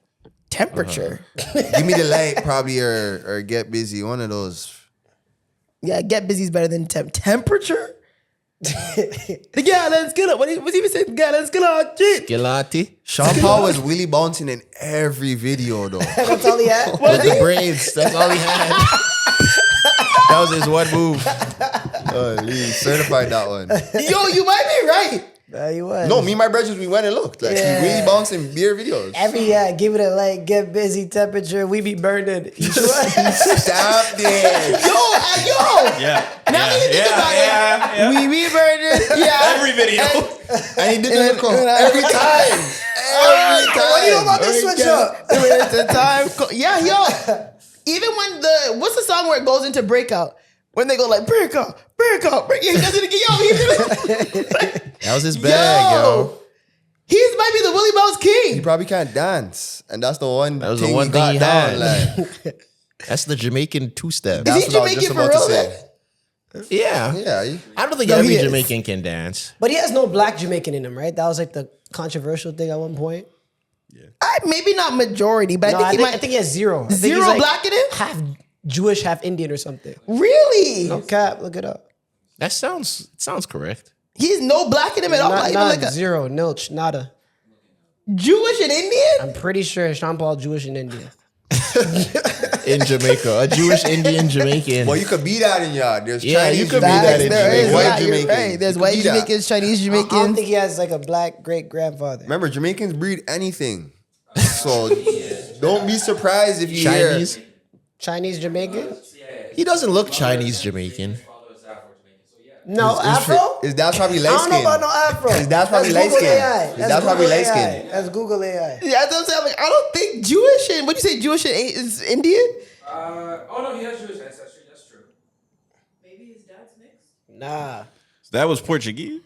Temperature. Give Me the Light probably or Get Busy. One of those. Yeah, Get Busy's better than Temperature? The guy that's good. What's he even saying? The guy that's good. Shit. Gelati. Sean Paul was Willie bouncing in every video though. That's all he had. With the braids. That's all he had. That was his one move. Lee certified that one. Yo, you might be right. He was. No, me and my brothers, we went and looked. Like he really bouncing beer videos. Give it a like, get busy, temperature, we be burning. You sure? Stop this. Yo. Yeah. Now that you think about it, we reverted it. Yeah. Every video. And he did the lyrical every time. Every time. What do you know about this switch up? The time. Yeah, yo. Even when what's the song where it goes into breakout? When they go like breakout. He does it again. That was his bag, yo. He might be the Willie Bounce king. He probably can't dance. And that's the one That was thing the one he thing got he down. had. Like, That's the Jamaican two-step. Is he that's what I was Jamaican just for about to real say. then? Yeah. Yeah. I don't think No, every he is. Jamaican can dance. But he has no black Jamaican in him, right? That was like the controversial thing at one point. Maybe not majority, but No, I think he has zero. I think Zero he's like black in him? half Jewish, half Indian or something. Really? No cap, look it up. That sounds correct. He's no black in him at all. Not even Not like a zero, nilch, nada. Jewish and Indian? I'm pretty sure Sean Paul Jewish in India. In Jamaica. A Jewish Indian Jamaican. Well, you could be that in y'all. There's Yeah, Chinese you could be Jamaicans, that in There there's is. white Yeah, you're Jamaicans. right. There's You white could be that. Jamaicans, Chinese I don't Jamaicans. think he has like a black great grandfather. Remember, Jamaicans breed anything. So don't be surprised if you Chinese. hear. Chinese Jamaican? He doesn't look Chinese Jamaican. No, Afro? His dad's probably I light don't know skin. about no Afro. His dad's probably That's light Google skin. AI. His That's dad's probably Google light skin. AI. That's Google AI. Yeah, that's what I'm saying. I'm like, I don't think Jewish and what do you say, Jewish and is Indian? Oh no, he has Jewish ancestry. That's true. Maybe his dad's mixed. Nah. That was Portuguese.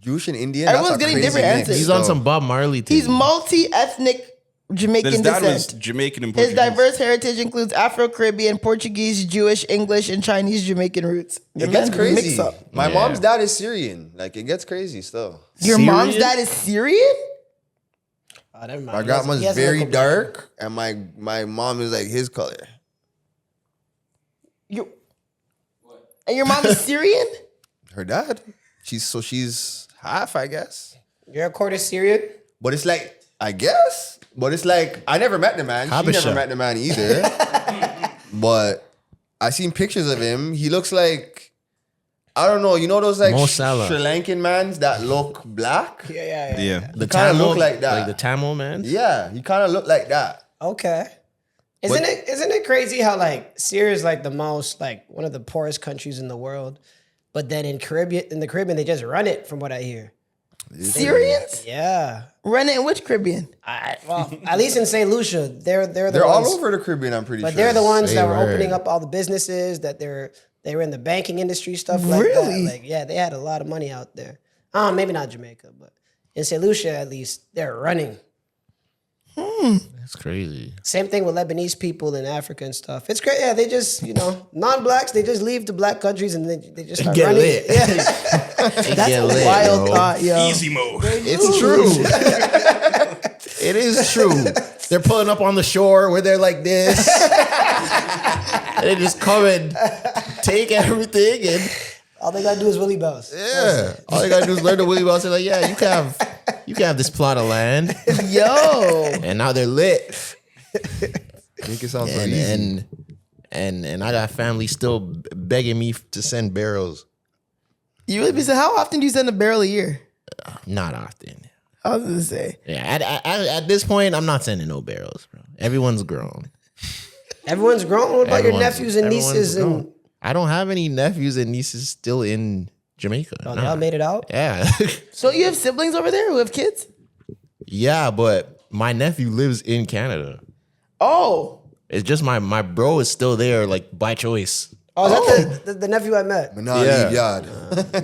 Jewish and Indian. Everyone's that's a getting crazy different mix, answers. He's on though. some Bob Marley thing. He's multi-ethnic Jamaican His dad was descent. Jamaican and His Portuguese. diverse heritage includes Afro-Caribbean, Portuguese, Jewish, English, and Chinese Jamaican roots. It gets crazy. Mix up. My Yeah. mom's dad is Syrian. Like it gets crazy still. Your Syrian? mom's dad is Syrian? Oh, never mind. My He has- grandma's he has very local- dark, and my mom is like his color. And your mom is Syrian? Her dad. She's half, I guess. You're a quarter Syrian? But it's like, I guess. But it's like, I never met the man. She Habesha. never met the man either. But I seen pictures of him. He looks like, I don't know, you know those like Mo Sri Salah. Lankan mans that look black? Yeah. Yeah. the kinda Tamil look like that. Like the Tamil man. Yeah, he kind of looked like that. Okay. Isn't it crazy how like Syria is like the most like one of the poorest countries in the world, but then in the Caribbean they just run it from what I hear. Syrians? Yeah. Run it in which Caribbean? Well, at least in St. Lucia, they're the They're all ones, over the Caribbean, I'm pretty but sure. they're the ones Say that were word. opening up all the businesses that they were in the banking industry stuff like Really? that. Like yeah, they had a lot of money out there. Maybe not Jamaica, but in St. Lucia at least they're running. That's crazy. Same thing with Lebanese people in Africa and stuff. It's great. Yeah, they just, non-blacks, they just leave to black countries and they just start Get running. lit. Yeah. That's Wild thought, yo. Easy mode. It's true. It is true. They're pulling up on the shore where they're like this. And they just come and take everything and All they gotta do is Willie Bounce. yeah. All you gotta do is learn the Willie Bounce. They're like, yeah, you can have this plot of land. Yo. And now they're lit. Make it sound so easy. And I got family still begging me to send barrels. You really be saying, how often do you send a barrel a year? Not often. I was gonna say. Yeah, at this point, I'm not sending no barrels, bro. Everyone's grown. Everyone's grown. What about your Everyone's- nephews and everyone's nieces? grown. And I don't have any nephews and nieces still in Jamaica. oh, Nah. they all made it out. Yeah. So you have siblings over there who have kids? Yeah, but my nephew lives in Canada. Oh. It's just my bro is still there, like by choice. Oh, is that the nephew I met? But not Yeah. leave yard.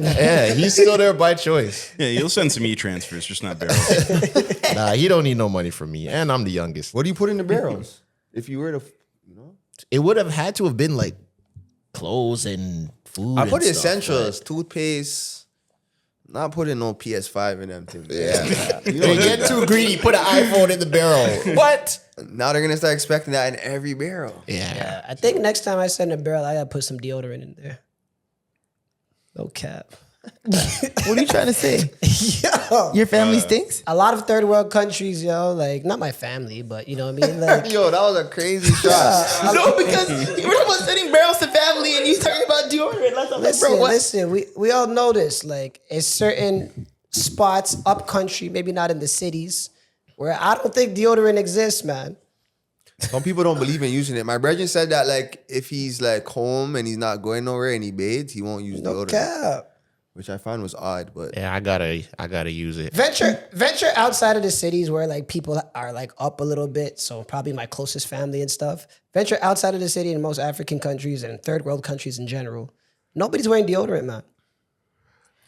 Yeah, he's still there by choice. Yeah, you'll send some e-transfers, just not barrels. Nah, he don't need no money from me, and I'm the youngest. What do you put in the barrels? If you were to, It would have had to have been like clothes and food. I put the and stuff, essentials, toothpaste. Not putting no PS5 in them things. Yeah. You don't get too greedy. Put an iPhone in the barrel. What? Now they're gonna start expecting that in every barrel. Yeah. I think next time I send a barrel, I gotta put some deodorant in there. No cap. What are you trying to say? Yo, Your family stinks? a lot of third world countries, yo, like not my family, but you know what I mean. Like, Yo, that was a crazy shot. No, because you were talking about sending barrels to family and you talking about deodorant. I'm like, bro, what? listen, we all know this. Like, it's certain spots up country, maybe not in the cities, where I don't think deodorant exists, man. Some people don't believe in using it. My brother said that like if he's like home and he's not going nowhere and he bathes, he won't use No deodorant. cap. Which I find was odd, but Yeah, I gotta use it. Venture outside of the cities where like people are like up a little bit. So probably my closest family and stuff. Venture outside of the city in most African countries and third world countries in general. Nobody's wearing deodorant, man.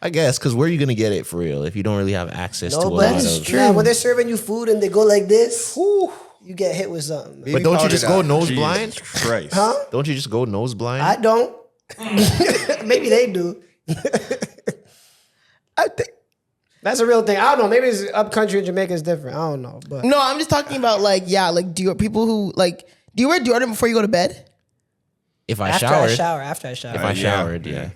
I guess, because where are you gonna get it for real if you don't really have access to a lot Nobody's of? true. Man, when they're serving you food and they go like this, whew, you get hit with something. But don't you powder just that. go nose Jesus blind? Christ. Huh? Don't you just go nose blind? I don't. Maybe they do. I think. That's a real thing. I don't know. Maybe it's up country in Jamaica is different. I don't know. But No, I'm just talking about like, yeah, like people who like, do you wear deodorant before you go to bed? if I after showered, I shower, after I shower. if I yeah. showered, yeah.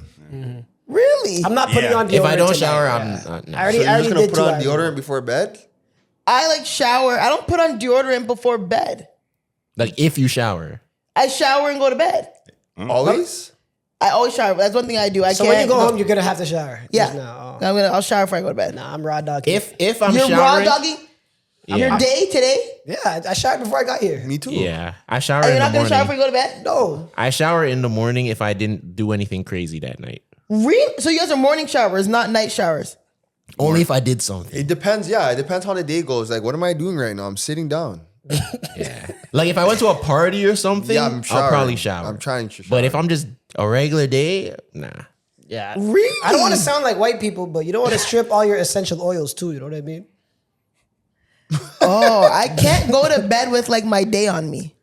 Really? I'm not putting Yeah. on deodorant. If I don't tonight. shower, Yeah. I'm not. I No. already, so I you're just already gonna did put 2 on hours. deodorant before bed? I like shower. I don't put on deodorant before bed. Like if you shower, I shower and go to bed. Always? I always shower. That's one thing I do. I So can't. when you go home, you're gonna have to shower. yeah, Just now. I'll shower before I go to bed. Nah, I'm raw dogging. if I'm You're showering, raw dogging your day today. Yeah, I showered before I got here. Me too. yeah, I shower Are you in the not gonna shower before morning. you go to bed? No. I shower in the morning if I didn't do anything crazy that night. Really? So you guys are morning showers, not night showers. Only if I did something. It depends, yeah. It depends how the day goes. Like, what am I doing right now? I'm sitting down. Yeah. Like if I went to a party or something, Yeah, I'm I'll showering. probably shower. I'm trying to shower. But if I'm just a regular day, nah. Yeah. Really? I don't want to sound like white people, but you don't want to strip all your essential oils too. You know what I mean? Oh, I can't go to bed with like my day on me.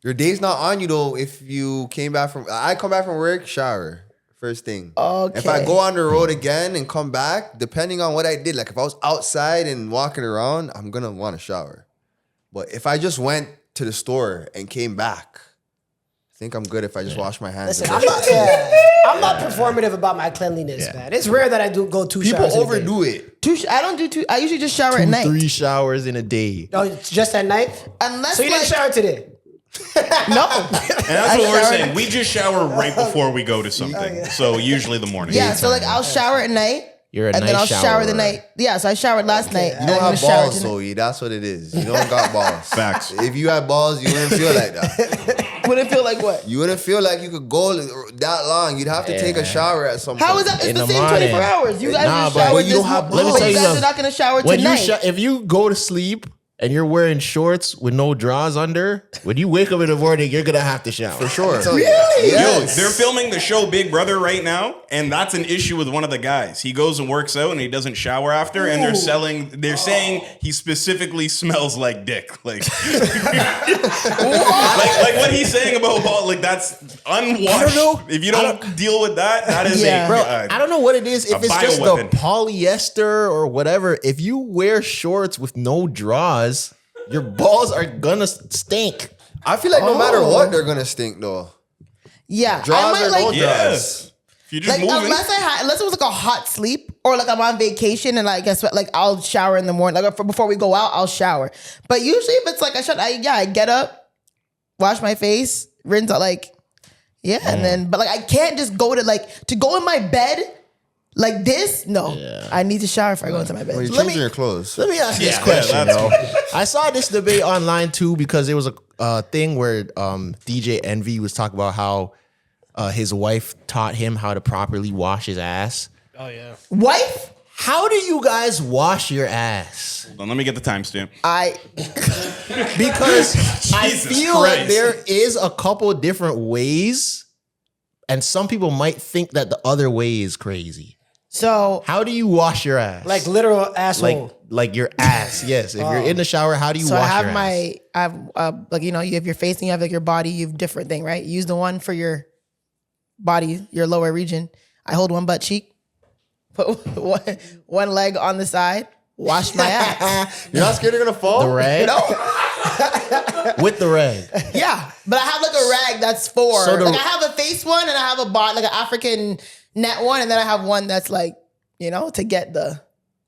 Your day's not on you though. If you came back from, I come back from work, shower first thing. Okay. If I go on the road again and come back, depending on what I did, like if I was outside and walking around, I'm gonna want to shower. But if I just went to the store and came back, I think I'm good if I just wash my hands. Listen, and I'm not performative about my cleanliness, man. It's rare that I do go 2 people showers. overdo it. I don't do two. I usually just shower at night. 3 showers in a day. No, it's just at night. Unless So you didn't like, shower today. no. And that's I what we're showered- saying. We just shower right before we go to something. So usually the morning. Yeah, so like I'll shower at night. You're a and then nice I'll shower the showerer. night. Yeah, so I showered last night. You don't have balls, Zoe. That's what it is. You don't got balls. Facts. If you had balls, you wouldn't feel like that. Wouldn't feel like what? You wouldn't feel like you could go that long. You'd have to take a shower at some point. How is that? It's In the the same morning. 24 hours. You guys Nah, just but showered you this don't have morning. balls. But you guys are not going to shower When tonight. you if you go to sleep and you're wearing shorts with no drawers under, when you wake up in the morning, you're gonna have to shower. For sure. Really? Yes. Yo, they're filming the show Big Brother right now, and that's an issue with one of the guys. He goes and works out and he doesn't shower after, and they're saying he specifically smells like dick. Like, like what he's saying about like that's unwashed. I don't know. If you don't deal with that, that is Yeah. a Bro, I don't know what it is. If a it's just the bioweapon. polyester or whatever. If you wear shorts with no drawers, your balls are gonna stink. I feel like no matter what, they're gonna stink though. Yeah. I Draws might or no like, yes. If you just like moving, unless it was like a hot sleep or like I'm on vacation and like guess what, like I'll shower in the morning. Like before we go out, I'll shower. But usually if it's like I get up, wash my face, rinse out and then but like I can't just go to go in my bed Like this, no. Yeah. I need to shower before I go into my bed. When you're Let me- changing your clothes. Let me ask this question, though. I saw this debate online too because there was a thing where DJ Envy was talking about how his wife taught him how to properly wash his ass. Oh yeah. Wife? How do you guys wash your ass? Hold on, let me get the timestamp. Because I Jesus feel like Christ. there is a couple different ways, and some people might think that the other way is crazy. So How do you wash your ass? Like literal asshole. like your ass. Yes. If you're in the shower, how do you So I wash have your ass? I have like, you know, you have your face and you have like your body, you have different thing, right? You use the one for your body, your lower region. I hold one butt cheek, put one leg on the side, wash my ass. You're not scared you're gonna fall? The rag? No. With the rag. Yeah. But I have like a rag that's for, So the- like I have a face one and I have a body, like an African net one. And then I have one that's like, you know, to get the.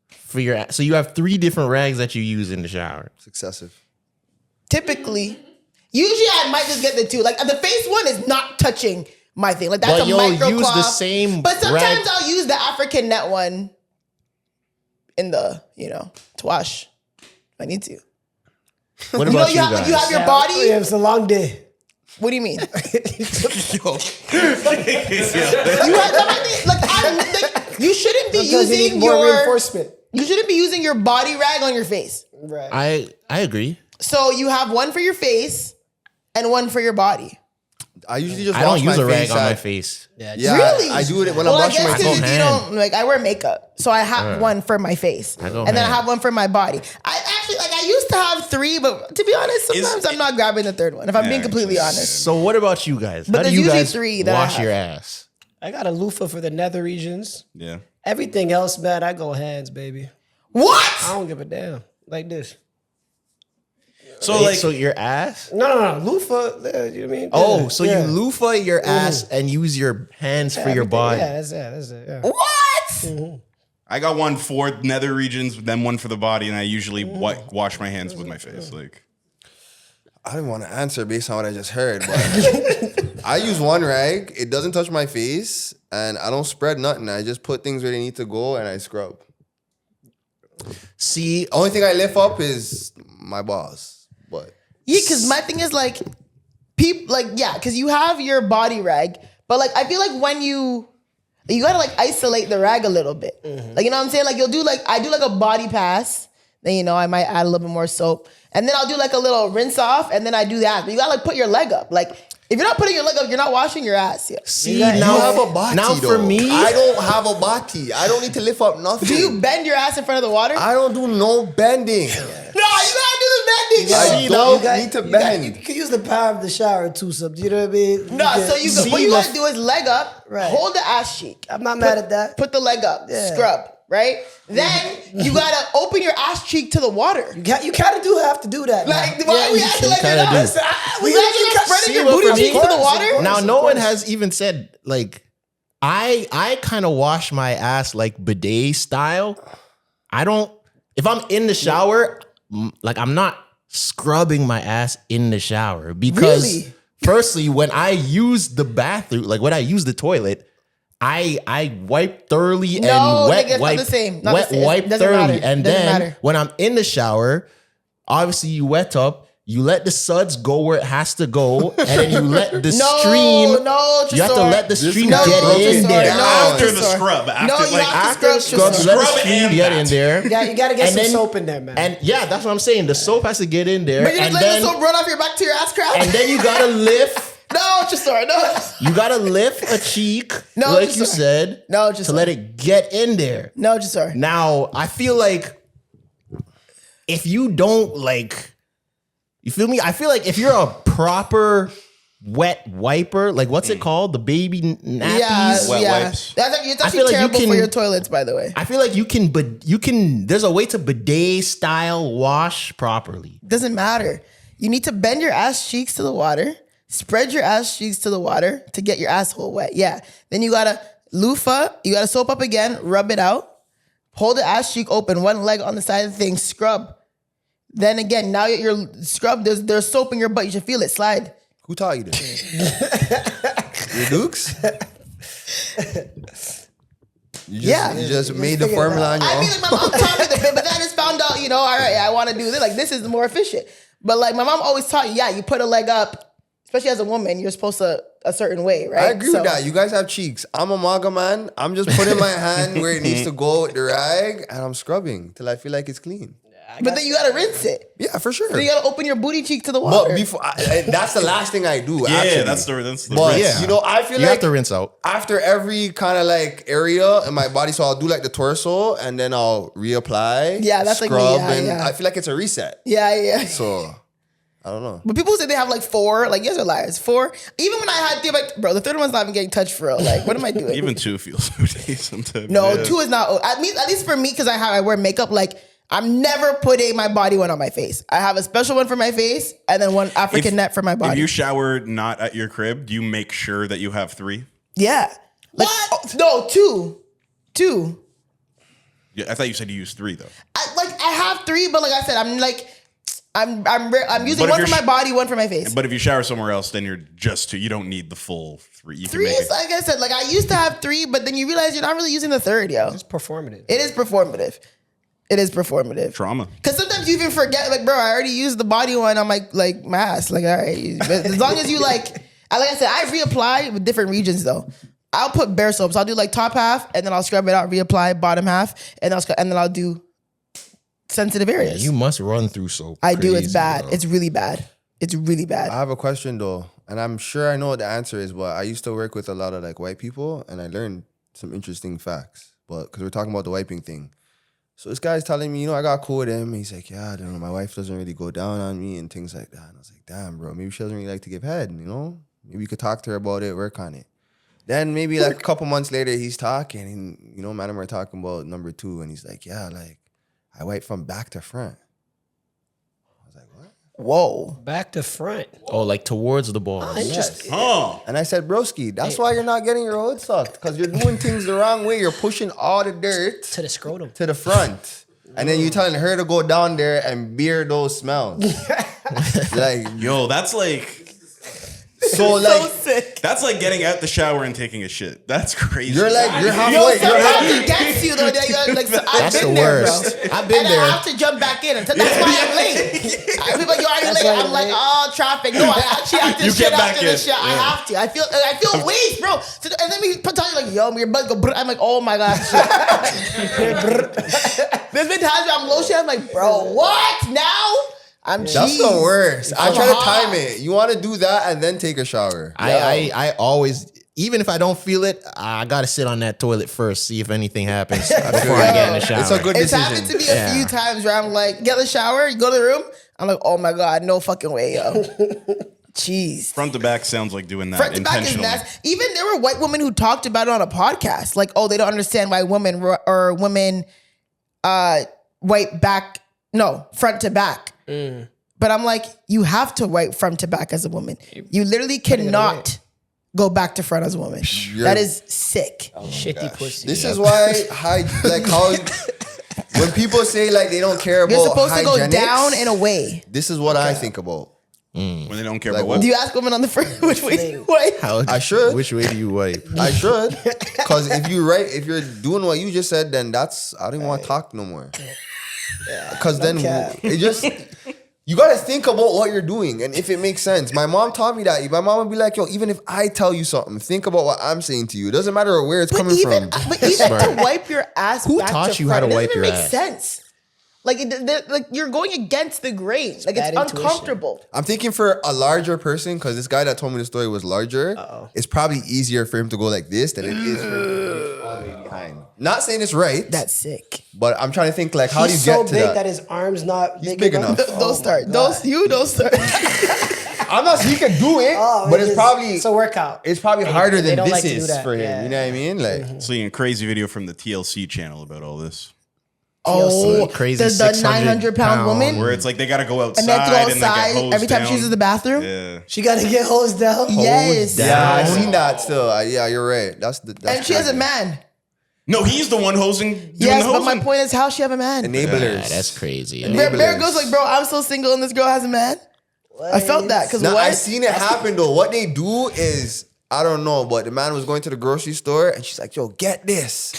For your ass. So you have 3 different rags that you use in the shower. It's excessive. Typically, usually I might just get the 2. Like the face one is not touching my thing. Like that's But a you'll microcloth. use the same But sometimes rag. I'll use the African net one in the, you know, to wash if I need to. What You know, about you you have, guys? you have your body. Yeah, it's a long day. What do you mean? Yo. You shouldn't be Because you need using more your reinforcement. you shouldn't be using your body rag on your face. Right. I agree. So you have one for your face and one for your body. I usually just I wash don't use my a rag face on my at- face. Yeah. Yeah, Really? I do it when Well, I'm I washing my guess face. because you don't like I wear makeup, so I have one for my face, I go and then I ham. have one for my body. I actually like I used to have 3, but to be honest, sometimes I'm not grabbing the third one. If I'm being completely honest. So what about you guys? But How do there's you usually guys 3 that I wash have. your ass? I got a loofah for the nether regions. Yeah. Everything else, man, I go hands, baby. What? I don't give a damn. Like this. So like So your ass? No. Loofah, you know what I mean? Oh, Yeah, so yeah. you loofah your ass and use your hands for your Everything. body. Yeah, that's it. Yeah. What? I got one for nether regions, then one for the body, and I usually wash my hands with my face. Like I didn't want to answer based on what I just heard, but I use one rag. It doesn't touch my face, and I don't spread nothing. I just put things where they need to go, and I scrub. See, Only thing I lift up is my balls, but Yeah, because my thing is like, because you have your body rag, but like I feel like when you gotta like isolate the rag a little bit. Like you know what I'm saying? Like you'll do like I do like a body pass, then you know I might add a little bit more soap, and then I'll do like a little rinse off, and then I do that. But you gotta like put your leg up. Like if you're not putting your leg up, you're not washing your ass. Yeah. see you now, have a body. now though. for me, I don't have a body. I don't need to lift up nothing. Do you bend your ass in front of the water? I don't do no bending. No, you gotta do the bending. I don't need to bend. You can use the power of the shower too, so you know what I mean? No, so you See, what you let's- gotta do is leg up, Right. hold the ass cheek. I'm not mad at that. Put the leg up, Yeah. scrub, right? Then you gotta open your ass cheek to the water. You kind of do have to do that. Like, now. why are we acting like kinda that? do. You imagine spreading See, your but booty for cheeks me- to the water? now of no one course. has even said like I kind of wash my ass like bidet style. I don't if I'm in the shower, like I'm not scrubbing my ass in the shower because Really? firstly, when I use the bathroom, like when I use the toilet, I wipe thoroughly No, and wet nigga, it's not wipe the same. Not wet the same. wipe Doesn't thoroughly, matter. and Doesn't then matter. when I'm in the shower, obviously you wet up. You let the suds go where it has to go, and then you let the stream. No, You have to Tresor. let the stream No, get in Tresor, there. no, after the Tresor. scrub, No, after you like have After to the scrub, scrub, Tresor. let the Scrub stream and get that. in there. You got to get And some then- soap in there, man. And yeah, that's what I'm saying. The soap has to get in there, But you're and just letting then the soap run off your back to your ass crack? and then you gotta lift. No, Tresor, no. You gotta lift a cheek, No, like just you sorry. said, No, just to let it get in there. No, Tresor. Now, I feel like if you don't like, you feel me? I feel like if you're a proper wet wiper, like what's it called? The baby nappies? Yeah, Wet yeah. wipes. That's actually, it's I actually feel like you terrible for can- your toilets, by the way. I feel like you can, there's a way to bidet style wash properly. Doesn't matter. You need to bend your ass cheeks to the water, spread your ass cheeks to the water to get your asshole wet. Yeah. Then you gotta loofah, you gotta soap up again, rub it out, hold the ass cheek open, one leg on the side of the thing, scrub. Then again, now you're scrubbed, there's soap in your butt, you should feel it slide. Who taught you this? Your dukes? You Yeah. just made the formula on your I own. mean, like, my mom taught me the bit, but then I just found out, all right, I want to do this. Like, this is more efficient. But like, my mom always taught you, you put a leg up, especially as a woman, you're supposed to a certain way, right? I agree with that. You guys have cheeks. I'm a MAGA man. I'm just putting my hand where it needs to go with the rag, and I'm scrubbing till I feel like it's clean. But then you gotta rinse it. Yeah, for sure. So you gotta open your booty cheek to the water. But before, that's the last thing I do. Yeah, actually. that's the But rinse. I feel You like have to rinse out. after every kind of like area in my body, so I'll do like the torso, and then I'll reapply. Yeah, that's like me, scrub, yeah, and yeah. I feel like it's a reset. Yeah. So I don't know. But people say they have like 4. Like, yes, are liars. 4. Even when I had 3, I'm like, bro, the third one's not even getting touched for real. Like, what am I doing? Even 2 feels okay sometimes. No, yeah. 2 is not. At least for me, because I wear makeup. Like, I'm never putting my body one on my face. I have a special one for my face, and then one African net for my body. If you shower not at your crib, do you make sure that you have 3? Yeah. Like, what? No, 2. 2. Yeah, I thought you said you used 3 though. I have 3, but like I said, I'm using But if one you're for my body, one for my face. But if you shower somewhere else, then you're just 2. You don't need the full 3. You 3 can make is, like I said, like I used to have 3, but then you realize you're not really using the third, yo. It's performative. It is performative. It is performative. trauma. Because sometimes you even forget, like, bro, I already used the body one on my ass. Like, all right. But as long as you like I said, I reapply with different regions though. I'll put bare soaps. I'll do like top half, and then I'll scrub it out, reapply bottom half, and then I'll do sensitive areas. You must run through soap. I do. It's Crazy, bad. bro. It's really bad. It's really bad. I have a question though, and I'm sure I know what the answer is, but I used to work with a lot of like white people, and I learned some interesting facts. But because we're talking about the wiping thing. So this guy's telling me, I got cool with him. He's like, yeah, I don't know, my wife doesn't really go down on me and things like that. And I was like, damn, bro, maybe she doesn't really like to give head, Maybe you could talk to her about it, work on it. Then maybe like a couple months later, he's talking, and, man, we're talking about number 2, and he's like, yeah, like, I wipe from back to front. I was like, what? Whoa. Back to front. Oh, like towards the ball. Interesting. Oh. And I said, broski, that's why you're not getting your hood sucked, because you're doing things the wrong way. You're pushing all the dirt To the scrotum. to the front. And then you telling her to go down there and bear those smells. Like, Yo, that's like so like, sick. that's like getting out the shower and taking a shit. That's crazy. you're halfway. Yo, You're sometimes halfway. it gets you though. Like, so I've That's been the there, worst. bro. I've been and there. I have to jump back in. That's why I'm late. I be like, yo, are you That's late? why I'm you're like, late. oh, traffic. No, I actually have to You shit get back after the in. shit. I have to. I feel waste, bro. So, and then we tell you like, yo, your butt go. Brr. I'm like, oh my god. There's been times where I'm low shit. I'm like, bro, what now? I'm That's cheese. the worst. I try to hot. time it. You want to do that and then take a shower. I always, even if I don't feel it, I gotta sit on that toilet first, see if anything happens before I get in the shower. It's a good It's decision. happened to me a few times where I'm like, get the shower, you go to the room. I'm like, oh my god, no fucking way, yo. Jeez. Front to back sounds like doing that Front to back is intentionally. nasty. Even there were white women who talked about it on a podcast. Like, oh, they don't understand why women wipe back. No, front to back. But I'm like, you have to wipe front to back as a woman. You literally cannot go back to front as a woman. That is sick. Shitty pussy. This is why how when people say like they don't care about You're supposed to go hygienics, down and away. this is what I think about. When they don't care Like, about what. Do you ask women on the front which way do you wipe? I should. Which way do you wipe? I should. Because if you're doing what you just said, then I don't even want to talk no more. Because then it just, you got to think about what you're doing and if it makes sense. My mom taught me that. My mom would be like, yo, even if I tell you something, think about what I'm saying to you. It doesn't matter where it's coming from. But even to wipe your ass Who back taught to you front, how to it wipe doesn't your make ass? sense. Like, like you're going against the grain. Like, bad it's intuition. uncomfortable. I'm thinking for a larger person, because this guy that told me the story was larger, it's probably easier for him to go like this than it is for him to go all the way behind. Not saying it's right, That's sick. but I'm trying to think like, how do you He's get so to big that? that his arm's not He's big, big enough. Don't start. Don't start. I'm not saying he can do it, but it's probably it's a workout. it's probably harder they than don't this like to do is that. for him. Yeah. You know what I mean? Like, Seeing a crazy video from the TLC channel about all this. Oh, Crazy the 600 900-pound woman. Where it's like they gotta go outside And they have to go and they get outside hosed every time down. she uses the bathroom. Yeah. She got to get hosed down. Yes. yeah, I've seen that still. Yeah, you're right. That's And she has a crazy. man. No, he's the one doing Yes, the but my hosing. point is, how she have a man? Enablers. Yeah, that's crazy. Bear goes like, bro, I'm so single and this girl has a man. I felt that because Now, what? I seen it happen though. What they do is, I don't know, but the man was going to the grocery store and she's like, yo, get this.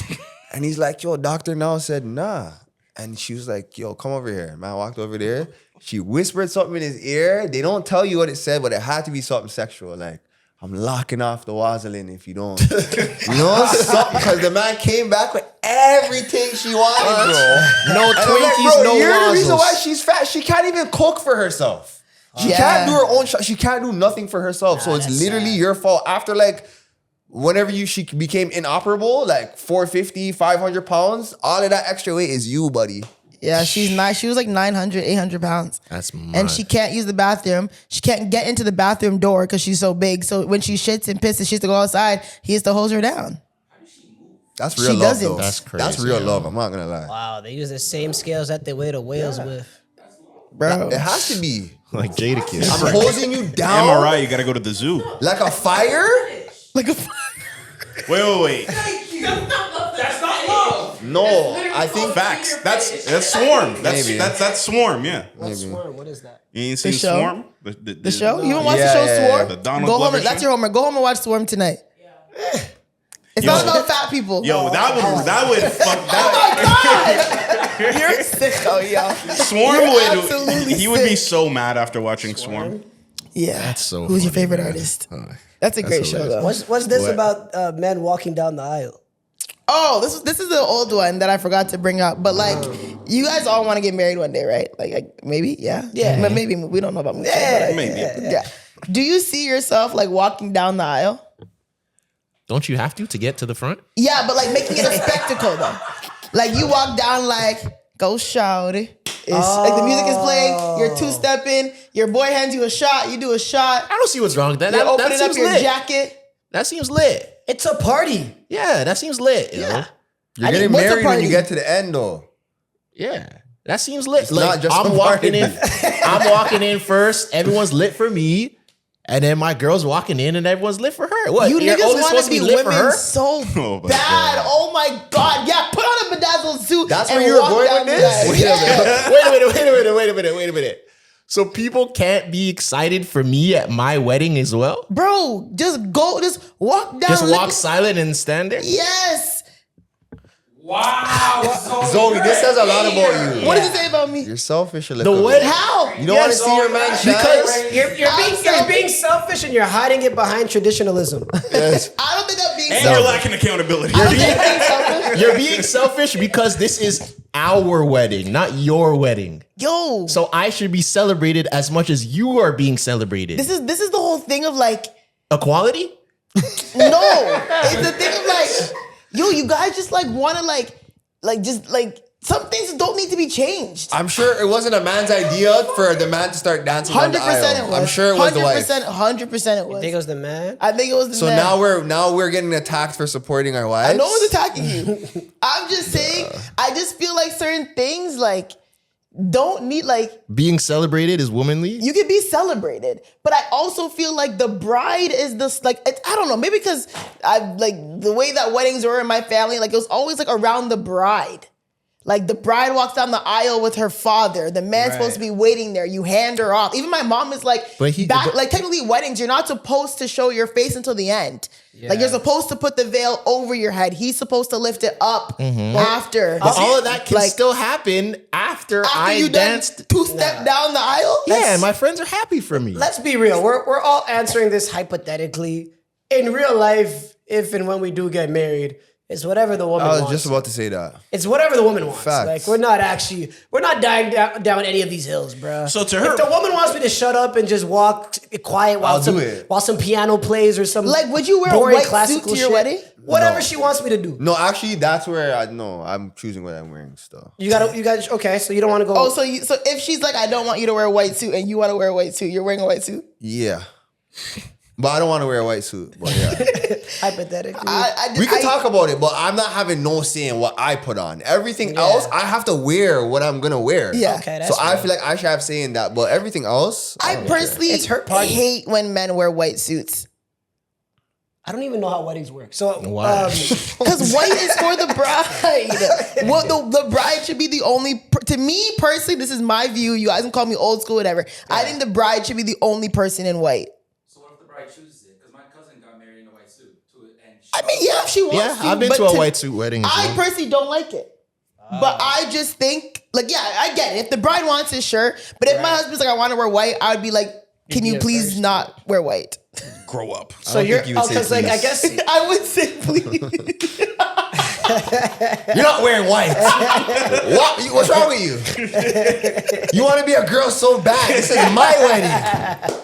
And he's like, yo, Dr. Now said, nah. And she was like, yo, come over here. Man walked over there. She whispered something in his ear. They don't tell you what it said, but it had to be something sexual. Like, I'm locking off the wazzling if you don't. You know, something. Because the man came back with everything she wanted, bro. No And I'm Twinkies, like, bro, no you're the reason Wazzles. why she's fat. She can't even cook for herself. She can't do her own shot. She can't do nothing for herself. So it's literally your fault. After like, whenever she became inoperable, like 450, 500 pounds, all of that extra weight is you, buddy. Yeah, she's nice. She was like 900, 800 pounds. That's mad. And she can't use the bathroom. She can't get into the bathroom door because she's so big. So when she shits and pisses, she has to go outside. He has to hose her down. That's real She love, doesn't. though. That's crazy, That's real yo. love. I'm not gonna lie. Wow, they use the same scales that they weigh the whales with. Bro. It has to be. Like Jadakiss. I'm hosing you down MRI, you got to go to the zoo. like a fire. Like a Wait. That's not love. No, I think Facts. That's Swarm. Maybe. That's Swarm. Yeah. What's Swarm? What is that? You ain't seen show? Swarm? The show? You haven't watched Yeah, the show yeah, Swarm? The Donald Go home. Glover And, that's show? your homework. Go home and watch Swarm tonight. It's Yo. not about fat people. Yo, that would fuck that. You're a sicko, yo. Swarm You're would. absolutely He would be sick. so mad after watching Swarm. Yeah. That's so Who's your funny, favorite man. artist? That's a great show, though. What's this about men walking down the aisle? Oh, this is the old one that I forgot to bring up. But like, you guys all want to get married one day, right? Like maybe, yeah, Yeah. But maybe we don't know about Mucho, Yeah, but maybe. yeah. Do you see yourself like walking down the aisle? Don't you have to get to the front? Yeah, but like making it a spectacle though. Like you walk down like, go shawty. It's like the music is playing, you're two-stepping, your boy hands you a shot, you do a shot, I don't see what's wrong with that. you're That opening up seems your lit. jacket. That seems lit. It's a party. Yeah, that seems lit. Yo. Yeah. you're I getting mean, what's a married when party? you get to the end, though. Yeah. That seems lit. not just I'm a walking party. in. I'm walking in first. Everyone's lit for me. And then my girl's walking in and everyone's lit for her. What? You You're niggas only want supposed to be lit for women her? so Oh my bad. God. Oh my God. Yeah, put on a bedazzled suit. That's and where you were walk going down with the this? aisle. Wait Yeah. a minute. So people can't be excited for me at my wedding as well? Bro, just walk down. Just walk silent and stand there? Yes. Wow. Zoe, this says a lot about you. What does it say about me? You're selfish a The little bit. wedding? How? You don't want to see your man shine? Because You're being selfish and you're hiding it behind traditionalism. Yes. I don't think I'm being And selfish. you're lacking accountability. I don't think I'm being selfish. you're being selfish because this is our wedding, not your wedding. Yo, So I should be celebrated as much as you are being celebrated. this is the whole thing of like, Equality? no. It's the thing of like, yo, you guys just like want to like just like some things don't need to be changed. I'm sure it wasn't a man's idea for the man to start dancing on the 100% aisle. it was. I'm sure it was the wife. 100% it was. I think it was the man. I think it was the So man. now we're getting attacked for supporting our wives. No one's attacking you. I'm just saying, I just feel like certain things like don't need like Being celebrated is womanly? you can be celebrated, but I also feel like the bride is this like I don't know, maybe because I like the way that weddings were in my family, like it was always like around the bride. Like the bride walks down the aisle with her father. The man's supposed to be waiting there. You hand her off. Even my mom is like, like technically weddings, you're not supposed to show your face until the end. Like you're supposed to put the veil over your head. He's supposed to lift it up after. But all of that can still happen after I you danced. done two-step down the aisle. Yeah, and my friends are happy for me. Let's be real. We're all answering this hypothetically. In real life, if and when we do get married, it's whatever the woman I was wants. just about to say that. It's whatever the woman wants. Facts. Like we're not dying down any of these hills, bro. So to her- if the woman wants me to shut up and just walk quiet while I'll do it. while some piano plays or some Like, would you wear a boring white suit classical to your shit, wedding? Whatever No. she wants me to do. No, actually, that's where I'm choosing what I'm wearing still. You got okay. So you don't want to go. Oh, so if she's like, I don't want you to wear a white suit, and you want to wear a white suit, you're wearing a white suit. Yeah. But I don't want to wear a white suit. But yeah. hypothetically. We can talk about it, but I'm not having no say in what I put on. Everything else, I have to wear what I'm gonna wear. Yeah. Okay, So that's I fair. feel like I should have say in that, but everything else, I don't care. personally It's her party. hate when men wear white suits. I don't even know how weddings work. So Why? Because white is for the bride. Well, the bride should be the only. To me personally, this is my view. You guys can call me old school, whatever. I think the bride should be the only person in white. So what if the bride chooses it? Because my cousin got married in a white suit, too, and she I mean, yeah, if she wants Yeah, to. I've been but to a white suit wedding as I well. personally don't like it. But I just think, like, yeah, I get it. If the bride wants it, sure. But if my husband's like, I want to wear white, I would be like, can you please not wear white? Grow up. So you're think you would say because like I please. guess I would say please. You're not wearing white. What's wrong with you? You want to be a girl so bad. This is my wedding.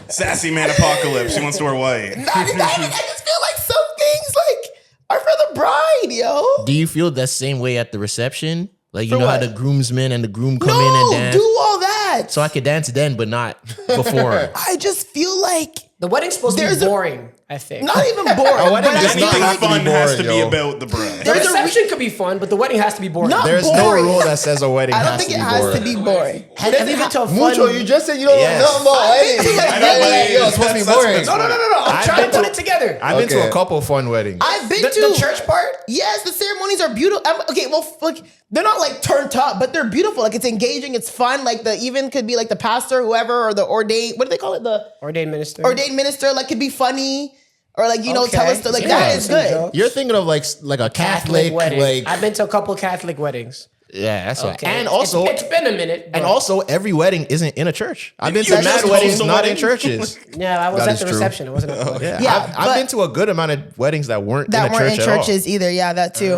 Sassy man apocalypse. She wants to wear white. I just feel like some things like are for the bride, yo. Do you feel that same way at the reception? Like, you For know what? how the groomsmen and the groom come in No, and dance? do all that. So I could dance then, but not before. I just feel like the wedding's supposed to be There's a- boring. I think not even boring. A wedding but does I not feel Anything have to be fun has to boring, be yo. about the bride. the there's a reception could be fun, but the wedding has to be boring. Not There's boring. no rule that says a wedding I don't has think to it be has boring. to be boring. Have you been to a fun? Mucho, you just said you don't Yes. know about weddings. Yo, It's supposed to be boring. No. I'm I've trying to been put to- it together. I've been to Okay. a couple fun weddings. I've been The to church part. Yes, the ceremonies are beautiful. Okay, well, like they're not like turned up, but they're beautiful. Like it's engaging, it's fun. Like the even could be like the pastor, whoever, or the ordained. What do they call it? The Ordained minister. ordained minister. Like could be funny, or like tell Okay. us like Yeah. that is Some good. jokes. You're thinking of like a Catholic wedding. like I've been to a couple Catholic weddings. yeah, that's what. Okay. And also it's been a minute. and but- also every wedding isn't in a church. I've been to You mad just weddings host a not in wedding? churches. yeah, I was That at is the true. reception. It wasn't at the wedding. Yeah, Yeah, I've but- been to a good amount of weddings that weren't That in a weren't church in at all. churches either. Yeah, that too.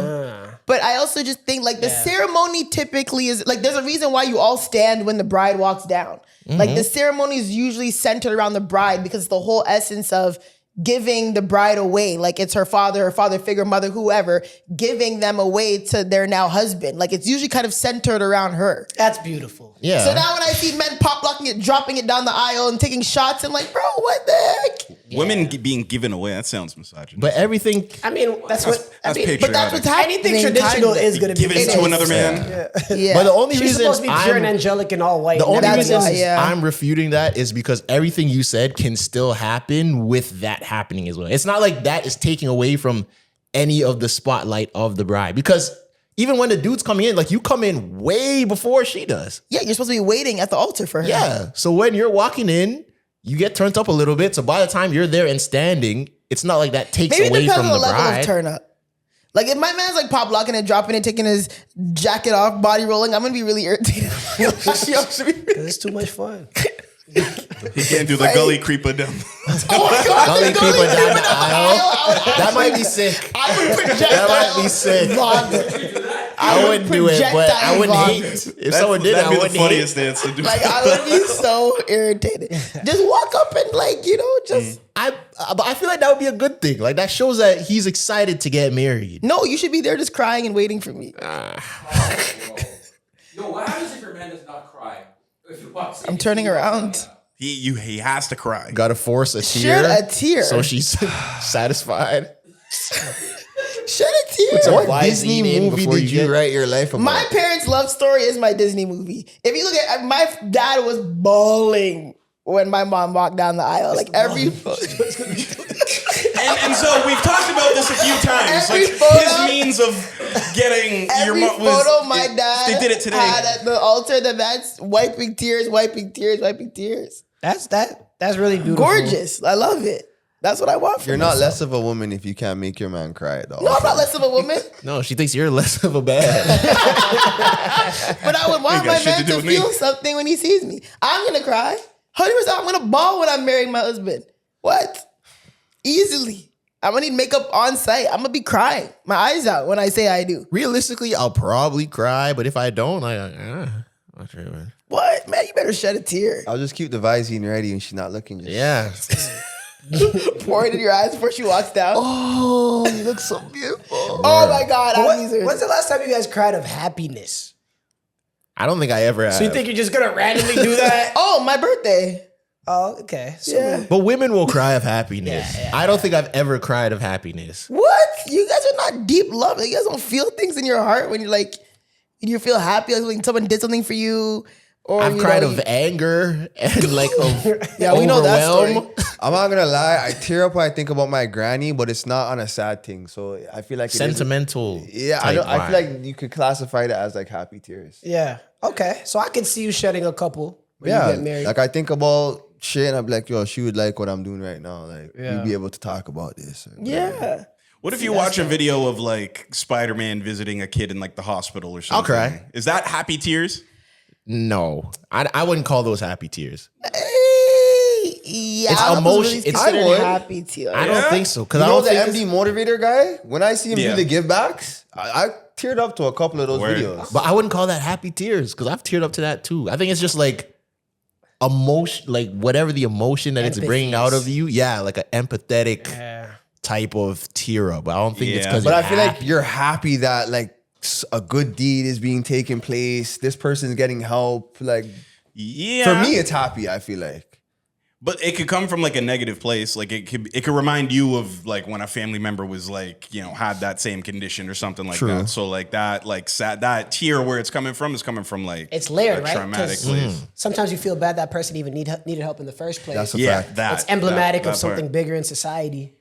But I also just think like the ceremony typically is like there's a reason why you all stand when the bride walks down. Like the ceremony is usually centered around the bride because the whole essence of giving the bride away, like it's her father figure, mother, whoever, giving them away to their now husband. Like it's usually kind of centered around her. That's beautiful. Yeah. So now when I see men pop locking it, dropping it down the aisle and taking shots, I'm like, bro, what the heck? Women being given away, that sounds misogynist. But everything I mean, that's what. I That's mean, patriotic. But that's what's happening. anything traditional is going to be Given it to given. another man. Yeah. But the only She's reason supposed to be pure and I'm, angelic and all white. the only That's reason why, yeah. I'm refuting that is because everything you said can still happen with that happening as well. It's not like that is taking away from any of the spotlight of the bride because even when the dude's coming in, like you come in way before she does. Yeah, you're supposed to be waiting at the altar for her. Yeah. So when you're walking in, you get turned up a little bit. So by the time you're there and standing, it's not like that takes Maybe it away depends from on the the level bride. of turn up. Like if my man's like pop locking and dropping it, taking his jacket off, body rolling, I'm gonna be really irritated. It's too much fun. He can't do the gully creeper down. Oh my god, Gully the creeper gully down creeper the aisle. That might be sick. I would project That that. might be sick. Vomit. I wouldn't do it, but I projectile wouldn't vomit. hate. If someone did, I That'd be the wouldn't hate. funniest dance to do. Like I would be so irritated. Just walk up and like just But I feel like that would be a good thing. Like that shows that he's excited to get married. no. You should be there just crying and waiting for me. Yo, what happens if your man does not cry? If he walks in, I'm turning around. He has to cry. Got to force a tear. Shed a tear. So she's satisfied. Shed a tear. What Visine Disney in movie before did you you get- write your life about? My parents' love story is my Disney movie. If you look at my dad was bawling when my mom walked down the aisle. Like every And so we've talked about this a few times. Every Like photo- his means of getting your every mom was. photo my dad They did it today. had at the altar. The man's wiping tears, wiping tears, wiping tears. That's really beautiful. Gorgeous. I love it. That's what I want. For You're not myself. less of a woman if you can't make your man cry at all. No, I'm not less of a woman, No, she thinks you're less of a bad. but I would want Ain't got my shit man to do to with me. feel something when he sees me. I'm gonna cry. 100%. I'm gonna bawl when I'm marrying my husband. What? Easily. I'm gonna need makeup on site. I'm gonna be crying my eyes out when I say I do. Realistically, I'll probably cry, but if I don't, not sure, man. What? Man, you better shed a tear. I'll just keep the Visine ready when she's not looking. Just, Yeah. Pour it in your eyes before she walks down. Oh, you look so beautiful. Oh my God. When's the last time you guys cried of happiness? I don't think I ever have. So you think you're just gonna randomly do that? Oh, my birthday. Oh, okay. So Yeah. But women will cry of happiness. Yeah, I don't think I've ever cried of happiness. What? You guys are not deep love. You guys don't feel things in your heart when you're like, you feel happy like when someone did something for you. Or I've you cried know, of anger and like of Yeah, we know that overwhelm. story. I'm not gonna lie. I tear up when I think about my granny, but it's not on a sad thing. So I feel like it is- Sentimental. Yeah, I feel like you could classify that as like happy tears. yeah. Okay. So I can see you shedding a couple when Yeah, you get married. like I think about shit and I'm like, yo, she would like what I'm doing right now. Like Yeah. we'd be able to talk about this. Yeah. What if you watch a video of like Spider-Man visiting a kid in like the hospital or something? I'll cry. Is that happy tears? No, I wouldn't call those happy tears. Yeah, It's I emotion- Really it's- considered I would. happy tears. I don't think so because You I know don't the think MD motivator guy? When I see him Yeah. do the give backs, I teared up to a couple of those Word. videos. But I wouldn't call that happy tears because I've teared up to that too. I think it's just like emotion, like whatever the emotion that it's bringing out of you. Yeah, like an empathetic type of tear up. I don't think it's Yeah. because. But I feel like you're happy that like a good deed is being taken place. This person's getting help. Like Yeah. for me, it's happy. I feel like. But it could come from like a negative place. Like it could remind you of like when a family member was like, you know, had that same condition or something like that. So like that, like that tear where it's coming from is coming from like It's layered, a right? traumatic 'Cause place. sometimes you feel bad that person even needed help in the first place. That's a Yeah, fact. that It's emblematic that of something part. bigger in society.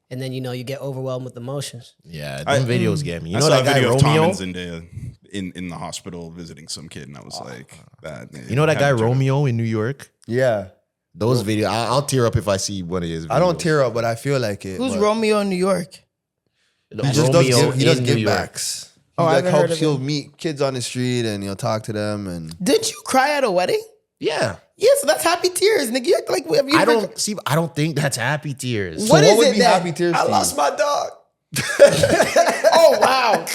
And then, you get overwhelmed with emotions. yeah, them videos get me. You I know saw that a guy video of Tom Romeo. and Zendaya in the hospital visiting some kid, and I was like, that. You know that guy had to- Romeo in New York. Yeah. Those videos, I'll tear up if I see one of his videos. I don't tear up, but I feel like it. Who's but Romeo in New York? He just does Romeo give in New York. backs. Oh, He I like haven't heard helps. of He'll him. meet kids on the street and he'll talk to them. And Did you cry at a wedding? Yeah, Yeah, so that's happy tears, nigga. You act like have you I ever- don't see. I don't think that's happy tears. What so is what it would be then? happy tears? I to you? lost my dog. Oh wow.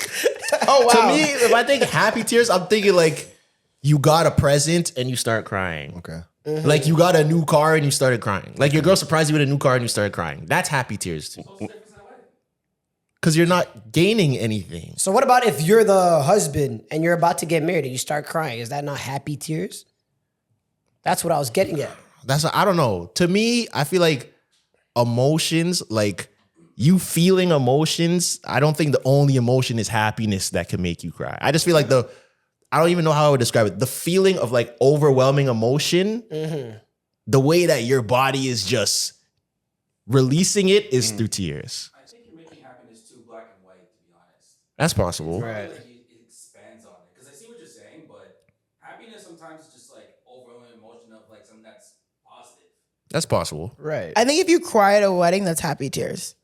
Oh wow. To me, if I think happy tears, I'm thinking like you got a present and you start crying. Okay. Like you got a new car and you started crying. Like your girl surprised you with a new car and you started crying. That's happy tears. Because you're not gaining anything. So what about if you're the husband and you're about to get married and you start crying? Is that not happy tears? That's what I was getting at. I don't know. To me, I feel like emotions, like you feeling emotions, I don't think the only emotion is happiness that can make you cry. I just feel like I don't even know how I would describe it. The feeling of like overwhelming emotion, the way that your body is just releasing it is through tears. I think you're making happiness too black and white, to be honest. That's possible. Right. Like it expands on it. Because I see what you're saying, but happiness sometimes is just like overwhelming emotion of like something that's positive. That's possible. Right. I think if you cry at a wedding, that's happy tears.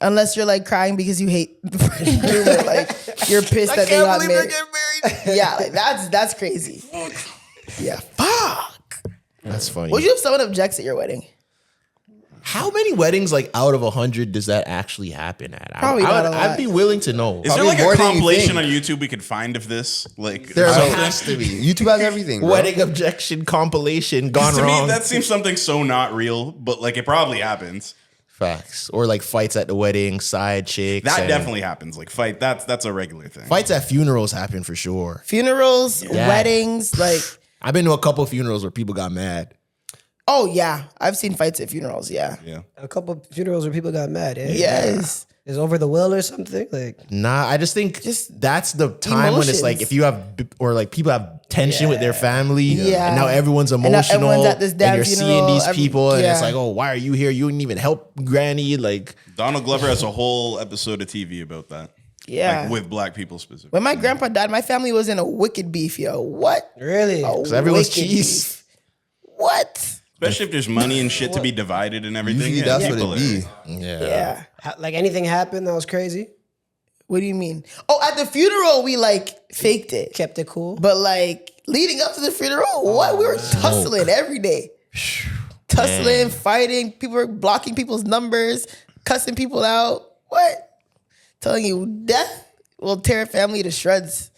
Unless you're like crying because you hate the bride and groom or like you're pissed that they got married. Yeah, like that's crazy. Yeah, fuck. That's funny. Would you if someone objects at your wedding? How many weddings, like out of 100, does that actually happen at? Probably not a lot. I'd be willing to know. Is there Probably like a more than you compilation think. on YouTube we could find of this? Like There something? has to be. YouTube has everything. Bro. Wedding objection compilation gone To wrong. me, that seems something so not real, but like it probably happens. Facts. Or like fights at the wedding, side chicks. That and- definitely happens. Like fight, that's a regular thing. Fights at funerals happen for sure. Funerals, Yeah. weddings, like I've been to a couple funerals where people got mad. oh yeah, I've seen fights at funerals. Yeah, Yeah. A couple of funerals where people got mad. Eh? yes. Is over the will or something? Like Nah, I just think Just that's the time when it's like emotions. if you have or like people have tension with their family, Yeah. and now everyone's now emotional, everyone's at this damn and you're funeral, seeing these people, and it's yeah. like, oh, why are you here? You didn't even help Granny. Like, Donald Glover has a whole episode of TV about that. Yeah. Like, with black people specifically. When my grandpa died, my family was in a wicked beef, yo. What? really? Because everyone's cheese. What? Especially if there's money and shit to be divided and everything. Usually Yeah, that's what people it be. are- Yeah. Like anything happened that was crazy? What do you mean? Oh, at the funeral, we like faked it. Kept it cool? But like leading up to the funeral, what? We were tussling every day. Tussling, fighting. People were blocking people's numbers, cussing people out. What? Telling you death will tear a family to shreds.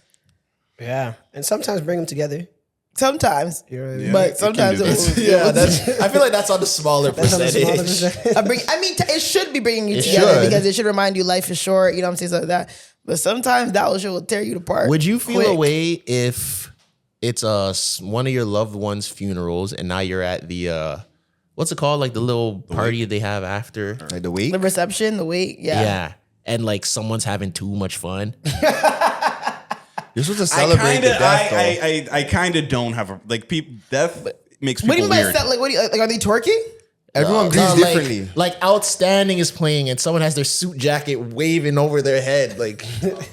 Yeah. And sometimes bring them together. Sometimes. You know what I mean? But sometimes it this. will. yeah, that's. I feel like that's on the smaller That's on the smaller percentage. percentage. I mean, it should be bringing you It together should. because it should remind you life is short. You know what I'm saying? Something like that. But sometimes that shit will tear you apart. Would you feel quick. a way if it's one of your loved ones' funerals and now you're at the what's it called? Like the little party they have after? Like the wake. The reception, the wait, Yeah. And like someone's having too much fun. You're supposed to celebrate the death, though. I kind of don't have a like people. Death makes What do people you mean by weird. like? What do you like? Are they twerking? Everyone grieves like, differently. Like Outstanding is playing and someone has their suit jacket waving over their head, like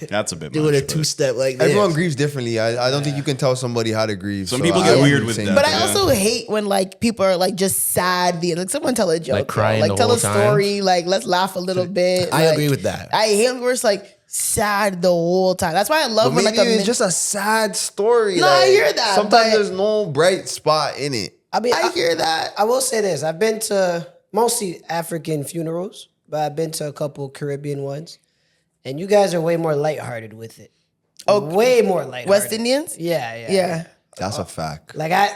That's a bit doing much, a two-step like this. Everyone grieves differently. I don't think you can tell somebody how to grieve. Some so people I get don't weird do with same that. But thing. I also hate when like people are like just sad. Like someone tell a joke, Like crying like the tell whole a story. time. Like let's laugh a little bit. I Like, agree with that. I hate when we're just like sad the whole time. That's why I love But when maybe like it's just a sad story. No, I hear that, Sometimes but- there's no bright spot in it. I mean, I hear that. I will say this: I've been to mostly African funerals, but I've been to a couple Caribbean ones, and you guys are way more lighthearted with it. Oh, way more lighthearted. West Indians. Yeah. Yeah. That's a fact. Like I,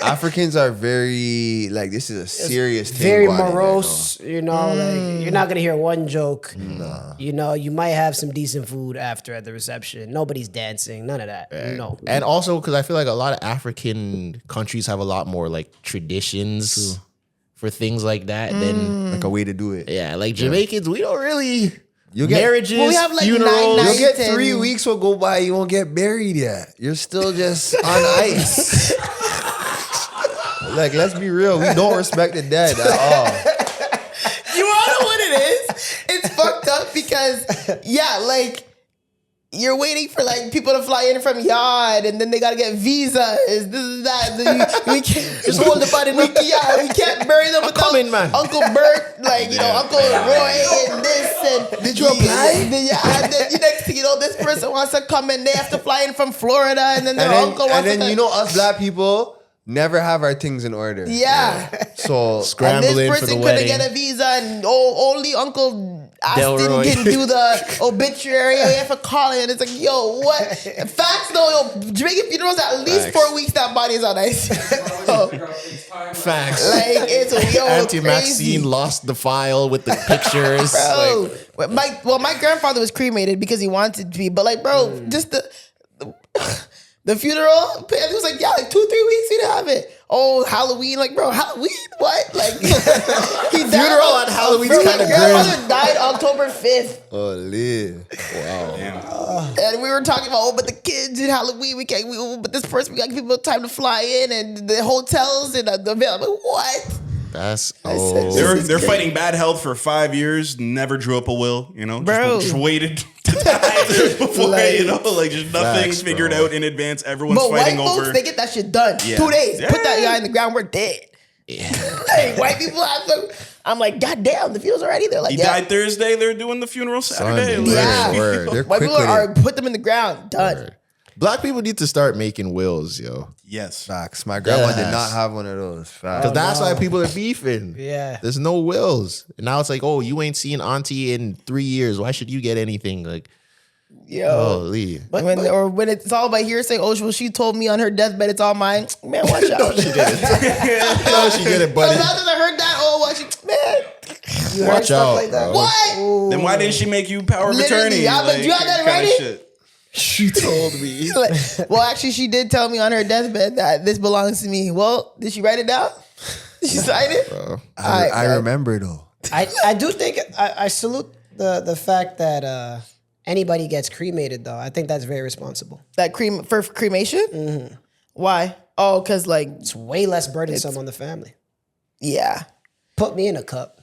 Africans are very like this is a serious thing. very going on there, morose. You know, like you're not gonna hear one joke. You know, you might have some decent food after at the reception. Nobody's dancing. None of that. No. And also because I feel like a lot of African countries have a lot more like traditions for things like that than like a way to do it. yeah, like Jamaicans, we don't really You get marriages, Well, we have, like, funerals. 9 You'll nights. get and- 3 weeks will go by, you won't get buried yet. You're still just on ice. Like, let's be real, we don't respect the dead at all. You wanna know what it is? It's fucked up because yeah, like you're waiting for like people to fly in from yard, and then they gotta get visas. This is that. We can't just hold the body. We can't bury them without coming, man. Uncle Bert, like Uncle Roy, and this and Did you apply? Yeah, and then next thing you know, this person wants to come and they have to fly in from Florida, and then their uncle wants And to. then you know us black people never have our things in order. Yeah. So And Scrambling this for person the couldn't wedding. get a visa, and only Uncle Aston Delroy. can do the obituary. We have to call it, and it's like, yo, what? Facts though, yo, Jamaican funerals at least Facts. 4 weeks. That body is on ice. So, Facts. like it's yo Auntie crazy. Maxine lost the file with the pictures. Bro, Like, my grandfather was cremated because he wanted to be, but like, bro, just the funeral, it was like, yeah, like 2-3 weeks we didn't have it. Oh, Halloween, like, bro, Halloween, what? Like, he died Funeral on Halloween's bro, my kinda grandmother died October 5th. oh, live. And we were talking about, oh, but the kids in Halloween, but this person, we got to give people time to fly in, and the hotels and the I'm like, what? that's They're fighting bad health for 5 years. Never drew up a will. You know, Bro. just waited to die before Like- just nothing Facts, figured bro. out in advance. Everyone's But white fighting folks, over. they get that shit done. Yeah. 2 days. Yeah. Put that guy in the ground, we're dead. Like, white people have to, I'm like, God damn, the funeral's already there. Like, He yeah. died Thursday. They're doing the funeral Saturday. Sunday. Yeah. Word. They're White quick people with are it. put them in the ground. Done. Black people need to start making wills, yo. Yes. Facts. My grandma did Yes. not have one of those. Facts. Because that's why people are beefing. Yeah. There's no wills. And now it's like, oh, you ain't seen auntie in 3 years. Why should you get anything? Like, holy. When it's all about hearsay, oh, well, she told me on her deathbed it's all mine. Man, watch out. No, she didn't. No, she didn't, No, buddy. not that I heard that. Oh, what she, man. You heard Watch stuff out, like that? bro. What? Then why didn't she make you power of Literally, attorney? yeah, but you have that in kinda writing? shit. She told me. Well, actually, she did tell me on her deathbed that this belongs to me. Well, did she write it down? Did she sign it? I remember though. I do think I salute the fact that anybody gets cremated though. I think that's very responsible. That for cremation? Mm-hmm. Why? Oh, because like, It's way less burdensome on the family. yeah. Put me in a cup.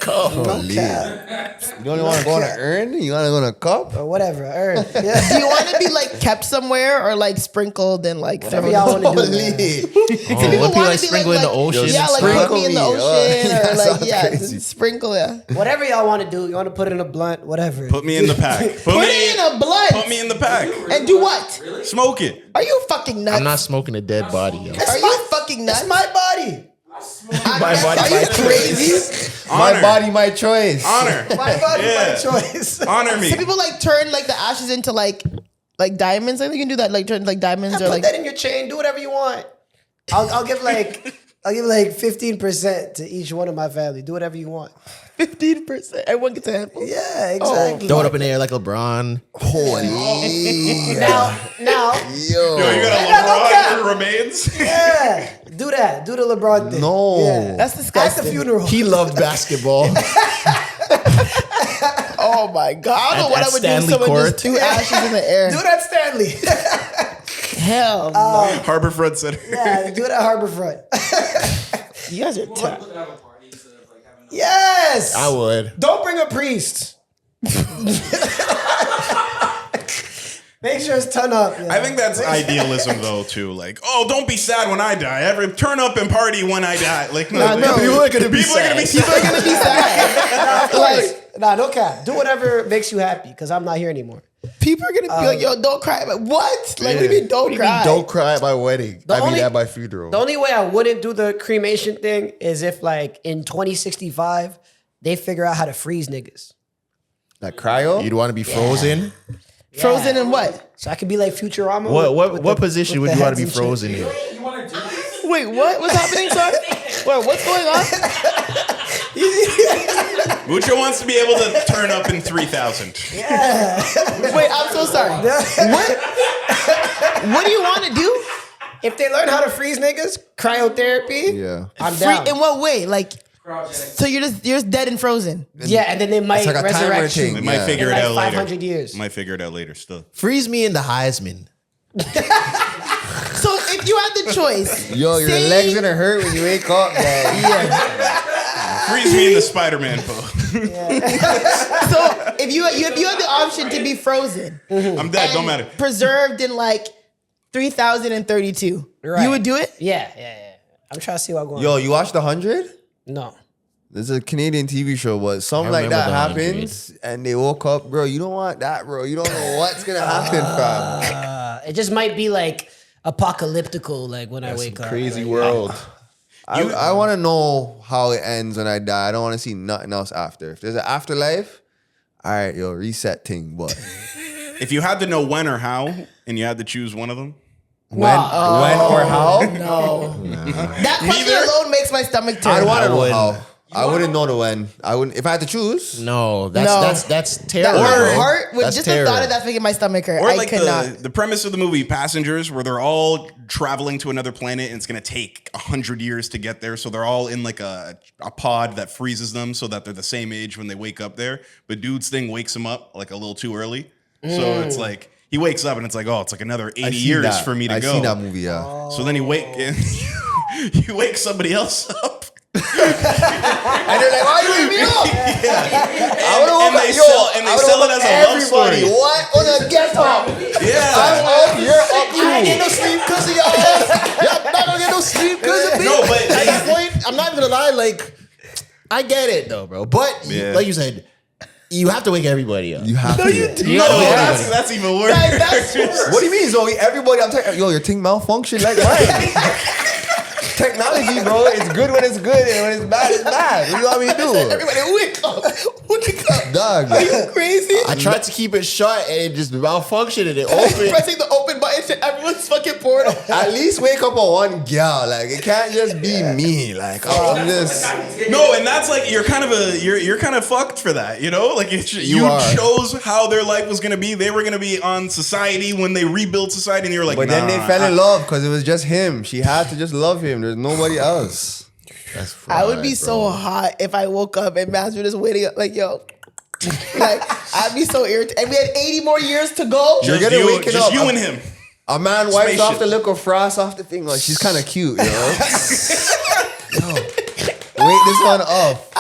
Holy. You only want to go on an urn? You want to go on a cup? Or whatever. Yeah. Do you want to be like kept somewhere or like sprinkled and like Whatever y'all want to do. Man. People What, wanna like be sprinkle in the ocean? Yeah, like Sprinkle put me in the me. ocean That or like sounds yeah, crazy. sprinkle. Yeah. Whatever y'all want to do. You want to put it in a blunt, whatever. Put me in the pack. Put it in a blunt Put me in the pack. and do what? Smoke it. Are you fucking nuts? I'm not smoking a dead body, yo. Are you fucking nuts? That's my body. My body, Are you my crazy? My Honor. body, my choice. Honor. My body, Yeah. my choice. Honor me. Some people like turn like the ashes into like diamonds. I think you can do that. Like turn like diamonds or Put like. that in your chain. Do whatever you want. I'll give like 15% to each one of my family. Do whatever you want. 15%. Everyone gets a handful. Yeah, exactly. Throw it up in the air like LeBron. Holy. Now, Yo. Yo, you got a no cap. LeBron remains? yeah, do that. Do the LeBron thing. No. Yeah. That's disgusting. At the funeral. He loved basketball. Oh my god! I don't know what At I would do if Stanley someone Court. just threw ashes in the air. Do that, Stanley. Hell no. Harborfront Center. Yeah, do that Harborfront. You guys are We're tough. looking at a party instead of like having. Yes. I would. Don't bring a priest. Make sure it's turn up. I think that's idealism though too. Like, oh, don't be sad when I die. Turn up and party when I die. Like, no, People are gonna be people are gonna be People are gonna be sad. Like, Nah, no cap. Do whatever makes you happy, because I'm not here anymore. people are gonna be like, "Yo, don't cry." But what? Like, what do you mean, don't cry? Don't cry at my wedding. At my funeral. The only way I wouldn't do the cremation thing is if, like, in 2065, they figure out how to freeze niggas. Like cryo? You'd want to be frozen. Frozen in what? So I could be like Futurama. What position would you want to be frozen in? You want to do this? Wait, what? What's happening, sorry? Wait, what's going on? Mucho wants to be able to turn up in 3,000. Wait, I'm so sorry. What? What do you want to do? If they learn how to freeze niggas, cryotherapy. Yeah. I'm down. In what way? Like, Cryogenic. so you're just dead and frozen. Yeah, and then they might like a timer resurrect thing. you. They In might Yeah. figure it like out later. 500 years. Might figure it out later still. Freeze me in the Heisman. So if you had the choice, Yo, your say- legs gonna hurt when you wake up, man. Freeze me in the Spider-Man pose. So if you had the option to be frozen, I'm dead. Don't matter. preserved in like 3032, Right. you would do it? Yeah. I'm trying to see what's going Yo, on. you watched The 100? No. There's a Canadian TV show, but something I like that remember The 100. happens, and they woke up, bro. You don't want that, bro. You don't know what's gonna happen, fam. It just might be like apocalyptical, like when I wake up. Crazy Like, world. I want to know how it ends when I die. I don't want to see nothing else after. If there's an afterlife, all right, yo, reset thing. But If you had to know when or how, and you had to choose one of them, when or how, That question alone makes my stomach turn. I want to know wouldn't. how. I wouldn't know the when. I wouldn't. If I had to choose, No, No. that's terror. That bro. heart, with That's just terror. the thought of that's making my stomach hurt. or I like could not. the premise of the movie Passengers, where they're all traveling to another planet, and it's gonna take 100 years to get there. So they're all in like a pod that freezes them, so that they're the same age when they wake up there. But dude's thing wakes him up like a little too early, so it's like. He wakes up and it's like, oh, it's like another 80 years for me to go. I seen that movie, yeah. So then you wake somebody else up. And they're like, why you wake me up? And they sell it as a love story. What? On a get up. Yeah. I'm up, you're up too. I ain't get no sleep because of y'all. Y'all not gonna get no sleep because of me. No, but at that point, I'm not even gonna lie. Like, I get it though, bro. But Yeah. like you said, you have to wake everybody up. You have to. You no, gotta wake everybody. that's even worse. What do you mean, Zoe? Everybody, I'm telling you, yo, your thing malfunction like mine. Technology, bro, it's good when it's good, and when it's bad, it's bad. What do you want me to do? Everybody wake up. Wake up. Dog. Are you crazy? I tried to keep it shut and it just malfunctioned and it opened. Pressing the open button to everyone's fucking portal. At least wake up on one gal. Like, it can't just be me. Like, oh, I'm just. No, and that's like you're kind of fucked for that, you know? Like you are. chose how their life was gonna be. They were gonna be on Society when they rebuilt Society, and you were like, But then they nah, fell in love because it was just him. She had to just love him. There's nobody else. That's I would be fried, so bro. hot if I woke up and Mans were just waiting up, like, yo. Like, I'd be so irritated. And we had 80 more years to go. You're Just gonna you, wake it just up. you and him. A man wipes Spaceship. off the liquor frost off the thing. Like, she's kind of cute, yo. Yo, wake this one up.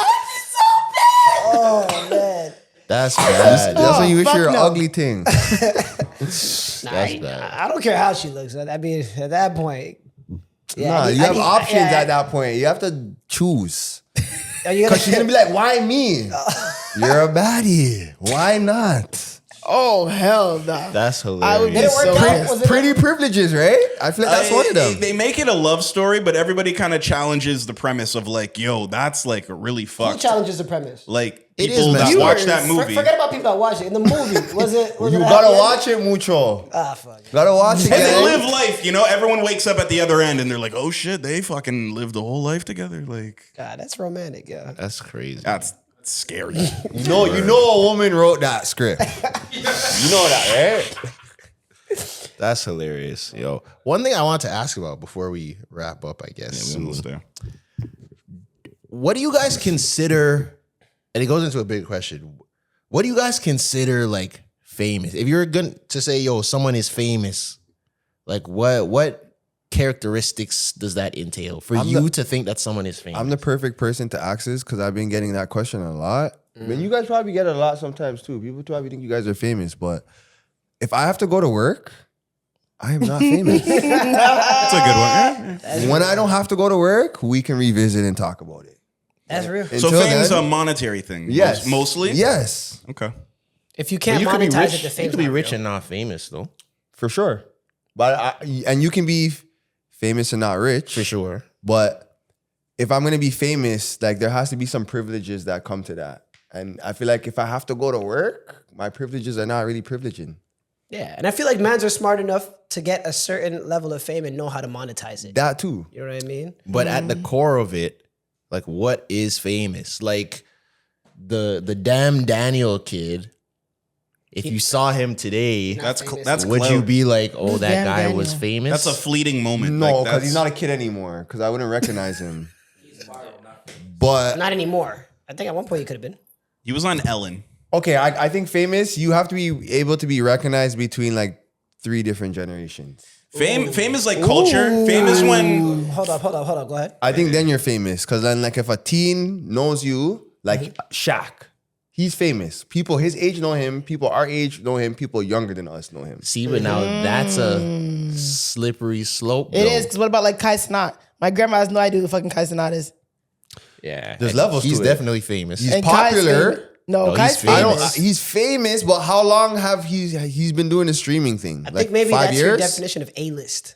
Oh man. That's bad. That's when you wish fuck you're an no. ugly thing. That's bad. I don't care how she looks. I mean, at that point. Yeah, Nah, I you need- have I need- options yeah. at that point. You have to choose. Are you Because she's gonna be like, why me? You're a baddie. Why not? Oh, hell no. That's hilarious. I would be Did it work so out? pissed. Was it- Pretty privileges, right? I feel like that's one of them. They make it a love story, but everybody kind of challenges the premise of like, yo, that's like really Who fucked. challenges the premise? Like It is people that messed up. watch that movie. Forget about people that watch it. In the movie, was it? You gotta watch it, Mucho. Ah, fuck. Gotta watch it, And they gang. live life, you know. Everyone wakes up at the other end and they're like, "Oh shit, they fucking lived the whole life together." Like God, that's romantic, yeah. That's crazy. that's scary. You know a woman wrote that script. You know that, right? That's hilarious, yo. One thing I want to ask about before we wrap up, I guess. soon. What do you guys consider? And it goes into a big question. What do you guys consider like famous? If you're going to say, yo, someone is famous, like what characteristics does that entail for you to think that someone is famous? I'm the perfect person to ask this because I've been getting that question a lot. I mean, you guys probably get it a lot sometimes too. People probably think you guys are famous, but if I have to go to work, I am not famous. That's a good one. Yeah. When I don't have to go to work, we can revisit and talk about it. That's real. So Until fame's then- a monetary thing. Yes. Mostly? Yes, Okay. If you can't you could be monetize rich. it, the You fame's could be not rich real. and not famous though. for sure. But and you can be famous and not rich. For sure. But if I'm gonna be famous, like there has to be some privileges that come to that. And I feel like if I have to go to work, my privileges are not really privileging. Yeah, and I feel like mans are smart enough to get a certain level of fame and know how to monetize it. That too. You know what I mean? But at the core of it, like what is famous? Like the damn Daniel kid. If you saw him today, That's famous. that's would clout. you be like, oh, Who's that damn guy Daniel? was famous? That's a fleeting moment. No, Like, because he's that's- not a kid anymore. Because I wouldn't recognize him. He's viral, not famous. But Not anymore. I think at one point he could have been. He was on Ellen. okay, I think famous, you have to be able to be recognized between like 3 different generations. Fame is like culture. Fame is when Hold up. Go ahead. I think then you're famous. Because then like if a teen knows you, like Shaq, he's famous. People his age know him. People our age know him. People younger than us know him. See, but now that's a slippery slope. It though. is, because what about like Kai Cenat? My grandma has no idea who the fucking Kai Cenat is. Yeah, There's levels He's to it. definitely famous. He's And Kai's popular. famous. No, No, Kai's he's famous. famous. He's famous, but how long have he's been doing the streaming thing? I think maybe 5 that's your years? definition of A-list.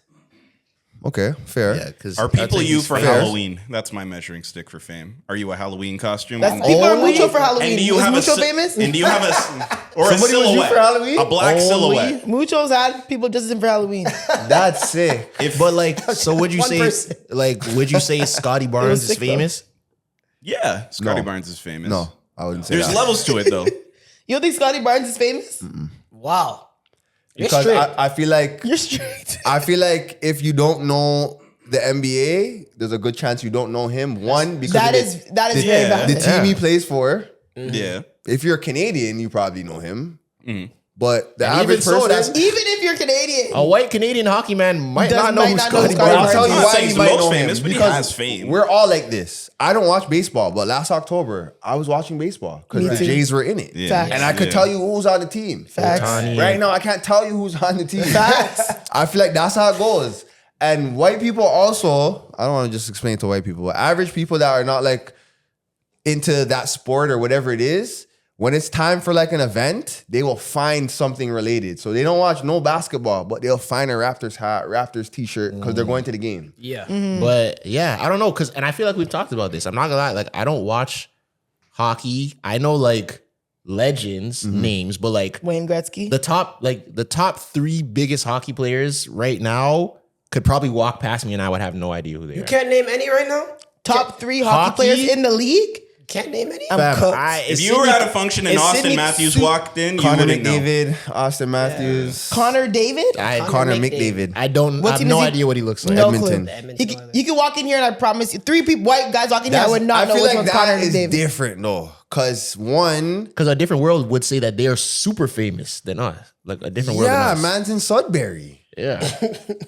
Okay, fair. Yeah, because are people you for fair. Halloween? That's my measuring stick for fame. Are you a Halloween costume? That's people are Only- Mucho for Halloween. and do you Was have Mucho a si- famous? And do you have a or Somebody a was you silhouette? for Halloween? A black silhouette. Mucho's had people just in for Halloween. That's sick. but like, so would you One say, person. like, would you say Scotty Barnes is sick, though. famous? Yeah, Scotty No. Barnes is famous. No, I wouldn't say There's that. levels to it though. You don't think Scotty Barnes is famous? Wow. You're Because straight. I feel like You're straight. I feel like if you don't know the NBA, there's a good chance you don't know him. One, because That of is very Yeah. valid. the team he plays for. Yeah. If you're Canadian, you probably know him. But the And average even so, person, that's- Even if you're Canadian. A white Canadian hockey man might Does- not know might who not know Scotty who Barnes Scotty is. I'll tell I'm you not why saying he he's might the most know famous, him. but he Because has fame. we're all like this. I don't watch baseball, but last October I was watching baseball because Me the too. Jays were in it, Yeah. Facts. and I could Yeah. tell you who's on the team. Facts. Ohtani. Right now, I can't tell you who's on the team. Facts. I feel like that's how it goes. And white people also, I don't want to just explain it to white people, but average people that are not like into that sport or whatever it is, when it's time for like an event, they will find something related. So they don't watch no basketball, but they'll find a Raptors hat, Raptors t-shirt because they're going to the game. yeah. But yeah, I don't know, and I feel like we've talked about this. I'm not gonna lie, like I don't watch hockey. I know like legends names, but like Wayne Gretzky. the top 3 biggest hockey players right now could probably walk past me and I would have no idea who they You are. can't name any right now? Top 3 hockey Hockey? players in the league. Can't name any? I'm Fam, cooked. If you were at a function and Austin Matthews walked in, you Connor wouldn't know. McDavid, Austin Matthews, Connor David. Connor McDavid. I don't. What I have team no is he? idea what he looks like. No Edmonton. clue. Edmonton He, Oilers. you can walk in here and I promise you, 3 people, white guys walking in here, I would not know feel which like one's that Connor and is David. different though, because one, Because a different world would say that they are super famous than us. Like a different world. yeah, than us. man's in Sudbury. Yeah.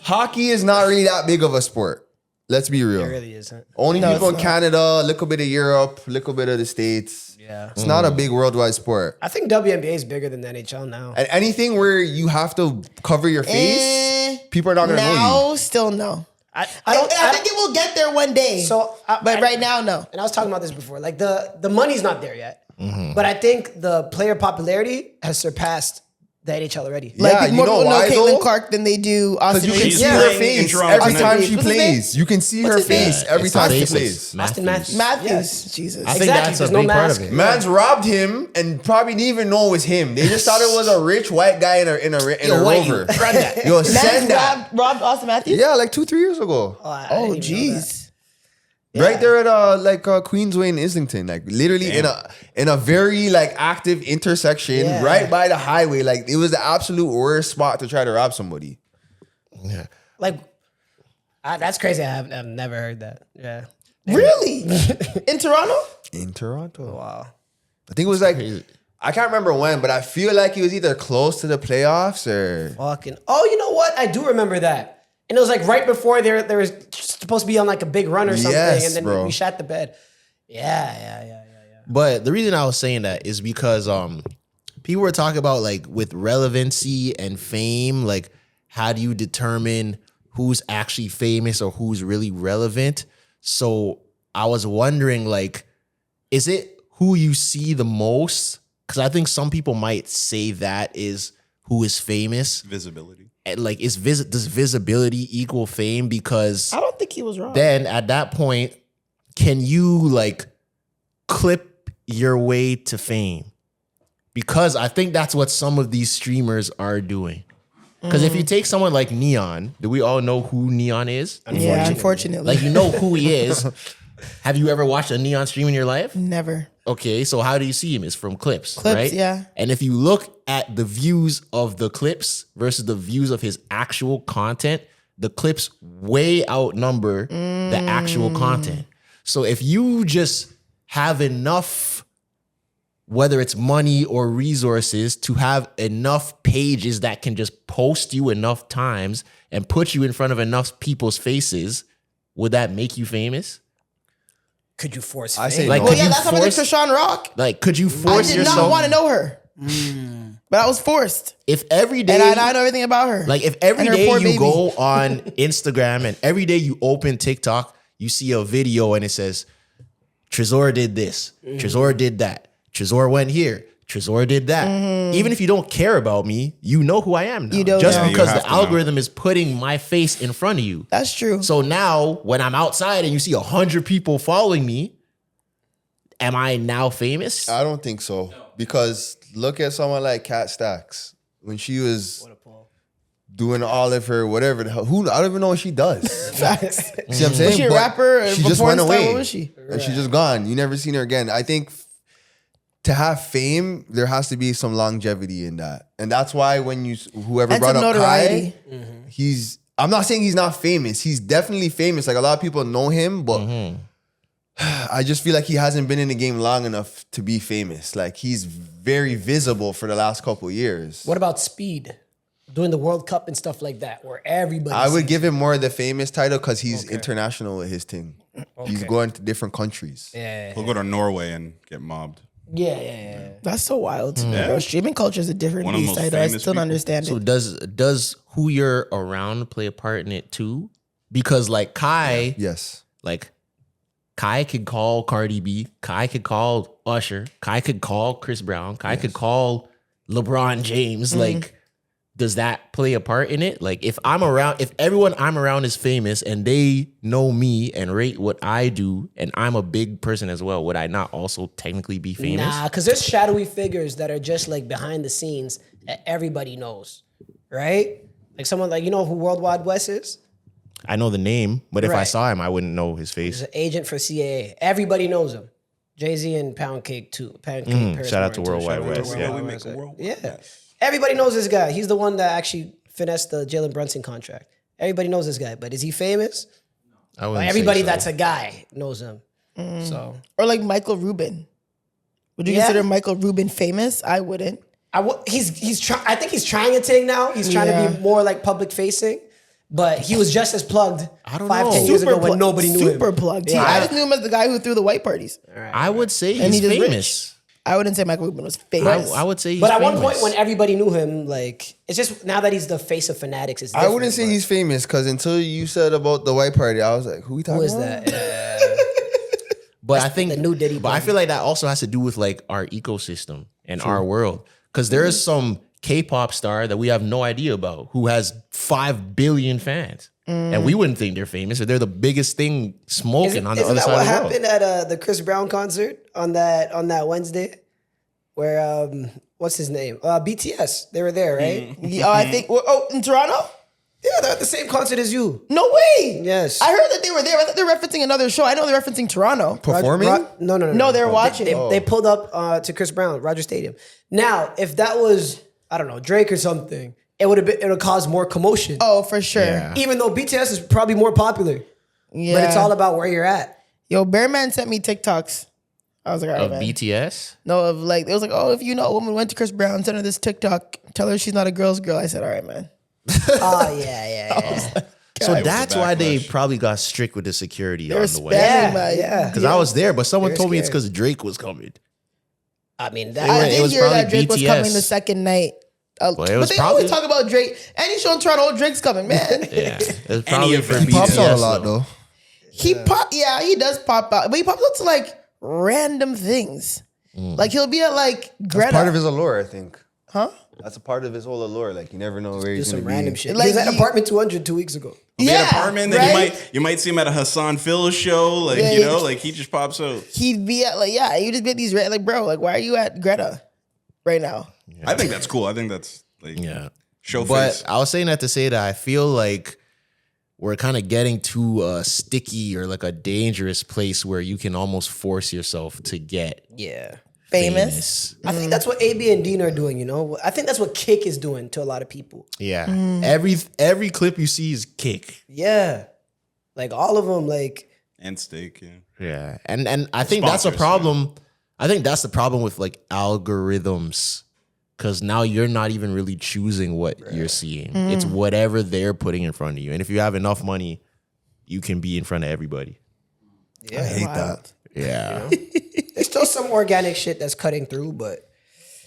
Hockey is not really that big of a sport. Let's be real. It really isn't. Only No, people in it's not. Canada, a little bit of Europe, a little bit of the States. Yeah. It's not a big worldwide sport. I think WNBA is bigger than the NHL now. And anything where you have to cover your face, people are not going to know Now, still no. I I don't. think it will get there one day. So, but right now, no. And I was talking about this before. Like the money's not there yet, but I think the player popularity has surpassed the NHL already. Yeah, Like you more know people why, know Caitlin though? Clark than they do Because Austin you can Reeves. see Yeah. her Playing in face Toronto every tonight. time she What's his plays. You can see What's her his name? face every It's time she faceless. plays. Austin Matthews. Matthews. Yes. Jesus. I think Exactly, that's a there's no big part mask. of it. Man's robbed him and probably didn't even know it was him. They just thought it was a rich white guy in a Whitey, rover. run that. Yo, Mans send that. robbed Austin Matthews? Yeah, like 2-3 years ago. I Oh, didn't even know that. jeez. Right there at Queensway in Islington, like literally in a very like active intersection, Yeah. right by the highway. Like it was the absolute worst spot to try to rob somebody. Like, that's crazy. I've never heard that. Yeah. Really? In Toronto? In Toronto. Wow. I think it was like I can't remember when, but I feel like he was either close to the playoffs or Fucking. Oh, you know what? I do remember that. And it was like right before they were supposed to be on like a big run or something. Yes, and then bro. we shot the bed. Yeah. But the reason I was saying that is because people were talking about like with relevancy and fame, like how do you determine who's actually famous or who's really relevant? So I was wondering, like, is it who you see the most? Because I think some people might say that is who is famous. Visibility. And like, does visibility equal fame? Because I don't think he was wrong. then at that point, can you like clip your way to fame? Because I think that's what some of these streamers are doing. Because if you take someone like Neon, do we all know who Neon is? Yeah, unfortunately. Like, you know who he is. Have you ever watched a Neon stream in your life? Never. Okay, so how do you see him? It's from clips, Clips, right? yeah. And if you look at the views of the clips versus the views of his actual content, the clips way outnumber the actual content. So if you just have enough, whether it's money or resources, to have enough pages that can just post you enough times and put you in front of enough people's faces, would that make you famous? Could you force I fame? say Like, no. Well, could yeah, you that's how I met force? Tresor Rock. Like, could you I force did yourself? not want to know her. But I was forced. If every day, And I know everything about her. like if every And her day poor you baby. go on Instagram and every day you open TikTok, you see a video and it says, Tresor did this, Tresor did that, Tresor went here, Tresor did that. Even if you don't care about me, you know who I am now. You do Just know. You because have the to know. algorithm is putting my face in front of you. That's true. So now when I'm outside and you see 100 people following me, am I now famous? I don't think so. Because look at someone like Kat Stacks. When she was doing all of her whatever, I don't even know what she does. Facts. See what I'm saying? Was she a But rapper? She just Before went Insta, away. what was she? And she just gone. You never seen her again. I think to have fame, there has to be some longevity in that. And that's why when whoever And brought some up notoriety. Kai, I'm not saying he's not famous. He's definitely famous. Like a lot of people know him, but I just feel like he hasn't been in the game long enough to be famous. Like he's very visible for the last couple of years. What about Speed? Doing the World Cup and stuff like that, where everybody. I would sees give him more of the famous title because he's international with his thing. He's going to different countries. Yeah. He'll go to Norway and get mobbed. Yeah. That's so wild to me, bro. Streaming culture is a different One of the beast. most I famous still don't people. understand So it. does who you're around play a part in it too? Because like Kai, Yes. like Kai could call Cardi B, Kai could call Usher, Kai could call Chris Brown, Kai could call LeBron James. Like, does that play a part in it? Like if everyone I'm around is famous and they know me and rate what I do and I'm a big person as well, would I not also technically be famous? Nah, because there's shadowy figures that are just like behind the scenes that everybody knows, right? Like someone like, you know who World Wide West is? I know the name, but if I Right. saw him, I wouldn't know his face. He's an agent for CAA. Everybody knows him. Jay-Z and Pound Cake too. Paris shout out to Morton, too. World Wide Shout out to West, World yeah. Wide We make West. a world. Yeah. Everybody knows this guy. He's the one that actually finessed the Jalen Brunson contract. Everybody knows this guy, but is he famous? I wouldn't say Everybody so. that's a guy knows him. So Or like Michael Rubin. Would you Yeah. consider Michael Rubin famous? I wouldn't. I think he's trying a thing now. He's trying to Yeah. be more like public facing, but he was just as plugged I don't 5, know. 10 years ago when plug- nobody knew him. Super plugged. Yeah. I just knew him as the guy who threw the white parties. I would say And he's he just famous. I wouldn't say Michael Rubin was famous. I would say he's But at famous. one point when everybody knew him, like it's just now that he's the face of Fanatics, it's I different, wouldn't say but he's famous because until you said about the white party, I was like, who we talking who is about? that? But I think the new Diddy But I Bum. feel like that also has to do with like our ecosystem and our world. Because there is some K-pop star that we have no idea about who has 5 billion fans. And we wouldn't think they're famous, or they're the biggest thing smoking on the Isn't other that side what of the world. happened at the Chris Brown concert on that Wednesday? Where what's his name? BTS. They were there, right? Yeah, I think. Oh, in Toronto? Yeah, they're at the same concert as you. No way. Yes. I heard that they were there. I thought they were referencing another show. I know they're referencing Toronto. Performing? No, No, they were watching. They pulled up to Chris Brown, Rogers Stadium. Now, if that was, I don't know, Drake or something, it would have caused more commotion. Oh, for sure. Yeah. Even though BTS is probably more popular. Yeah. But it's all about where you're at. Yo, Bearman sent me TikToks. I was like, all right, Of man. BTS? No, of like, it was like, oh, if you know a woman went to Chris Brown, send her this TikTok. Tell her she's not a girl's girl. I said, all right, man. Oh, yeah. So God. that's why they backlash. probably got strict with the security They're on the way. spamming Yeah. Because I was there, but someone They're told me it's scared. because Drake was coming. I mean, It that, I did was hear that probably Drake was BTS. coming the second night. Well, it But was they probably- always talk about Drake. Any show in Toronto, oh, Drake's coming, man. Yeah, it's probably for event. He pops out a BTS, lot though. though. He does pop out, but he pops out to like random things. Like he'll be at like Greta. That's part of his allure, I think. Huh? That's a part of his whole allure. Like you never know where do he's some gonna random be. shit. Like He was at you- apartment 200 2 weeks ago. Be an apartment, then right? you might see him at a Hassan Phil show, like Yeah, you know, yeah. like he just pops out. He'd be at like you just be at these like bro, like why are you at Greta right now? I think that's cool. I think that's like Yeah. show But face. I was saying that to say that I feel like we're kind of getting to a sticky or like a dangerous place where you can almost force yourself to get Yeah. Famous. I think that's what AB and Dean are doing, you know? I think that's what Kick is doing to a lot of people. Yeah. Every clip you see is Kick. Yeah. Like all of them, like, And steak, yeah. Yeah. And I think that's a Sponsors, problem. I think that's the problem with like algorithms. Cause now you're not even really choosing what you're seeing. It's whatever they're putting in front of you. And if you have enough money, you can be in front of everybody. I hate that. Yeah. there's still some organic shit that's cutting through, but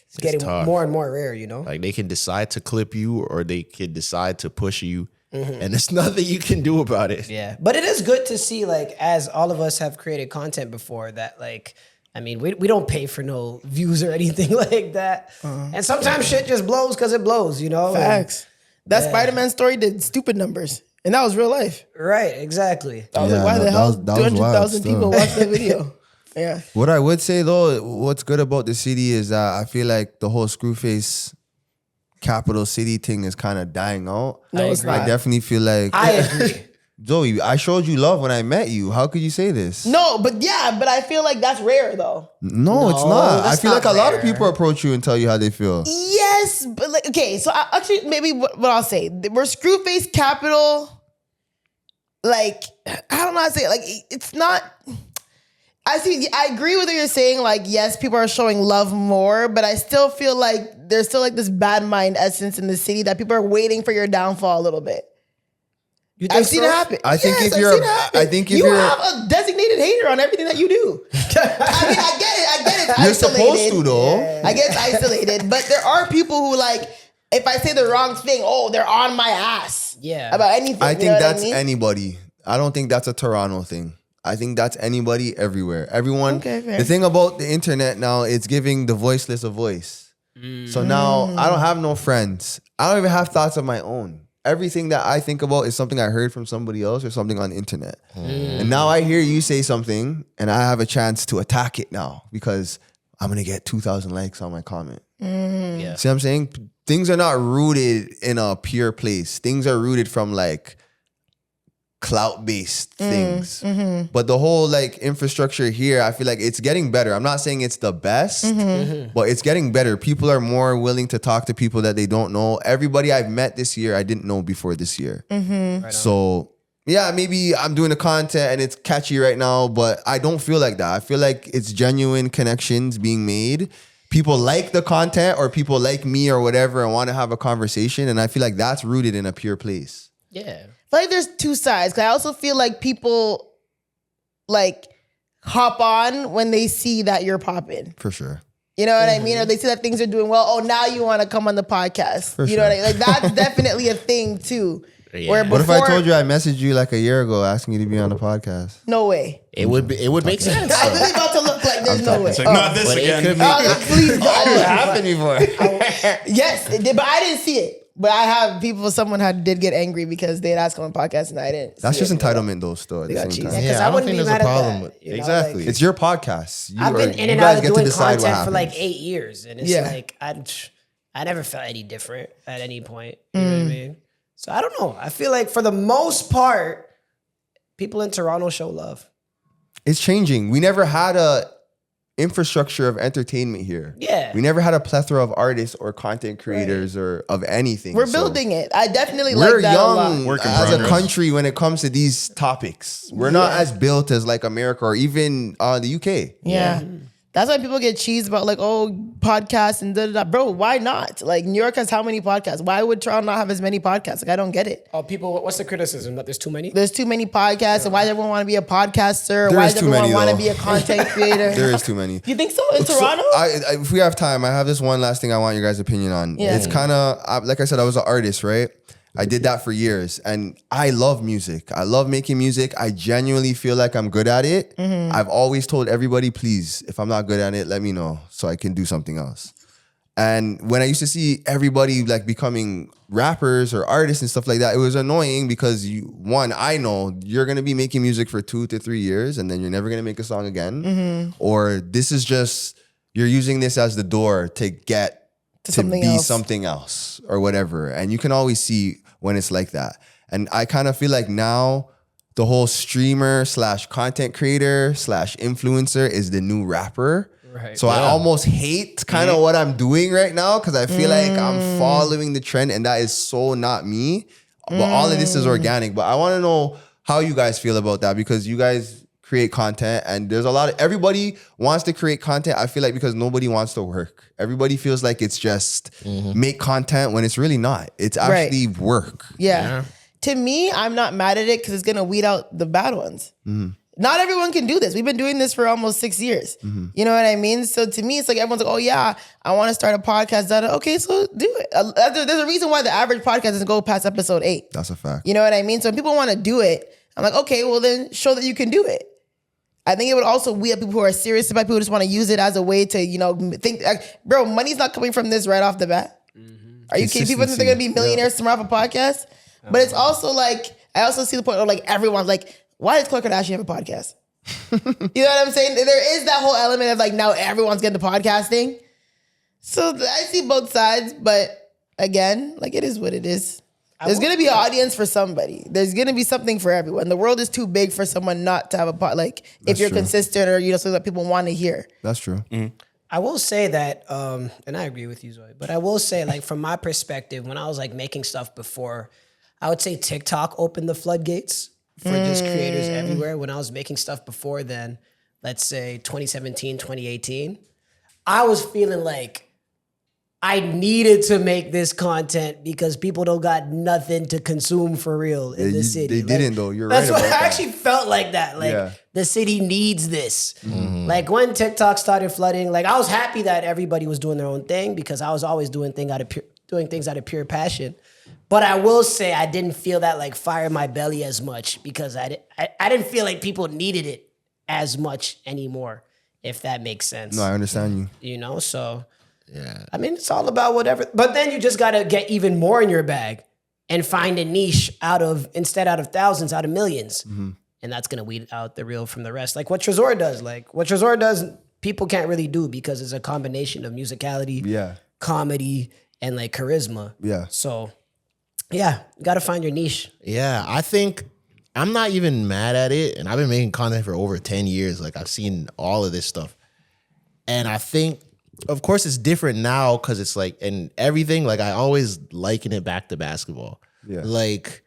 it's getting tough. more and more rare, you know? Like they can decide to clip you or they can decide to push you. And there's nothing you can do about it. Yeah. But it is good to see, like, as all of us have created content before, that, like, I mean, we don't pay for no views or anything like that. And sometimes shit just blows because it blows, you know? Facts. That Spider-Man story did stupid numbers. And that was real life. Right, exactly. I was Yeah, like, why no, the that hell was- that was wild 200,000 people still. watched that video? Yeah. What I would say though, what's good about the city is that I feel like the whole Screwface capital city thing is kind of dying out. No, it's I not. definitely feel like I agree. Zoe, I showed you love when I met you. How could you say this? No, but I feel like that's rare though. No, it's not. I that's feel not like a lot of rare. people approach you and tell you how they feel. Yes, but like, okay, so actually maybe what I'll say, we're Screwface capital, like, I don't know how to say it. Like, it's not, I agree with what you're saying. Like, yes, people are showing love more, but I still feel like there's still like this bad mind essence in the city that people are waiting for your downfall a little bit. You think I've seen so? it happen. I think Yes, if I've you're- seen it happen. I think if you you're- have a designated hater on everything that you do. I mean, I get it. It's You're isolated. supposed to though. I get it's isolated, but there are people who like, if I say the wrong thing, they're on my ass. Yeah. About anything. I you think know what that's I mean? anybody. I don't think that's a Toronto thing. I think that's anybody everywhere. Everyone. Okay, fair. The thing about the internet now, it's giving the voiceless a voice. So now I don't have no friends. I don't even have thoughts of my own. Everything that I think about is something I heard from somebody else or something on the internet. And now I hear you say something and I have a chance to attack it now because I'm going to get 2,000 likes on my comment. Yeah. See what I'm saying? Things are not rooted in a pure place. Things are rooted from like clout-based things. But the whole like infrastructure here, I feel like it's getting better. I'm not saying it's the best, but it's getting better. People are more willing to talk to people that they don't know. Everybody I've met this year, I didn't know before this year. So yeah, maybe I'm doing the content and it's catchy right now, but I don't feel like that. I feel like it's genuine connections being made. People like the content or people like me or whatever and want to have a conversation. And I feel like that's rooted in a pure place. Yeah. I feel like there's two sides. Cause I also feel like people like hop on when they see that you're popping. For sure. You know what I mean? Or they see that things are doing well. Oh, now you want to come on the podcast. You know what I mean? Like that's definitely a thing too. Yeah. Where What if I before- told you I messaged you like a year ago asking you to be on the podcast? No way. It would make sense. I'm really about to look like there's no way. It's like, not this But it again. could Please don't. happened before. Yes, it did, but I didn't see it. But I have people, someone did get angry because they had asked on the podcast and I didn't. That's see just it. entitlement though still at the got same cheese. time. Yeah, 'cause I I don't wouldn't think be there's mad a at problem that, with you know, Exactly. like- It's your podcast. I've been in and guys out of get to doing decide what content for like happens. 8 years, and it's Yeah. like I never felt any different at any point. You know what I mean? So I don't know. I feel like for the most part, people in Toronto show love. It's changing. We never had a infrastructure of entertainment here. Yeah. We never had a plethora of artists or content creators or of anything. We're So building it. I definitely We're like that a lot. young Work in as a progress. country when it comes to these topics. We're not as built as like America or even the UK. Yeah. That's why people get cheesed about like, oh, podcasts and da da da. Bro, why not? Like New York has how many podcasts? Why would Toronto not have as many podcasts? Like I don't get it. Oh, people, what's the criticism? That there's too many? There's too many podcasts, and why does everyone want to be a podcaster? There Why is does too everyone many, want to though. be a content creator? There is too many. You think so in Toronto? If we have time, I have this one last thing I want your guys' opinion on. Yeah. It's kind of, like I said, I was an artist, right? I did that for years, and I love music. I love making music. I genuinely feel like I'm good at it. I've always told everybody, please, if I'm not good at it, let me know so I can do something else. And when I used to see everybody like becoming rappers or artists and stuff like that, it was annoying because I know you're going to be making music for 2 to 3 years and then you're never going to make a song again. Or this is just, you're using this as the door to get to be something else or whatever. And you can always see when it's like that. And I kind of feel like now the whole streamer / content / influencer is the new rapper. Right. So I almost hate kind of what I'm doing right now because I feel like I'm following the trend and that is so not me. But all of this is organic. But I want to know how you guys feel about that because you guys create content and there's everybody wants to create content. I feel like because nobody wants to work. Everybody feels like it's just make content when it's really not. It's actually work. Yeah. To me, I'm not mad at it because it's going to weed out the bad ones. Not everyone can do this. We've been doing this for almost 6 years. You know what I mean? So to me, it's like everyone's like, oh yeah, I want to start a podcast. Okay, so do it. There's a reason why the average podcast doesn't go past episode 8. That's a fact. You know what I mean? So when people want to do it, I'm like, okay, well then show that you can do it. I think it would also weed up people who are serious about people who just want to use it as a way to, think, bro, money's not coming from this right off the bat. Are you kidding? People think they're going to be millionaires tomorrow off a podcast? But it's also like, I also see the point of like, everyone's like, why does Khloe Kardashian have a podcast? You know what I'm saying? There is that whole element of like, now everyone's getting the podcasting. So I see both sides, but again, like it is what it is. There's going to be an audience for somebody. There's going to be something for everyone. The world is too big for someone not to have a pod. Like if you're consistent or something that people want to hear. That's true. I will say that, and I agree with you, Zoe, but I will say like from my perspective, when I was like making stuff before, I would say TikTok opened the floodgates for just creators everywhere. When I was making stuff before then, let's say 2017, 2018, I was feeling like I needed to make this content because people don't got nothing to consume for real in the city. They didn't though. You're right that's about what that. I actually felt like that. Like the city needs this. Like when TikTok started flooding, like I was happy that everybody was doing their own thing because I was always doing things out of pure passion. But I will say I didn't feel that like fire in my belly as much because I didn't feel like people needed it as much anymore, if that makes sense. No, I understand you. So yeah. I mean, it's all about whatever. But then you just got to get even more in your bag and find a niche out of thousands, out of millions. And that's going to weed out the real from the rest. Like what Tresor does. Like what Tresor does, people can't really do because it's a combination of musicality, comedy, and like charisma. Yeah. So yeah, you got to find your niche. Yeah, I think I'm not even mad at it. And I've been making content for over 10 years. Like I've seen all of this stuff. And I think, of course, it's different now because it's like, and everything, like I always liken it back to basketball. Yeah. Like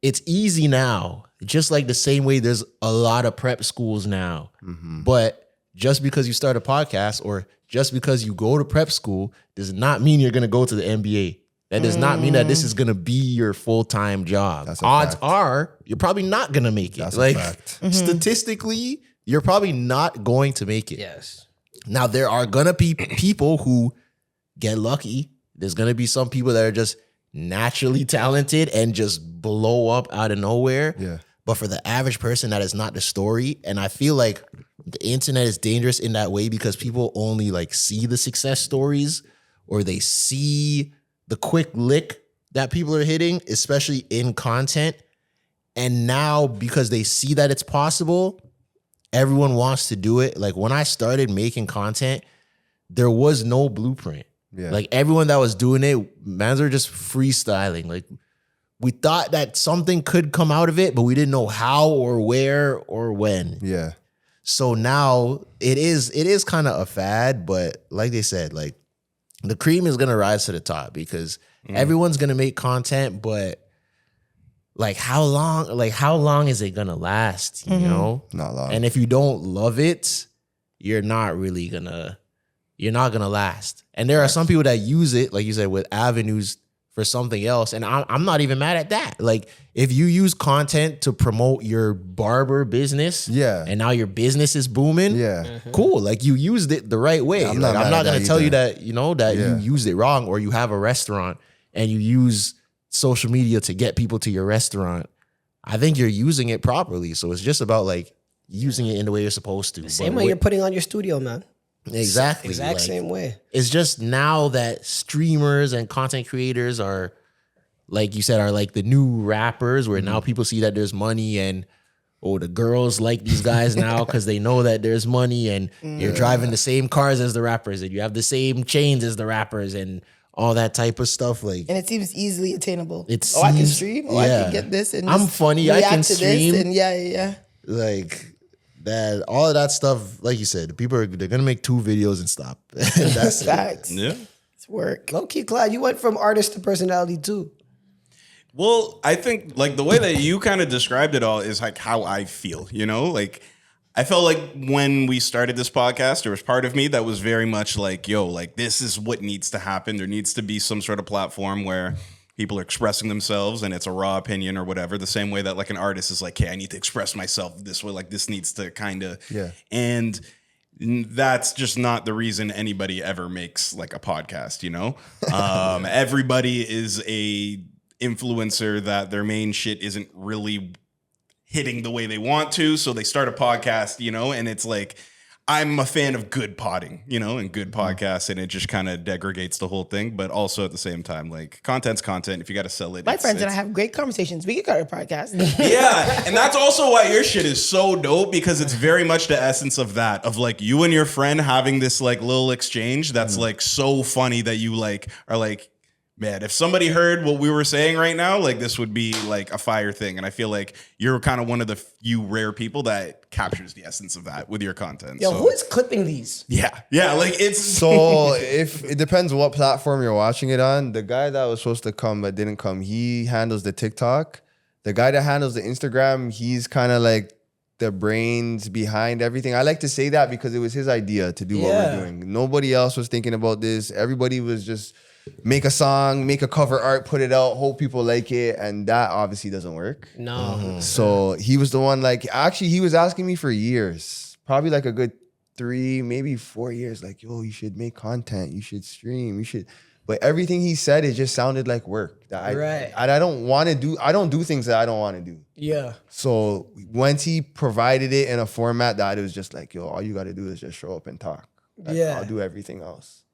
it's easy now, just like the same way there's a lot of prep schools now. But just because you start a podcast or just because you go to prep school does not mean you're going to go to the NBA. That does not mean that this is going to be your full-time job. Odds are you're probably not going to make it. That's like a fact. statistically, you're probably not going to make it. Yes. Now, there are going to be people who get lucky. There's going to be some people that are just naturally talented and just blow up out of nowhere. Yeah. But for the average person, that is not the story. And I feel like the internet is dangerous in that way because people only like see the success stories or they see the quick lick that people are hitting, especially in content. And now because they see that it's possible, everyone wants to do it. Like when I started making content, there was no blueprint. Yeah. Like everyone that was doing it, mans are just freestyling. Like we thought that something could come out of it, but we didn't know how or where or when. Yeah. So now it is kind of a fad, but like they said, like the cream is gonna rise to the top because everyone's gonna make content, but like how long is it gonna last? You know? Not long. And if you don't love it, you're not gonna last. And there are some people that use it, like you said, with avenues for something else. And I'm not even mad at that. Like if you use content to promote your barber business, and now your business is booming, cool. Like you used it the right way. I'm not gonna tell you that, you know, that you used it wrong, or you have a restaurant and you use social media to get people to your restaurant. I think you're using it properly. So it's just about like using it in the way you're supposed to. Same way you're putting on your studio, man. Exactly. Exact same way. It's just now that streamers and content creators are, like you said, are like the new rappers, where now people see that there's money, and the girls like these guys now because they know that there's money, and you're driving the same cars as the rappers, and you have the same chains as the rappers, and all that type of stuff. Like, and it seems easily attainable. I can stream. I can get this, and I'm funny. I can stream. This, and yeah. Like that, all of that stuff. Like you said, they're gonna make 2 videos and stop. That's facts. Yeah, it's work. Low key, Clyde, you went from artist to personality too. Well, I think like the way that you kind of described it all is like how I feel, you know, like I felt like when we started this podcast, there was part of me that was very much like, yo, like this is what needs to happen. There needs to be some sort of platform where people are expressing themselves and it's a raw opinion or whatever. The same way that like an artist is like, hey, I need to express myself this way. Like this needs to kind of, and that's just not the reason anybody ever makes like a podcast, you know? Everybody is a influencer that their main shit isn't really hitting the way they want to, so they start a podcast, you know, and it's like, I'm a fan of good podding, you know, and good podcasts, and it just kind of degrades the whole thing, but also at the same time, like, content's content. If you got to sell it, my friends and I have great conversations. We could start a podcast. Yeah, and that's also why your shit is so dope, because it's very much the essence of that, of like you and your friend having this like little exchange that's like so funny that you like are like, man, if somebody heard what we were saying right now, like this would be like a fire thing. And I feel like you're kind of one of the few rare people that captures the essence of that with your content. Yo, who is clipping these? Yeah, like it's so if it depends what platform you're watching it on. The guy that was supposed to come but didn't come, he handles the TikTok. The guy that handles the Instagram, he's kind of like the brains behind everything. I like to say that because it was his idea to do what we're doing. Nobody else was thinking about this. Everybody was just make a song, make a cover art, put it out, hope people like it, and that obviously doesn't work. No. So he was the one, like, actually he was asking me for years, probably like a good 3, maybe 4 years, like, yo, you should make content, you should stream, you should. But everything he said, it just sounded like work. That I don't want to do. I don't do things that I don't want to do. Yeah. So once he provided it in a format that it was just like, yo, all you got to do is just show up and talk. Like, I'll do everything else.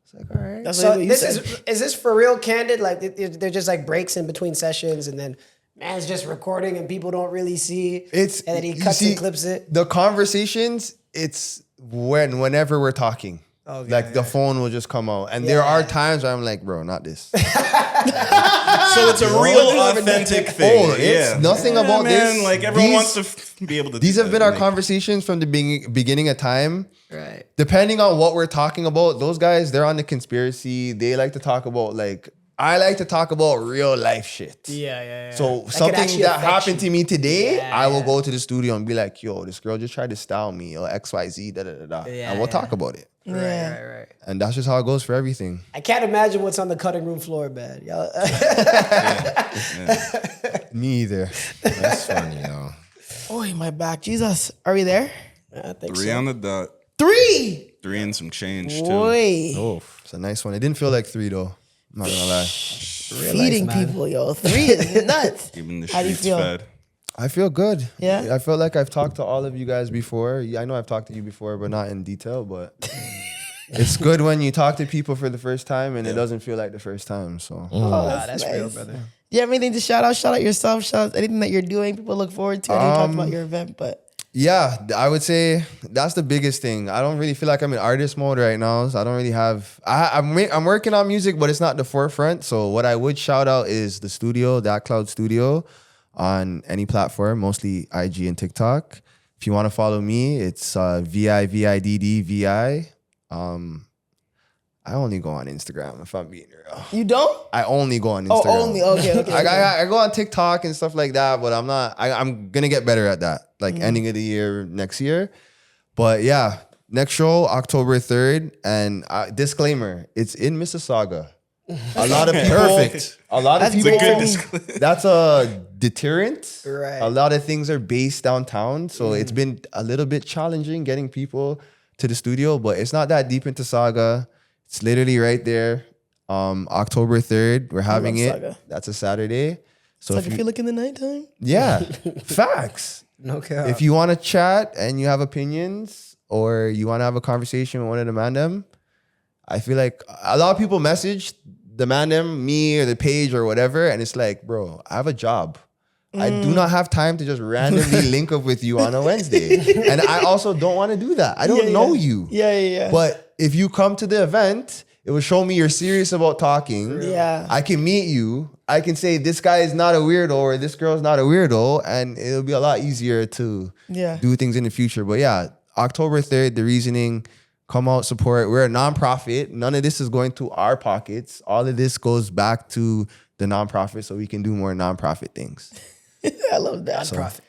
It's like, all right. So is this for real candid? Like they're just like breaks in between sessions, and then man's just recording and people don't really see. And then he cuts and clips it. The conversations, it's whenever we're talking. Okay, like the phone will just come out. And there are times where I'm like, bro, not this. So it's a real authentic thing. Oh, it's nothing about this. Like everyone wants to be able to. These have been our conversations from the beginning of time. Right. Depending on what we're talking about, those guys, they're on the conspiracy. They like to talk about like, I like to talk about real life shit. Yeah. So that something that happened to me today, I will go to the studio and be like, yo, this girl just tried to style me or XYZ, and we'll talk about it. Right. And that's just how it goes for everything. I can't imagine what's on the cutting room floor, man. Y'all. Me either. That's funny, yo. Oh, my back. Jesus. Are we there? I think 3 so. on the dot. 3. 3 and some change too. Boy. Oh, it's a nice one. It didn't feel like 3 though. I'm not gonna lie. Feeding people, yo. 3 is nuts. Keeping the How do you streets feel? fed. I feel good. Yeah? I feel like I've talked to all of you guys before. Yeah, I know I've talked to you before, but not in detail. But it's good when you talk to people for the first time and it doesn't feel like the first time. So That's nice. real, brother. Do you have anything to shout out? Shout out yourself. Shout out anything that you're doing. People look forward to. I know you talked about your event, but yeah, I would say that's the biggest thing. I don't really feel like I'm in artist mode right now, so I don't really have. I'm working on music, but it's not the forefront. So what I would shout out is the studio, That Cloud Studio, on any platform, mostly IG and TikTok. If you want to follow me, it's VIVIDDVI. I only go on Instagram if I'm being real. you don't? I only go on Instagram. Oh, only. Okay. I go on TikTok and stuff like that, but I'm not. I'm gonna get better at that. Like ending of the year next year. But yeah, next show, October 3rd. And disclaimer, it's in Mississauga. A lot of people. Perfect. A lot of That's people. great. That's a deterrent. Right. A lot of things are based downtown. So it's been a little bit challenging getting people to the studio, but it's not that deep into Saga. It's literally right there. October 3rd, we're having it. Saga. That's a Saturday. So It's like if you look in the nighttime. yeah, facts. No cap. If you want to chat and you have opinions or you want to have a conversation with one of the mandem, I feel like a lot of people message the mandem, me or the page or whatever, and it's like, bro, I have a job. I do not have time to just randomly link up with you on a Wednesday. And I also don't want to do that. I don't know you. Yeah. But if you come to the event, it will show me you're serious about talking. Yeah. I can meet you. I can say this guy is not a weirdo or this girl's not a weirdo, and it'll be a lot easier to do things in the future. But yeah, October 3rd, the reasoning, come out, support. We're a nonprofit. None of this is going to our pockets. All of this goes back to the nonprofit so we can do more nonprofit things. I love that. Profit.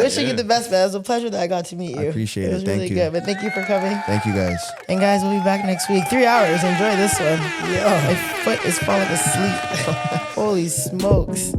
Wishing you the best, man. It was a pleasure that I got to meet you. I appreciate it. It was Thank really you. good. But thank you for coming. Thank you guys. And guys, we'll be back next week. 3 hours. Enjoy this one. My foot is falling asleep. Holy smokes.